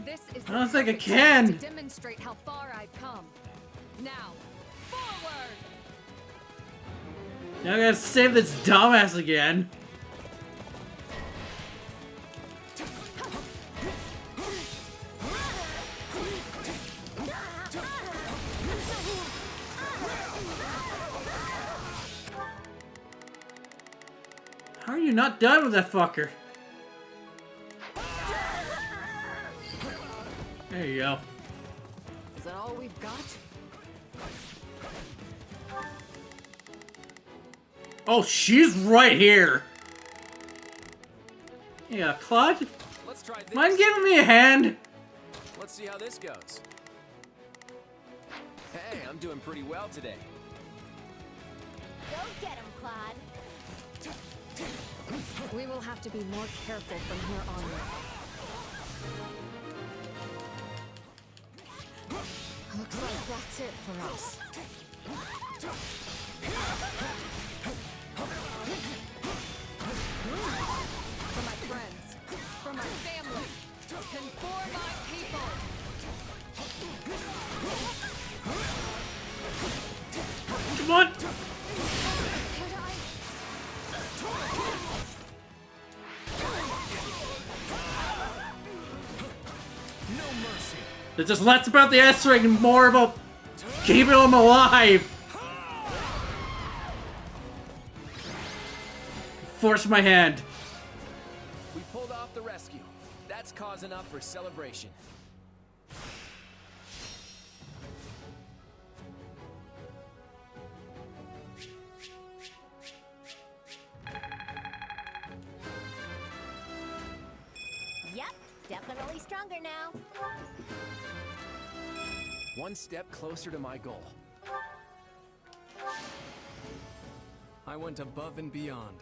This is I don't think I the perfect chance can. to demonstrate how far I've come. Now, forward. Now I gotta save this dumbass again. How are you not done with that fucker? There you go. Is that all we've got? Oh, she's right here. Yeah, Claude? Let's try this. Mind giving me a hand? Let's see how this goes. Hey, I'm doing pretty well today. Go get him, Claude. We will have to be more careful from here onward. Looks like that's it for us. For my friends, for my family, and for my people. Come on! No mercy. It's just less about the S-ring and more about keeping them alive. Force my hand. We pulled off the rescue. That's cause enough for celebration. Yep, definitely stronger now. One step closer to my goal. I went above and beyond.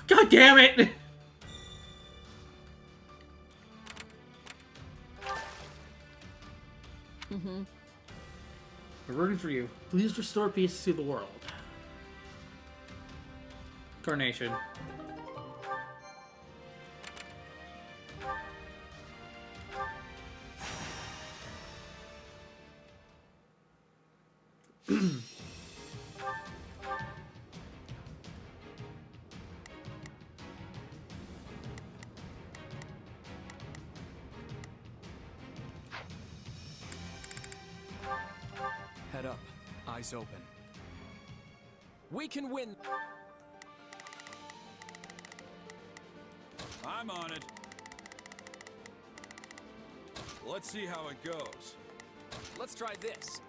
God damn it! Mm-hmm. We're rooting for you. Please restore peace to the world. Carnation. Head up, eyes open. We can win! I'm on it. Let's see how it goes. Let's try this.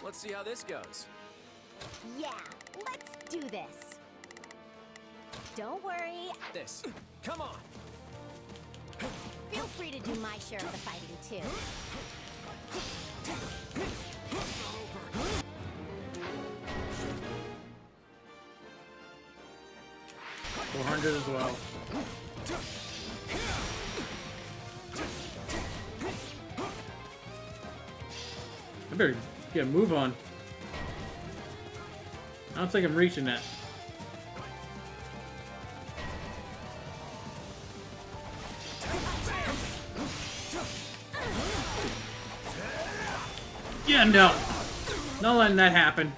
Let's see how this goes. Yeah, let's do this. Don't worry. This. Come on! Feel free to do my share of the fighting, too. 400 as well. I better get a move on. I don't think I'm reaching that. Yeah, no. Not letting that happen.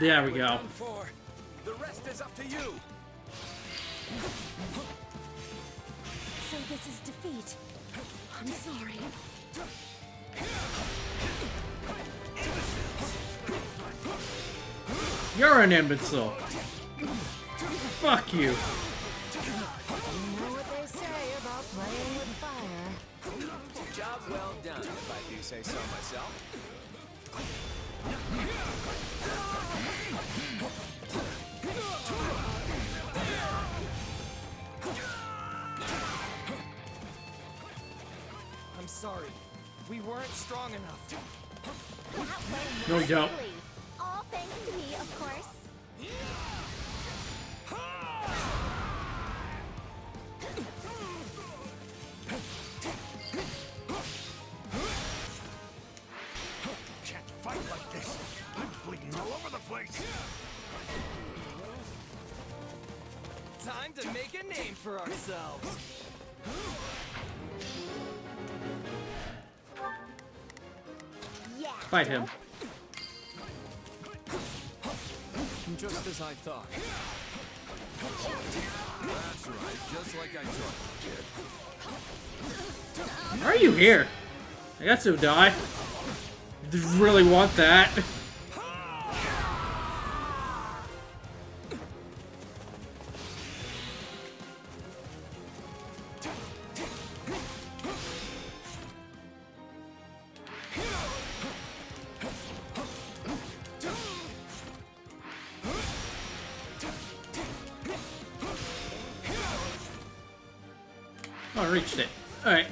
There we go. The rest is up to you. So this is defeat. I'm sorry. You're an imbecile. Fuck you. You know what they say about playing with fire. Job well done, if I do say so myself. I'm sorry. We weren't strong enough. No, you don't. All thanks to me, of course. Can't fight like this. I'm bleeding all over the place. Time to make a name for ourselves. Yeah. Fight him. Just as I thought. That's right, just like I told you, kid. Why are you here? I got to die. You really want that? Oh, I reached it. Alright.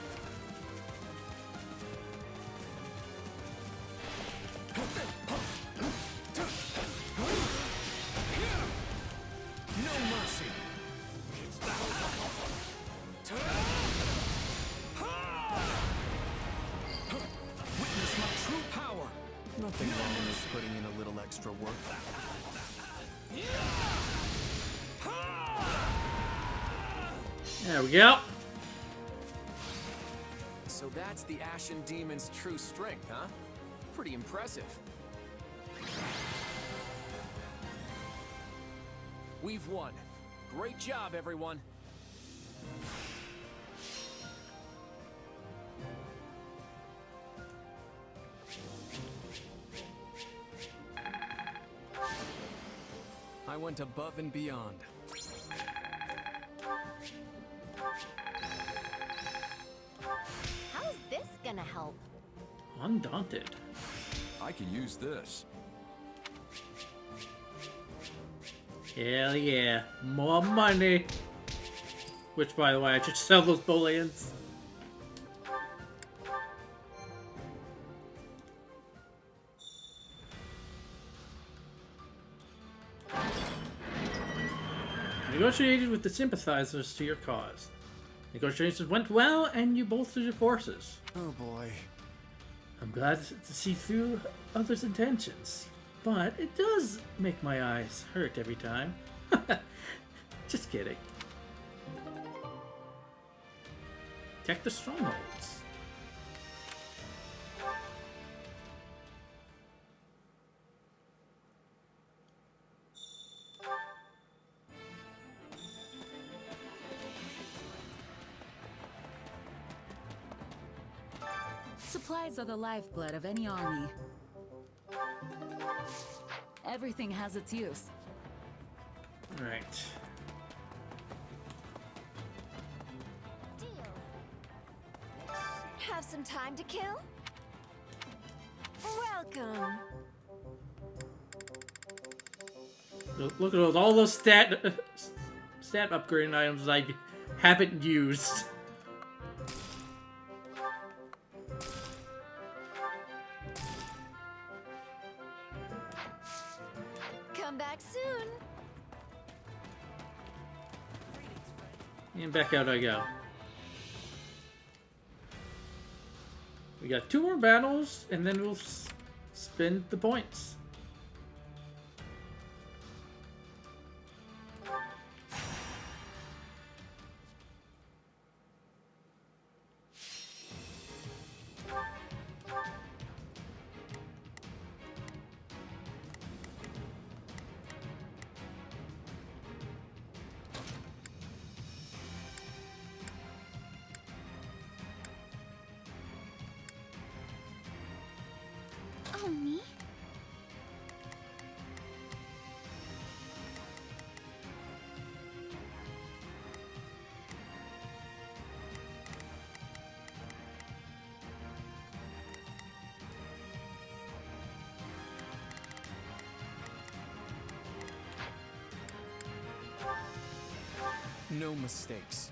No mercy. Witness my true power. Nothing wrong with putting in a little extra work. There we go. So that's the Ashen Demon's true strength, huh? Pretty impressive. We've won. Great job, everyone. I went above and beyond. How's this gonna help? Undaunted. I can use this. Hell yeah. More money. Which, by the way, I should sell those bullions. Negotiated with the sympathizers to your cause. Negotiations went well, and you bolstered your forces. Oh boy. I'm glad to see through others' intentions, but it does make my eyes hurt every time. Just kidding. Protect the strongholds. Supplies are the lifeblood of any army. Everything has its use. Right. Have some time to kill? Welcome. Look at all those stat upgrading items I haven't used. Come back soon. And back out I go. We got 2 more battles, and then we'll spend the points. Oh, me? No mistakes.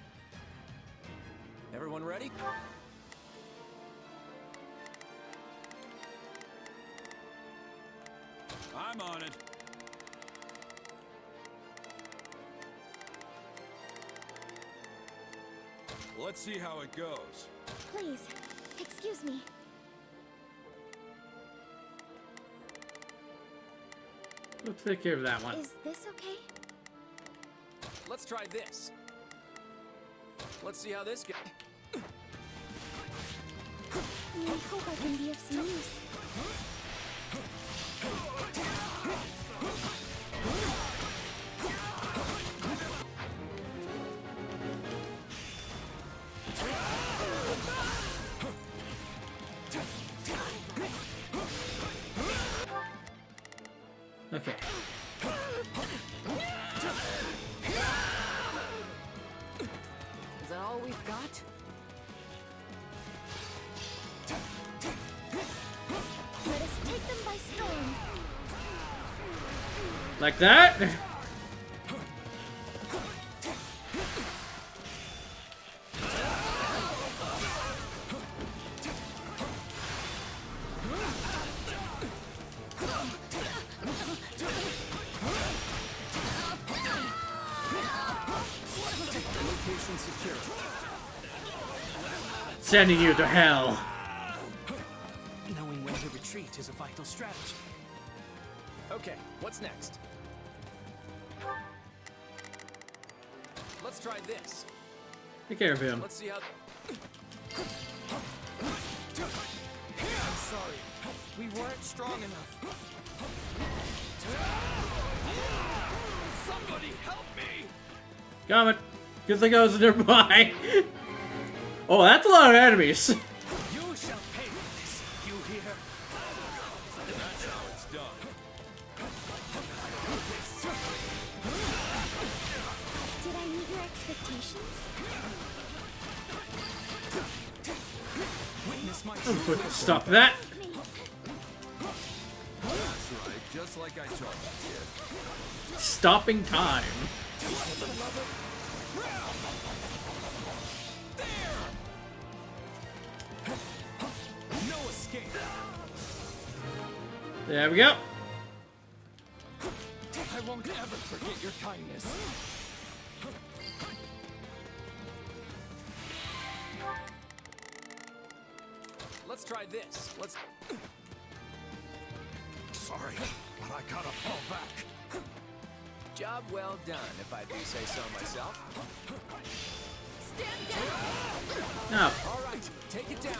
Everyone ready? I'm on it. Let's see how it goes. Please, excuse me. We'll take care of that one. Is this okay? Let's try this. Let's see how this goes. I hope I can be of some use. Okay. Is that all we've got? Let us take them by storm. Like that? Location secure. Sending you to hell. Knowing when to retreat is a vital strategy. Okay, what's next? Let's try this. Take care of him. Let's see how... I'm sorry. We weren't strong enough. Somebody help me! Coming. Good thing I was nearby. Oh, that's a lot of enemies. You shall pay for this, you hear? That's how it's done. Did I meet your expectations? Witness my Stop that. That's right, just like I told you. Stopping time. No escape. There we go. I won't ever forget your kindness. Let's try this. Let's... Sorry, but I gotta fall back. Job well done, if I do say so myself. Stand down! No. All right, take it down.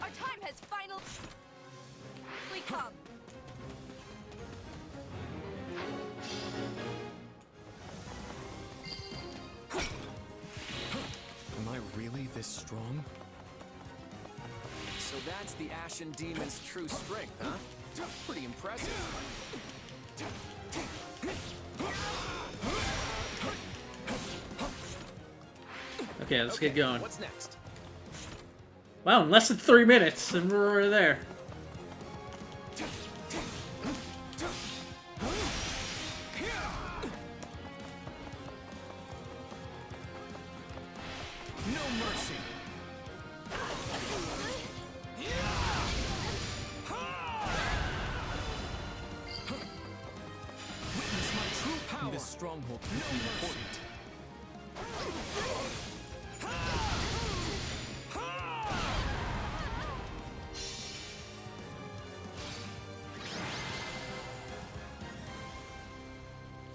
Our time has finally come. Am I really this strong? So that's the Ashen Demon's true strength, huh? Pretty impressive. Okay, let's get going. What's next? Wow, in less than 3 minutes, and we're already there. No mercy. Witness my true power. This stronghold could be important.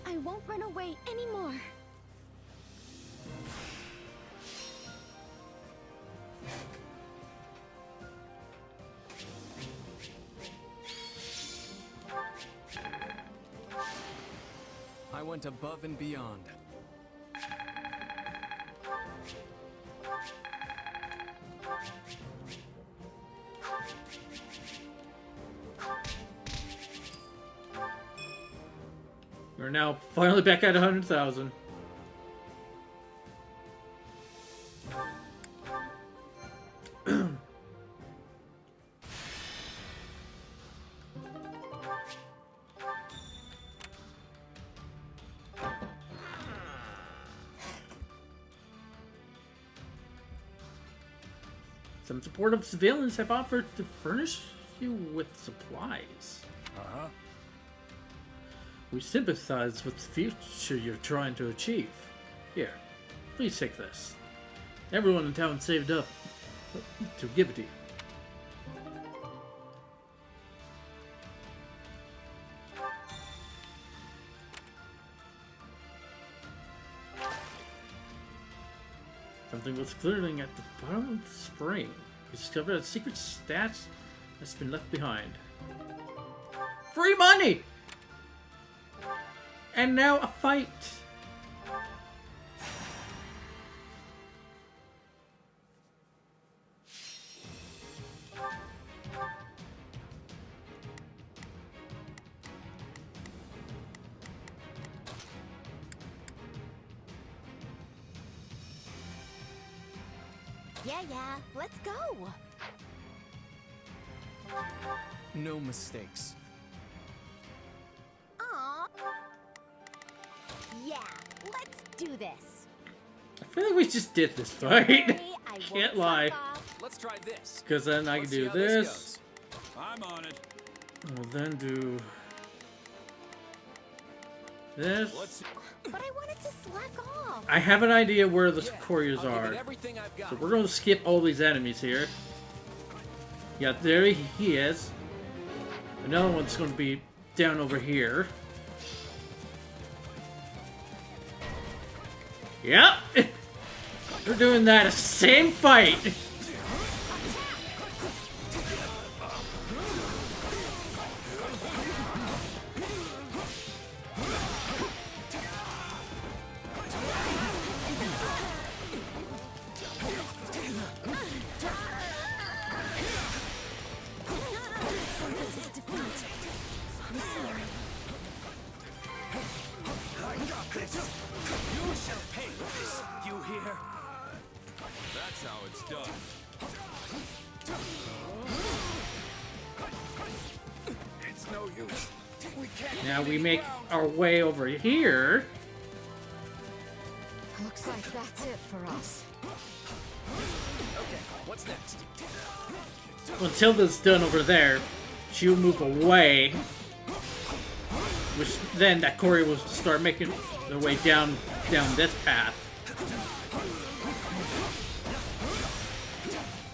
I won't run away anymore. I went above and beyond. We're now finally back at 100,000. Some supportive civilians have offered to furnish you with supplies. Uh-huh. We sympathize with the future you're trying to achieve. Here, please take this. Everyone in town saved up to give it to you. Something was clearing at the bottom of the spring. We discovered a secret stash that's been left behind. Free money! And now a fight! Yeah, let's go. No mistakes. Aww. Yeah, let's do this. I feel like we just did this fight. I can't lie. Let's try this. Because then I can do this. I'm on it. We'll then do this. But I wanted to slack off. I have an idea where the couriers are. So we're going to skip all these enemies here. Yeah, there he is. Another one's going to be down over here. Yep. We're doing that same fight. That's how it's done. It's no use. We can't Now we make our way over here. Looks like that's it for us. Okay, what's next? When Tilda's done over there, she'll move away. Which then that Cory will start making their way down this path.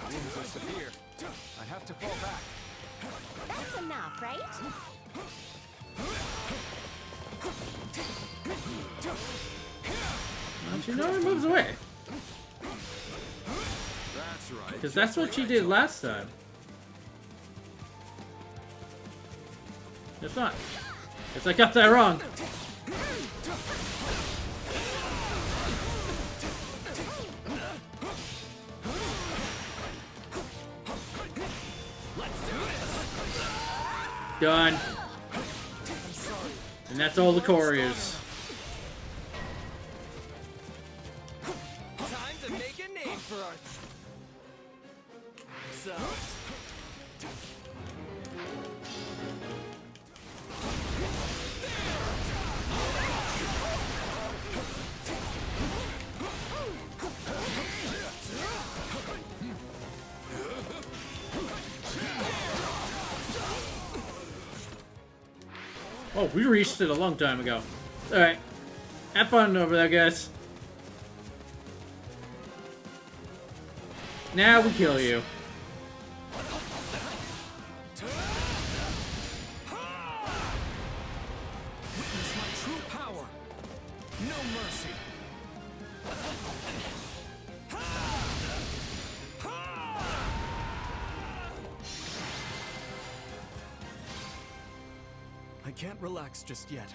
Wounds are severe. I have to fall back. That's enough, right? Don't you know, it moves away. That's right. Because that's what she did last time. It's not. Guess I got that wrong. Done. And that's all the Couriers. Time to make a name for our... So... Oh, we reached it a long time ago. Alright. Have fun over there, guys. Now we kill you. Witness my true power. No mercy. I can't relax just yet.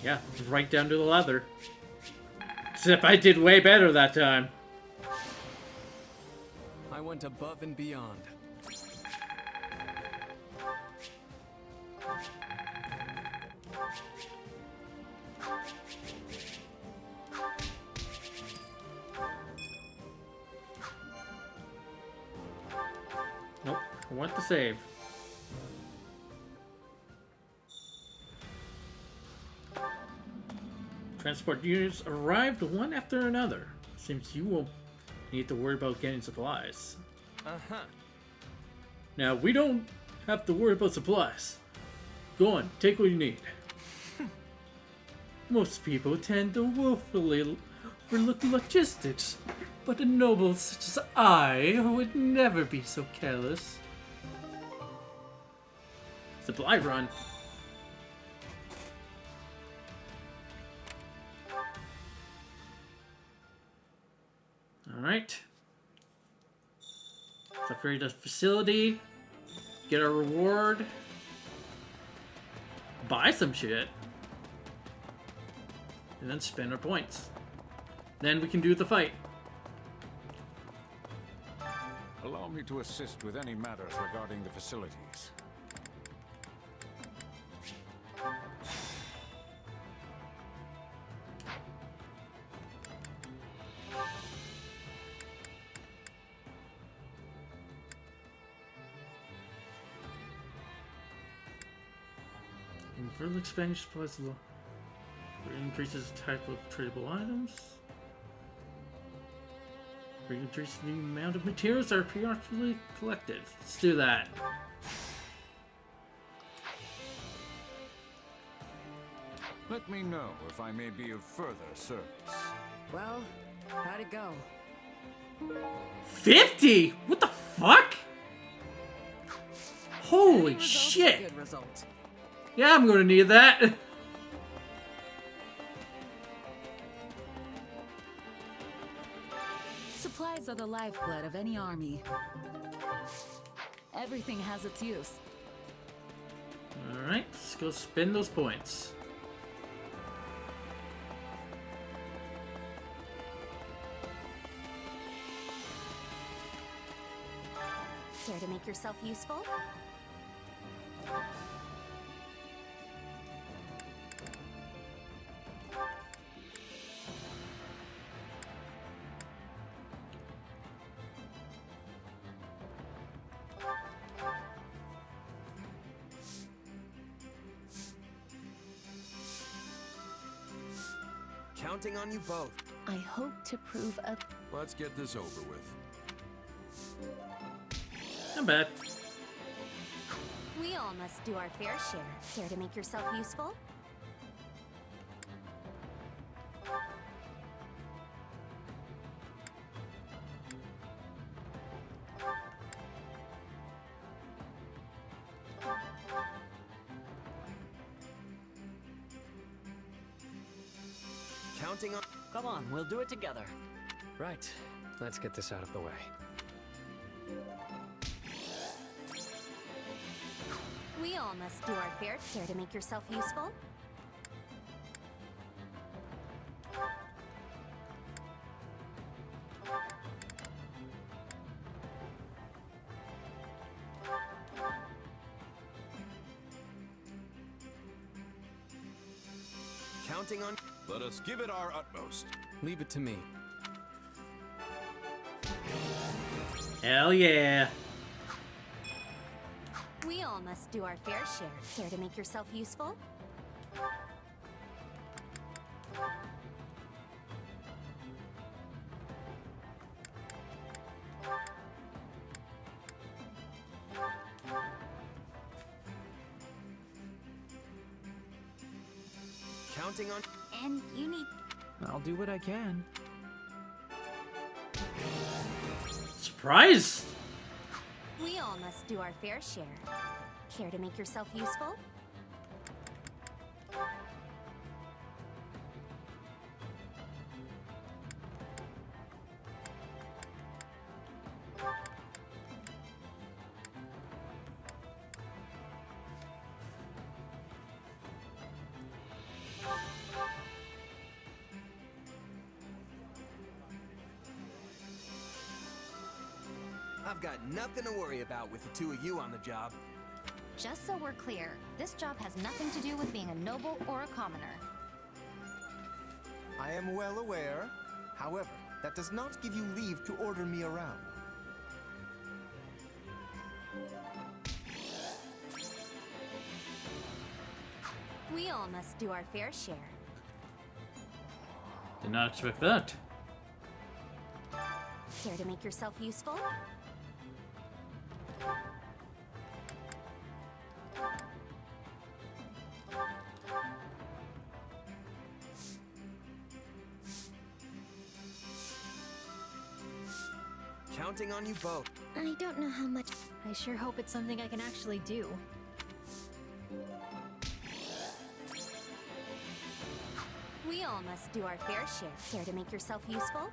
Yeah, right down to the leather. Except I did way better that time. I went above and beyond. Nope, I want to save. Transport units arrived one after another. Seems you won't need to worry about getting supplies. Uh-huh. Now, we don't have to worry about supplies. Go on, take what you need. Most people tend to willfully overlook logistics, but a noble such as I would never be so careless. Supply run. Alright. Let's upgrade the facility. Get a reward. Buy some shit. And then spend our points. Then we can do the fight. Allow me to assist with any matters regarding the facilities. Further expansion supplies increases the type of tradable items. Increases the amount of materials that are periodically collected. Let's do that. Let me know if I may be of further service. Well, how'd it go? 50? What the fuck? Holy shit! Good result. Yeah, I'm gonna need that. Supplies are the lifeblood of any army. Everything has its use. Alright, let's go spend those points. Care to make yourself useful? Counting on you both. I hope to prove a... Let's get this over with. Not bad. We all must do our fair share. Care to make yourself useful? Counting on... Come on, we'll do it together. Right. Let's get this out of the way. We all must do our fair share to make yourself useful. Counting on... Let us give it our utmost. Leave it to me. Hell yeah. We all must do our fair share. Care to make yourself useful? Counting on... And you need... I'll do what I can. Surprise! We all must do our fair share. Care to make yourself useful? I've got nothing to worry about with the two of you on the job. Just so we're clear, this job has nothing to do with being a noble or a commoner. I am well aware. However, that does not give you leave to order me around. We all must do our fair share. Did not expect that. Care to make yourself useful? Counting on you both. I don't know how much... I sure hope it's something I can actually do. We all must do our fair share. Care to make yourself useful?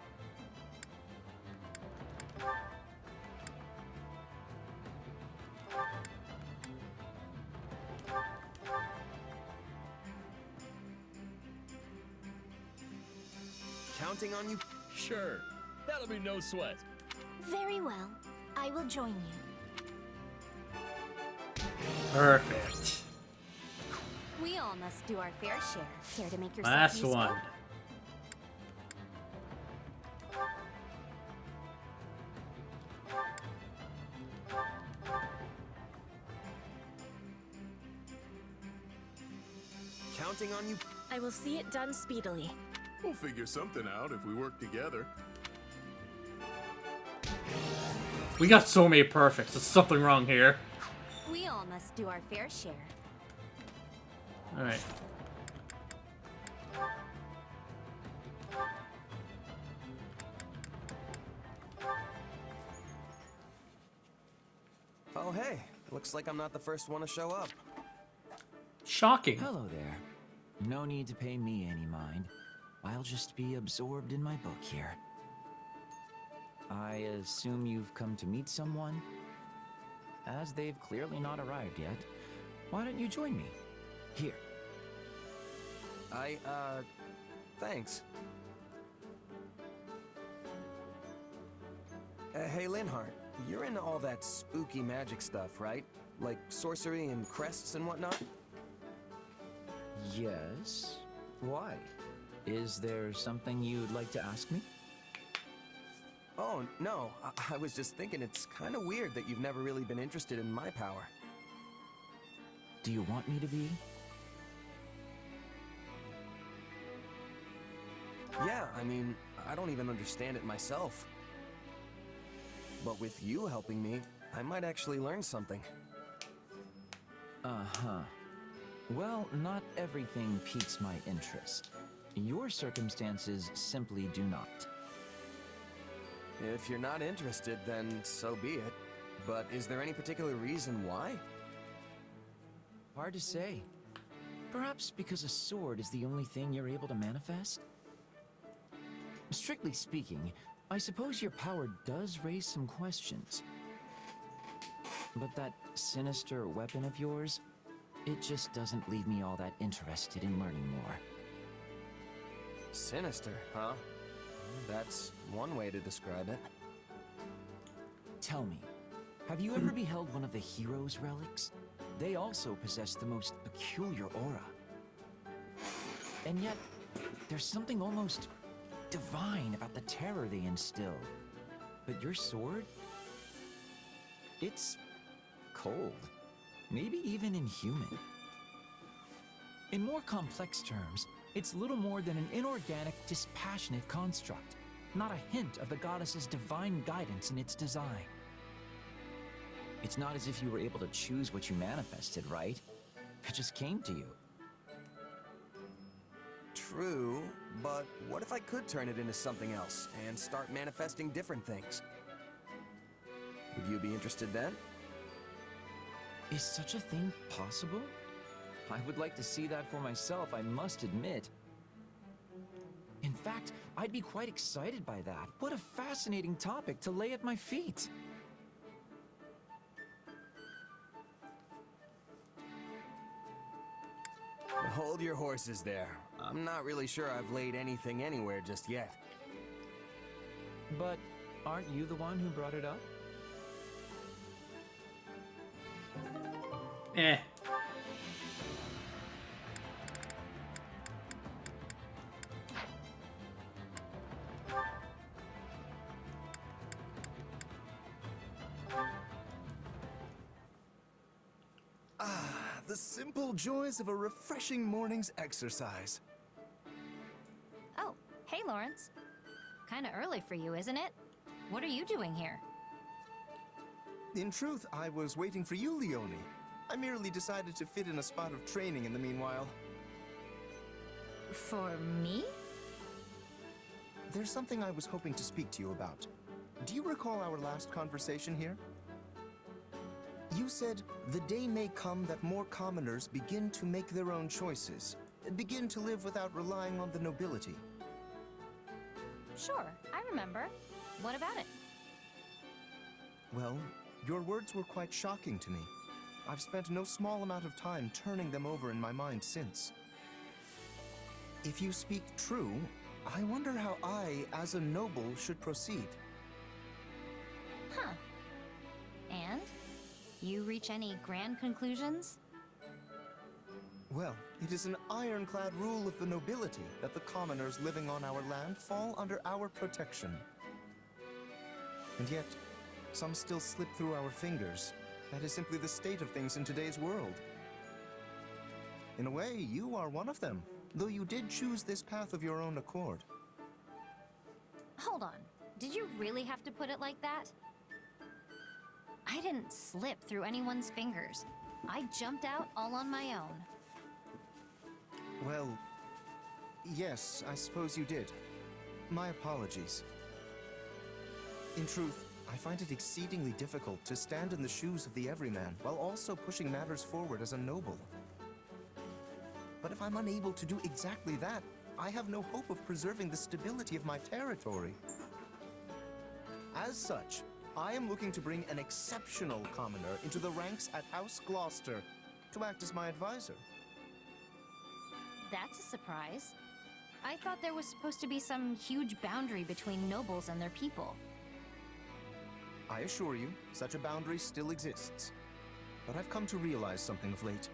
Counting on you. Sure. That'll be no sweat. Very well. I will join you. Perfect. We all must do our fair share. Care to make yourself Last useful? one. Counting on you. I will see it done speedily. We'll figure something out if we work together. We got so many perfects. There's something wrong here. We all must do our fair share. Alright. Oh, hey. Looks like I'm not the first one to show up. Shocking. Hello there. No need to pay me any mind. I'll just be absorbed in my book here. I assume you've come to meet someone? As they've clearly not arrived yet, why don't you join me? Here. Thanks. Hey, Linhart, you're into all that spooky magic stuff, right? Like sorcery and crests and whatnot? Yes. Why? Is there something you'd like to ask me? Oh, no. I was just thinking it's kind of weird that you've never really been interested in my power. Do you want me to be? Yeah, I mean, I don't even understand it myself. But with you helping me, I might actually learn something. Uh-huh. Well, not everything piques my interest. Your circumstances simply do not. If you're not interested, then so be it. But is there any particular reason why? Hard to say. Perhaps because a sword is the only thing you're able to manifest? Strictly speaking, I suppose your power does raise some questions. But that sinister weapon of yours, it just doesn't leave me all that interested in learning more. Sinister, huh? That's one way to describe it. Tell me, have you ever beheld one of the hero's relics? They also possess the most peculiar aura. And yet, there's something almost divine about the terror they instill. But your sword? It's cold. Maybe even inhuman. In more complex terms, it's little more than an inorganic, dispassionate construct. Not a hint of the goddess's divine guidance in its design. It's not as if you were able to choose what you manifested, right? It just came to you. True, but what if I could turn it into something else and start manifesting different things? Would you be interested then? Is such a thing possible? I would like to see that for myself, I must admit. In fact, I'd be quite excited by that. What a fascinating topic to lay at my feet. Hold your horses there. I'm not really sure I've laid anything anywhere just yet. But aren't you the one who brought it up? Eh. The simple joys of a refreshing morning's exercise. Oh, hey Lawrence. Kinda early for you, isn't it? What are you doing here? In truth, I was waiting for you, Leone. I merely decided to fit in a spot of training in the meanwhile. For me? There's something I was hoping to speak to you about. Do you recall our last conversation here? You said, the day may come that more commoners begin to make their own choices, begin to live without relying on the nobility. Sure, I remember. What about it? Well, your words were quite shocking to me. I've spent no small amount of time turning them over in my mind since. If you speak true, I wonder how I, as a noble, should proceed. Huh. And? You reach any grand conclusions? Well, it is an ironclad rule of the nobility that the commoners living on our land fall under our protection. And yet, some still slip through our fingers. That is simply the state of things in today's world. In a way, you are one of them, though you did choose this path of your own accord. Hold on. Did you really have to put it like that? I didn't slip through anyone's fingers. I jumped out all on my own. Well, yes, I suppose you did. My apologies. In truth, I find it exceedingly difficult to stand in the shoes of the everyman while also pushing matters forward as a noble. But if I'm unable to do exactly that, I have no hope of preserving the stability of my territory. As such, I am looking to bring an exceptional commoner into the ranks at House Gloucester to act as my advisor. That's a surprise. I thought there was supposed to be some huge boundary between nobles and their people. I assure you, such a boundary still exists. But I've come to realize something of late.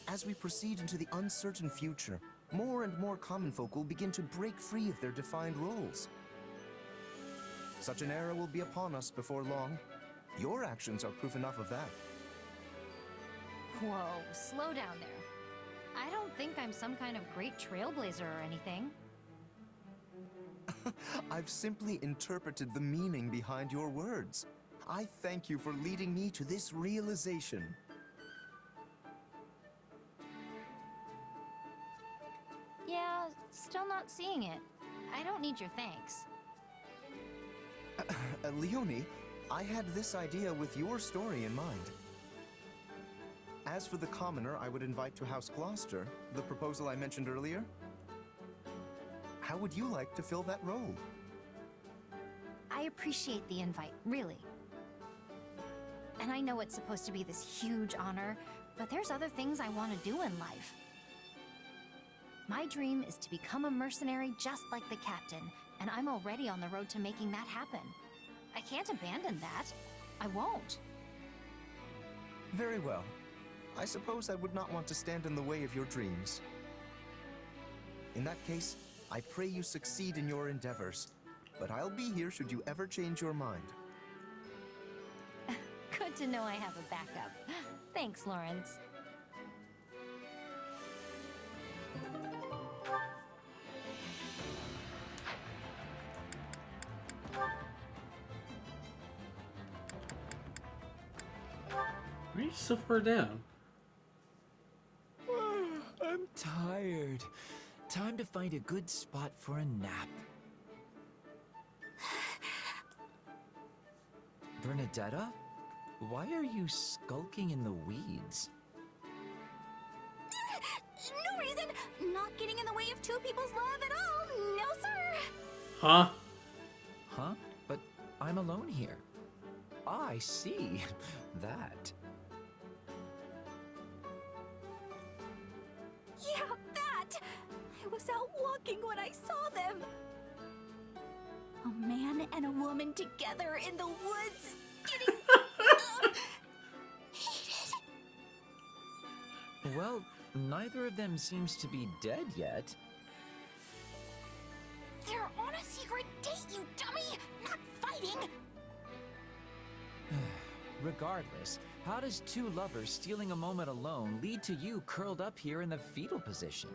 As we proceed into the uncertain future, more and more common folk will begin to break free of their defined roles. Such an era will be upon us before long. Your actions are proof enough of that. Whoa, slow down there. I don't think I'm some kind of great trailblazer or anything. I've simply interpreted the meaning behind your words. I thank you for leading me to this realization. Yeah, still not seeing it. I don't need your thanks. Leonie, I had this idea with your story in mind. As for the commoner I would invite to House Gloucester, the proposal I mentioned earlier, how would you like to fill that role? I appreciate the invite, really. And I know it's supposed to be this huge honor, but there's other things I want to do in life. My dream is to become a mercenary just like the captain, and I'm already on the road to making that happen. I can't abandon that. I won't. Very well. I suppose I would not want to stand in the way of your dreams. In that case, I pray you succeed in your endeavors, but I'll be here should you ever change your mind. Good to know I have a backup. Thanks, Lawrence. Why are you so far down? I'm tired. Time to find a good spot for a nap. Bernadetta? Why are you skulking in the weeds? No reason! Not getting in the way of two people's love at all! No, sir! Huh? Huh? But I'm alone here. I see. That. Yeah, that! I was out walking when I saw them! A man and a woman together in the woods, getting... hated. Well, neither of them seems to be dead yet. They're on a secret date, you dummy! Not fighting! Regardless, how does two lovers stealing a moment alone lead to you curled up here in the fetal position?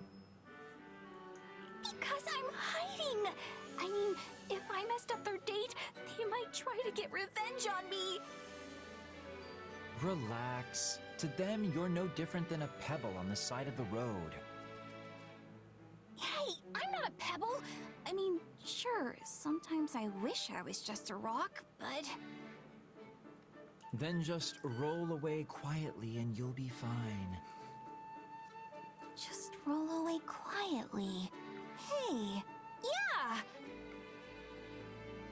Because I'm hiding! I mean, if I messed up their date, they might try to get revenge on me! Relax. To them, you're no different than a pebble on the side of the road. Hey, I'm not a pebble! I mean, sure, sometimes I wish I was just a rock, but... Then just roll away quietly and you'll be fine. Just roll away quietly. Hey, yeah!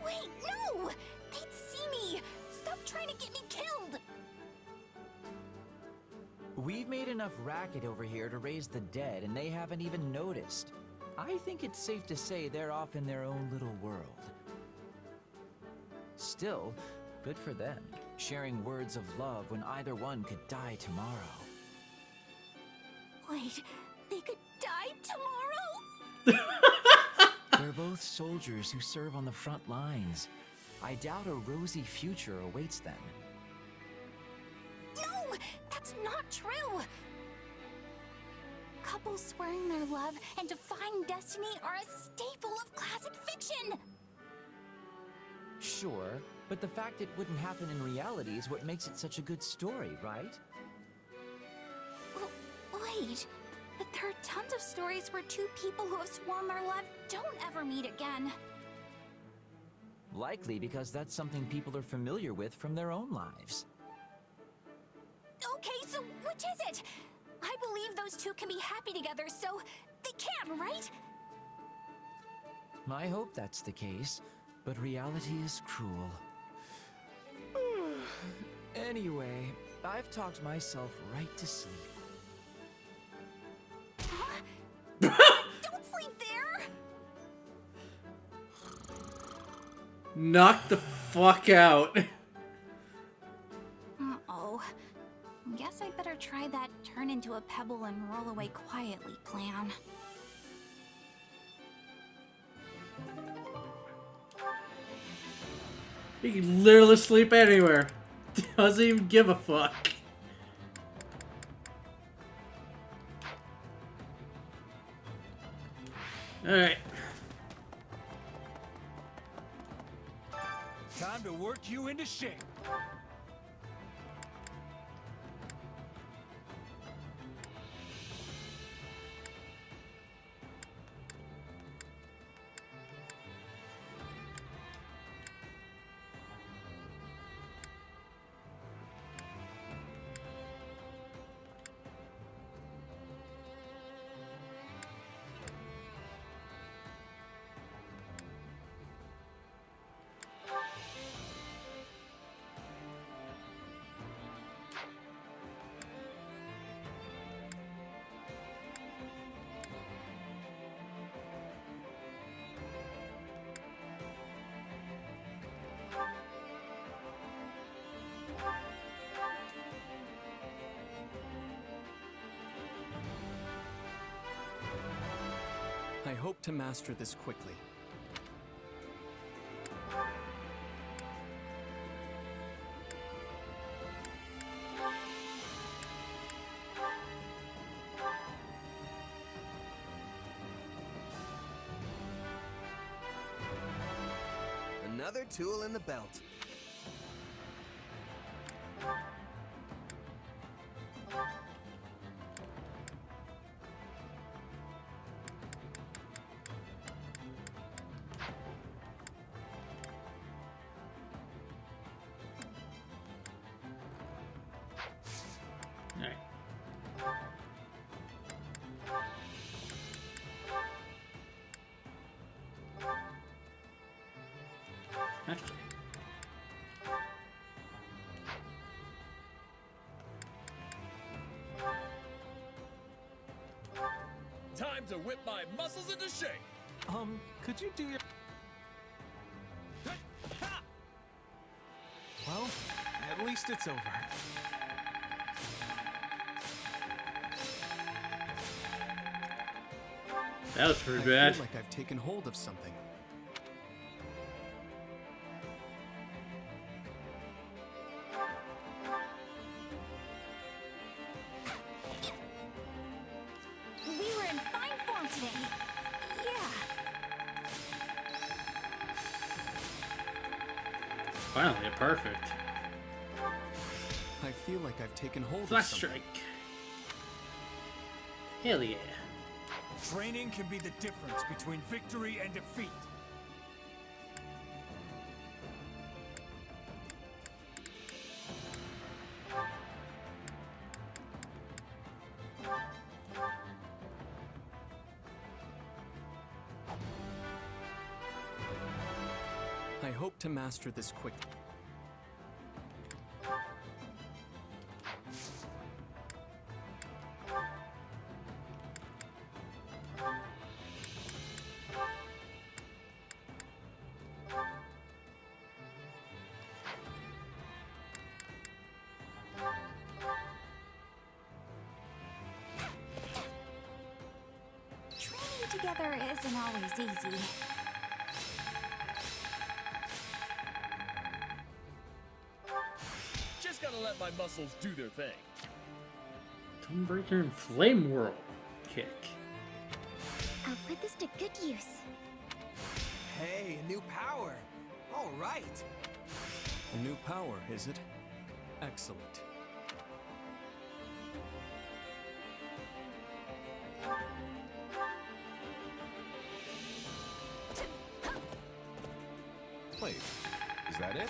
Wait, no! They'd see me! Stop trying to get me killed! We've made enough racket over here to raise the dead and they haven't even noticed. I think it's safe to say they're off in their own little world. Still, good for them, sharing words of love when either one could die tomorrow. Wait, they could die tomorrow? They're both soldiers who serve on the front lines. I doubt a rosy future awaits them. No! That's not true! Couples swearing their love and defying destiny are a staple of classic fiction! Sure, but the fact it wouldn't happen in reality is what makes it such a good story, right? Wait, but there are tons of stories where two people who have sworn their love don't ever meet again. Likely because that's something people are familiar with from their own lives. Okay, so which is it? I believe those two can be happy together, so they can, right? I hope that's the case, but reality is cruel. Anyway, I've talked myself right to sleep. Huh? Don't sleep there! Knock the fuck out. Uh-oh. Guess I'd better try that turn into a pebble and roll away quietly plan. He can literally sleep anywhere. Doesn't even give a fuck. Alright. Time to work you into shape. I hope to master this quickly. Another tool in the belt. Actually. Time to whip my muscles into shape. Could you do your... Well, at least it's over. That was pretty I bad. feel like I've taken hold of something. We were in fine form today. Yeah. Finally, perfect. I feel like I've taken hold Flash of something. strike. Hell yeah. Training can be the difference between victory and defeat. I hope to master this quickly. Training together isn't always easy. Just gotta let my muscles do their thing. Tonebreaker and Flame Whirl kick. I'll put this to good use. Hey, a new power. All right. A new power, is it? Excellent. Wait, is that it?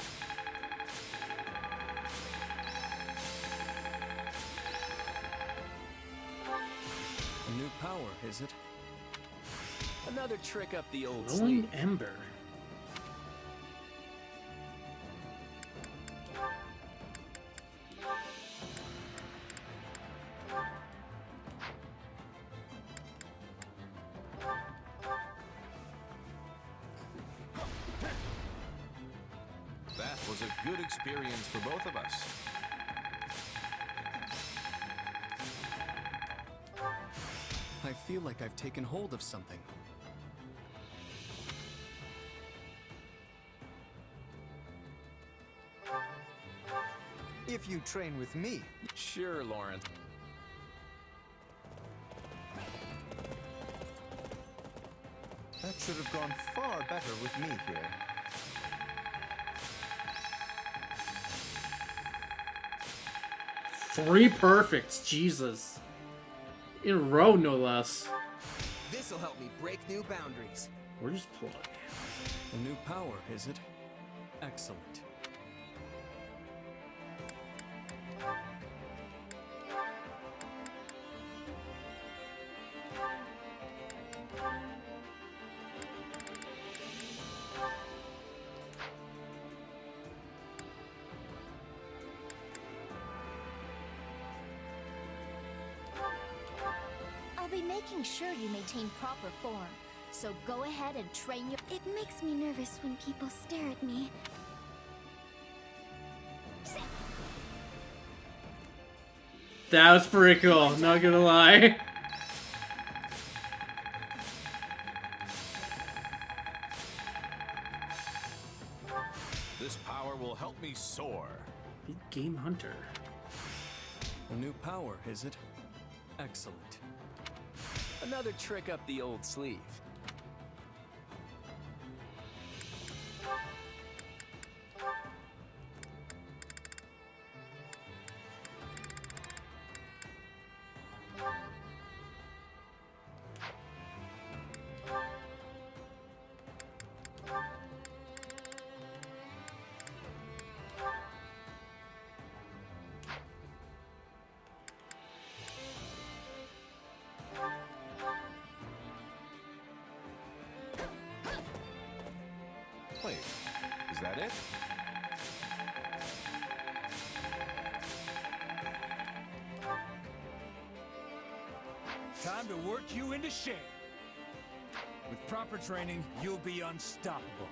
A new power, is it? Another trick up the old Glowing sleeve. Ember. That was a good experience for both of us. I feel like I've taken hold of something. If you train with me. Sure, Lawrence. That should have gone far better with me here. 3 perfects, Jesus. In a row, no less. This'll help me break new boundaries. We're just plug. A new power, is it? Excellent. I'll be making sure you maintain proper form, so go ahead and train your— It makes me nervous when people stare at me. That was pretty cool, not gonna lie. This power will help me soar. Big Game Hunter. A new power, is it? Excellent. Another trick up the old sleeve. Wait, is that it? Time to work you into shape. With proper training, you'll be unstoppable.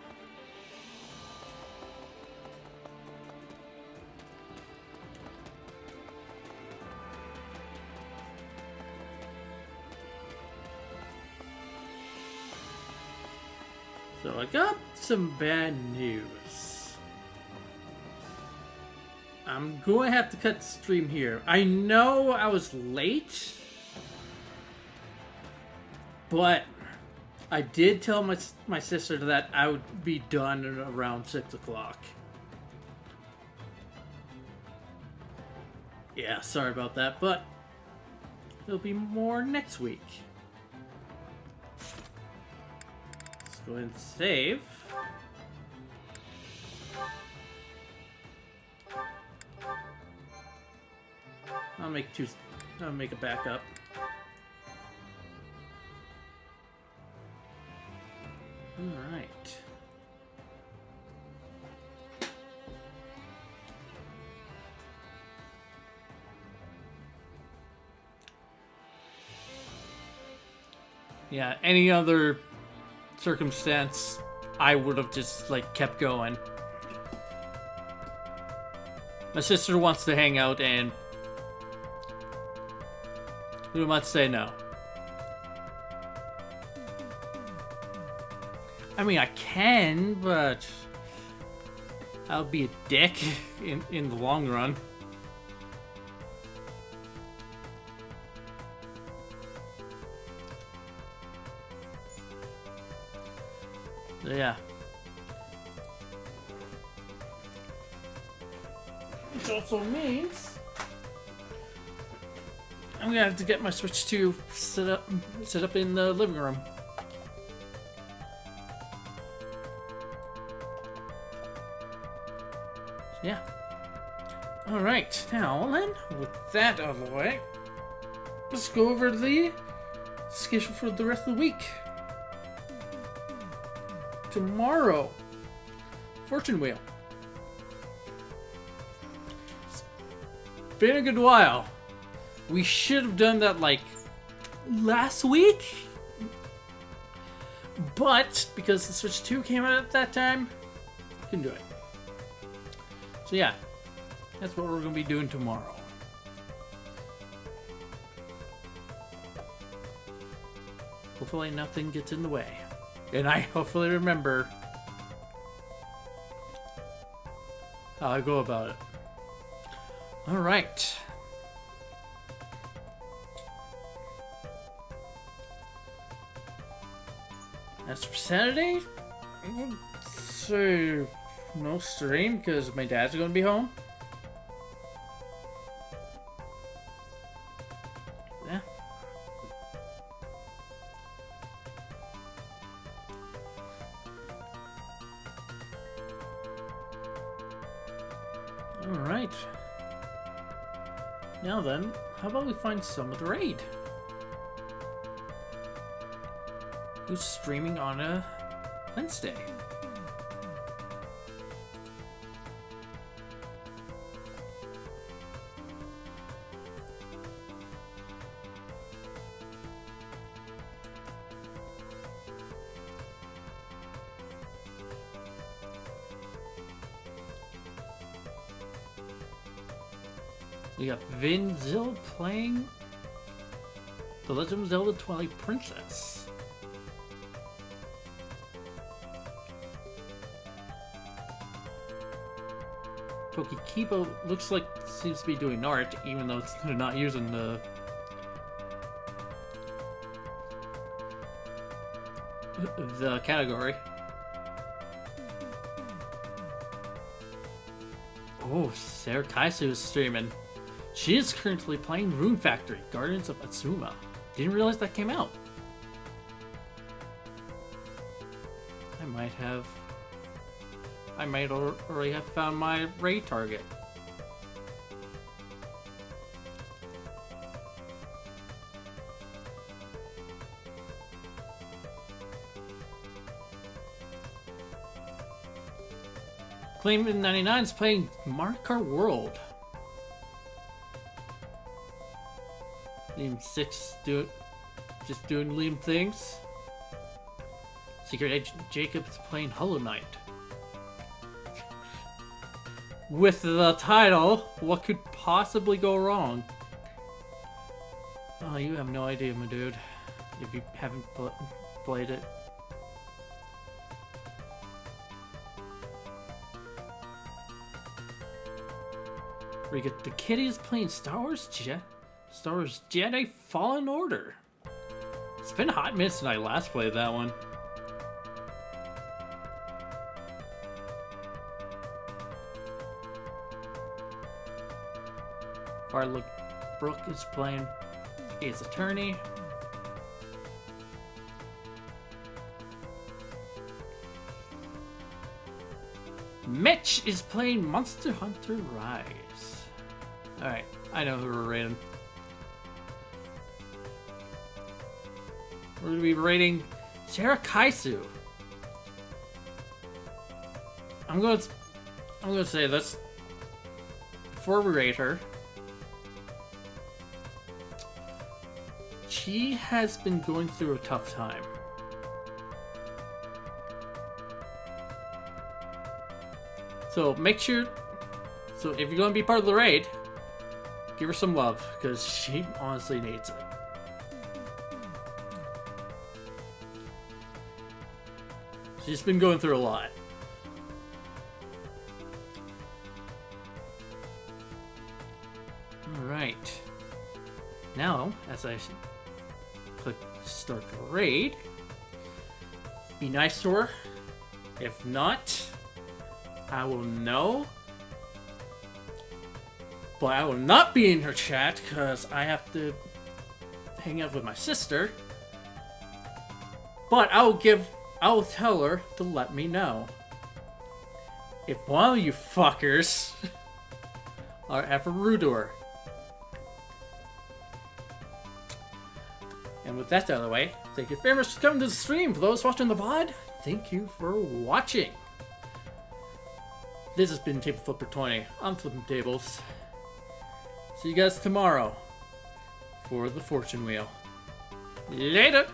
So I got some bad news. I'm going to have to cut the stream here. I know I was late, but I did tell my sister that I would be done at around 6 o'clock. Yeah, sorry about that, but there'll be more next week. Let's go ahead and save. I'll make a backup. All right. Yeah, any other circumstance, I would have just, like, kept going. My sister wants to hang out, and who might say no? I mean, I can, but I'll be a dick in the long run. So, yeah. Which also means I'm gonna have to get my Switch 2 set up in the living room. Yeah. Alright, now then, with that out of the way, let's go over the schedule for the rest of the week. Tomorrow, Fortune Wheel. It's been a good while. We should have done that, like, last week, but because the Switch 2 came out at that time, I couldn't do it. So yeah, that's what we're going to be doing tomorrow. Hopefully nothing gets in the way. And I hopefully remember how I go about it. Alright. As for Saturday, I would say no stream because my dad's going to be home. Alright. Now then, how about we find some of the raid? Who's streaming on a Wednesday? We got Vin Zil playing The Legend of Zelda Twilight Princess. Tokikibo looks like seems to be doing art, even though they're not using the category. Oh, Sarah Kaisu is streaming. She is currently playing Rune Factory, Guardians of Atsuma. Didn't realize that came out. I might already have found my raid target. Claimant 99 is playing Mario Kart World. Liam 6 just doing Liam things. Secret Agent Jacob's playing Hollow Knight. With the title, what could possibly go wrong? Oh, you have no idea, my dude. If you haven't played it. We get the kitties playing Star Wars Jedi Fallen Order. It's been a hot minute since I last played that one. Farlook Brooke is playing Ace Attorney. Mitch is playing Monster Hunter Rise. Alright, I know who we're rating. We're gonna be rating Sarah Kaisu. I'm gonna say this before we rate her. She has been going through a tough time. So make sure, so if you're gonna be part of the raid, give her some love, because she honestly needs it. She's been going through a lot. Alright. Now, as I click start the raid, be nice to her. If not, I will know. But I will not be in her chat because I have to hang out with my sister. But I will tell her to let me know. If one of you fuckers are ever rude to her. And with that out of the way, thank you very much for coming to the stream. For those watching the VOD, thank you for watching. This has been Table Flipper 20. I'm flipping tables. See you guys tomorrow for the fortune wheel. Later!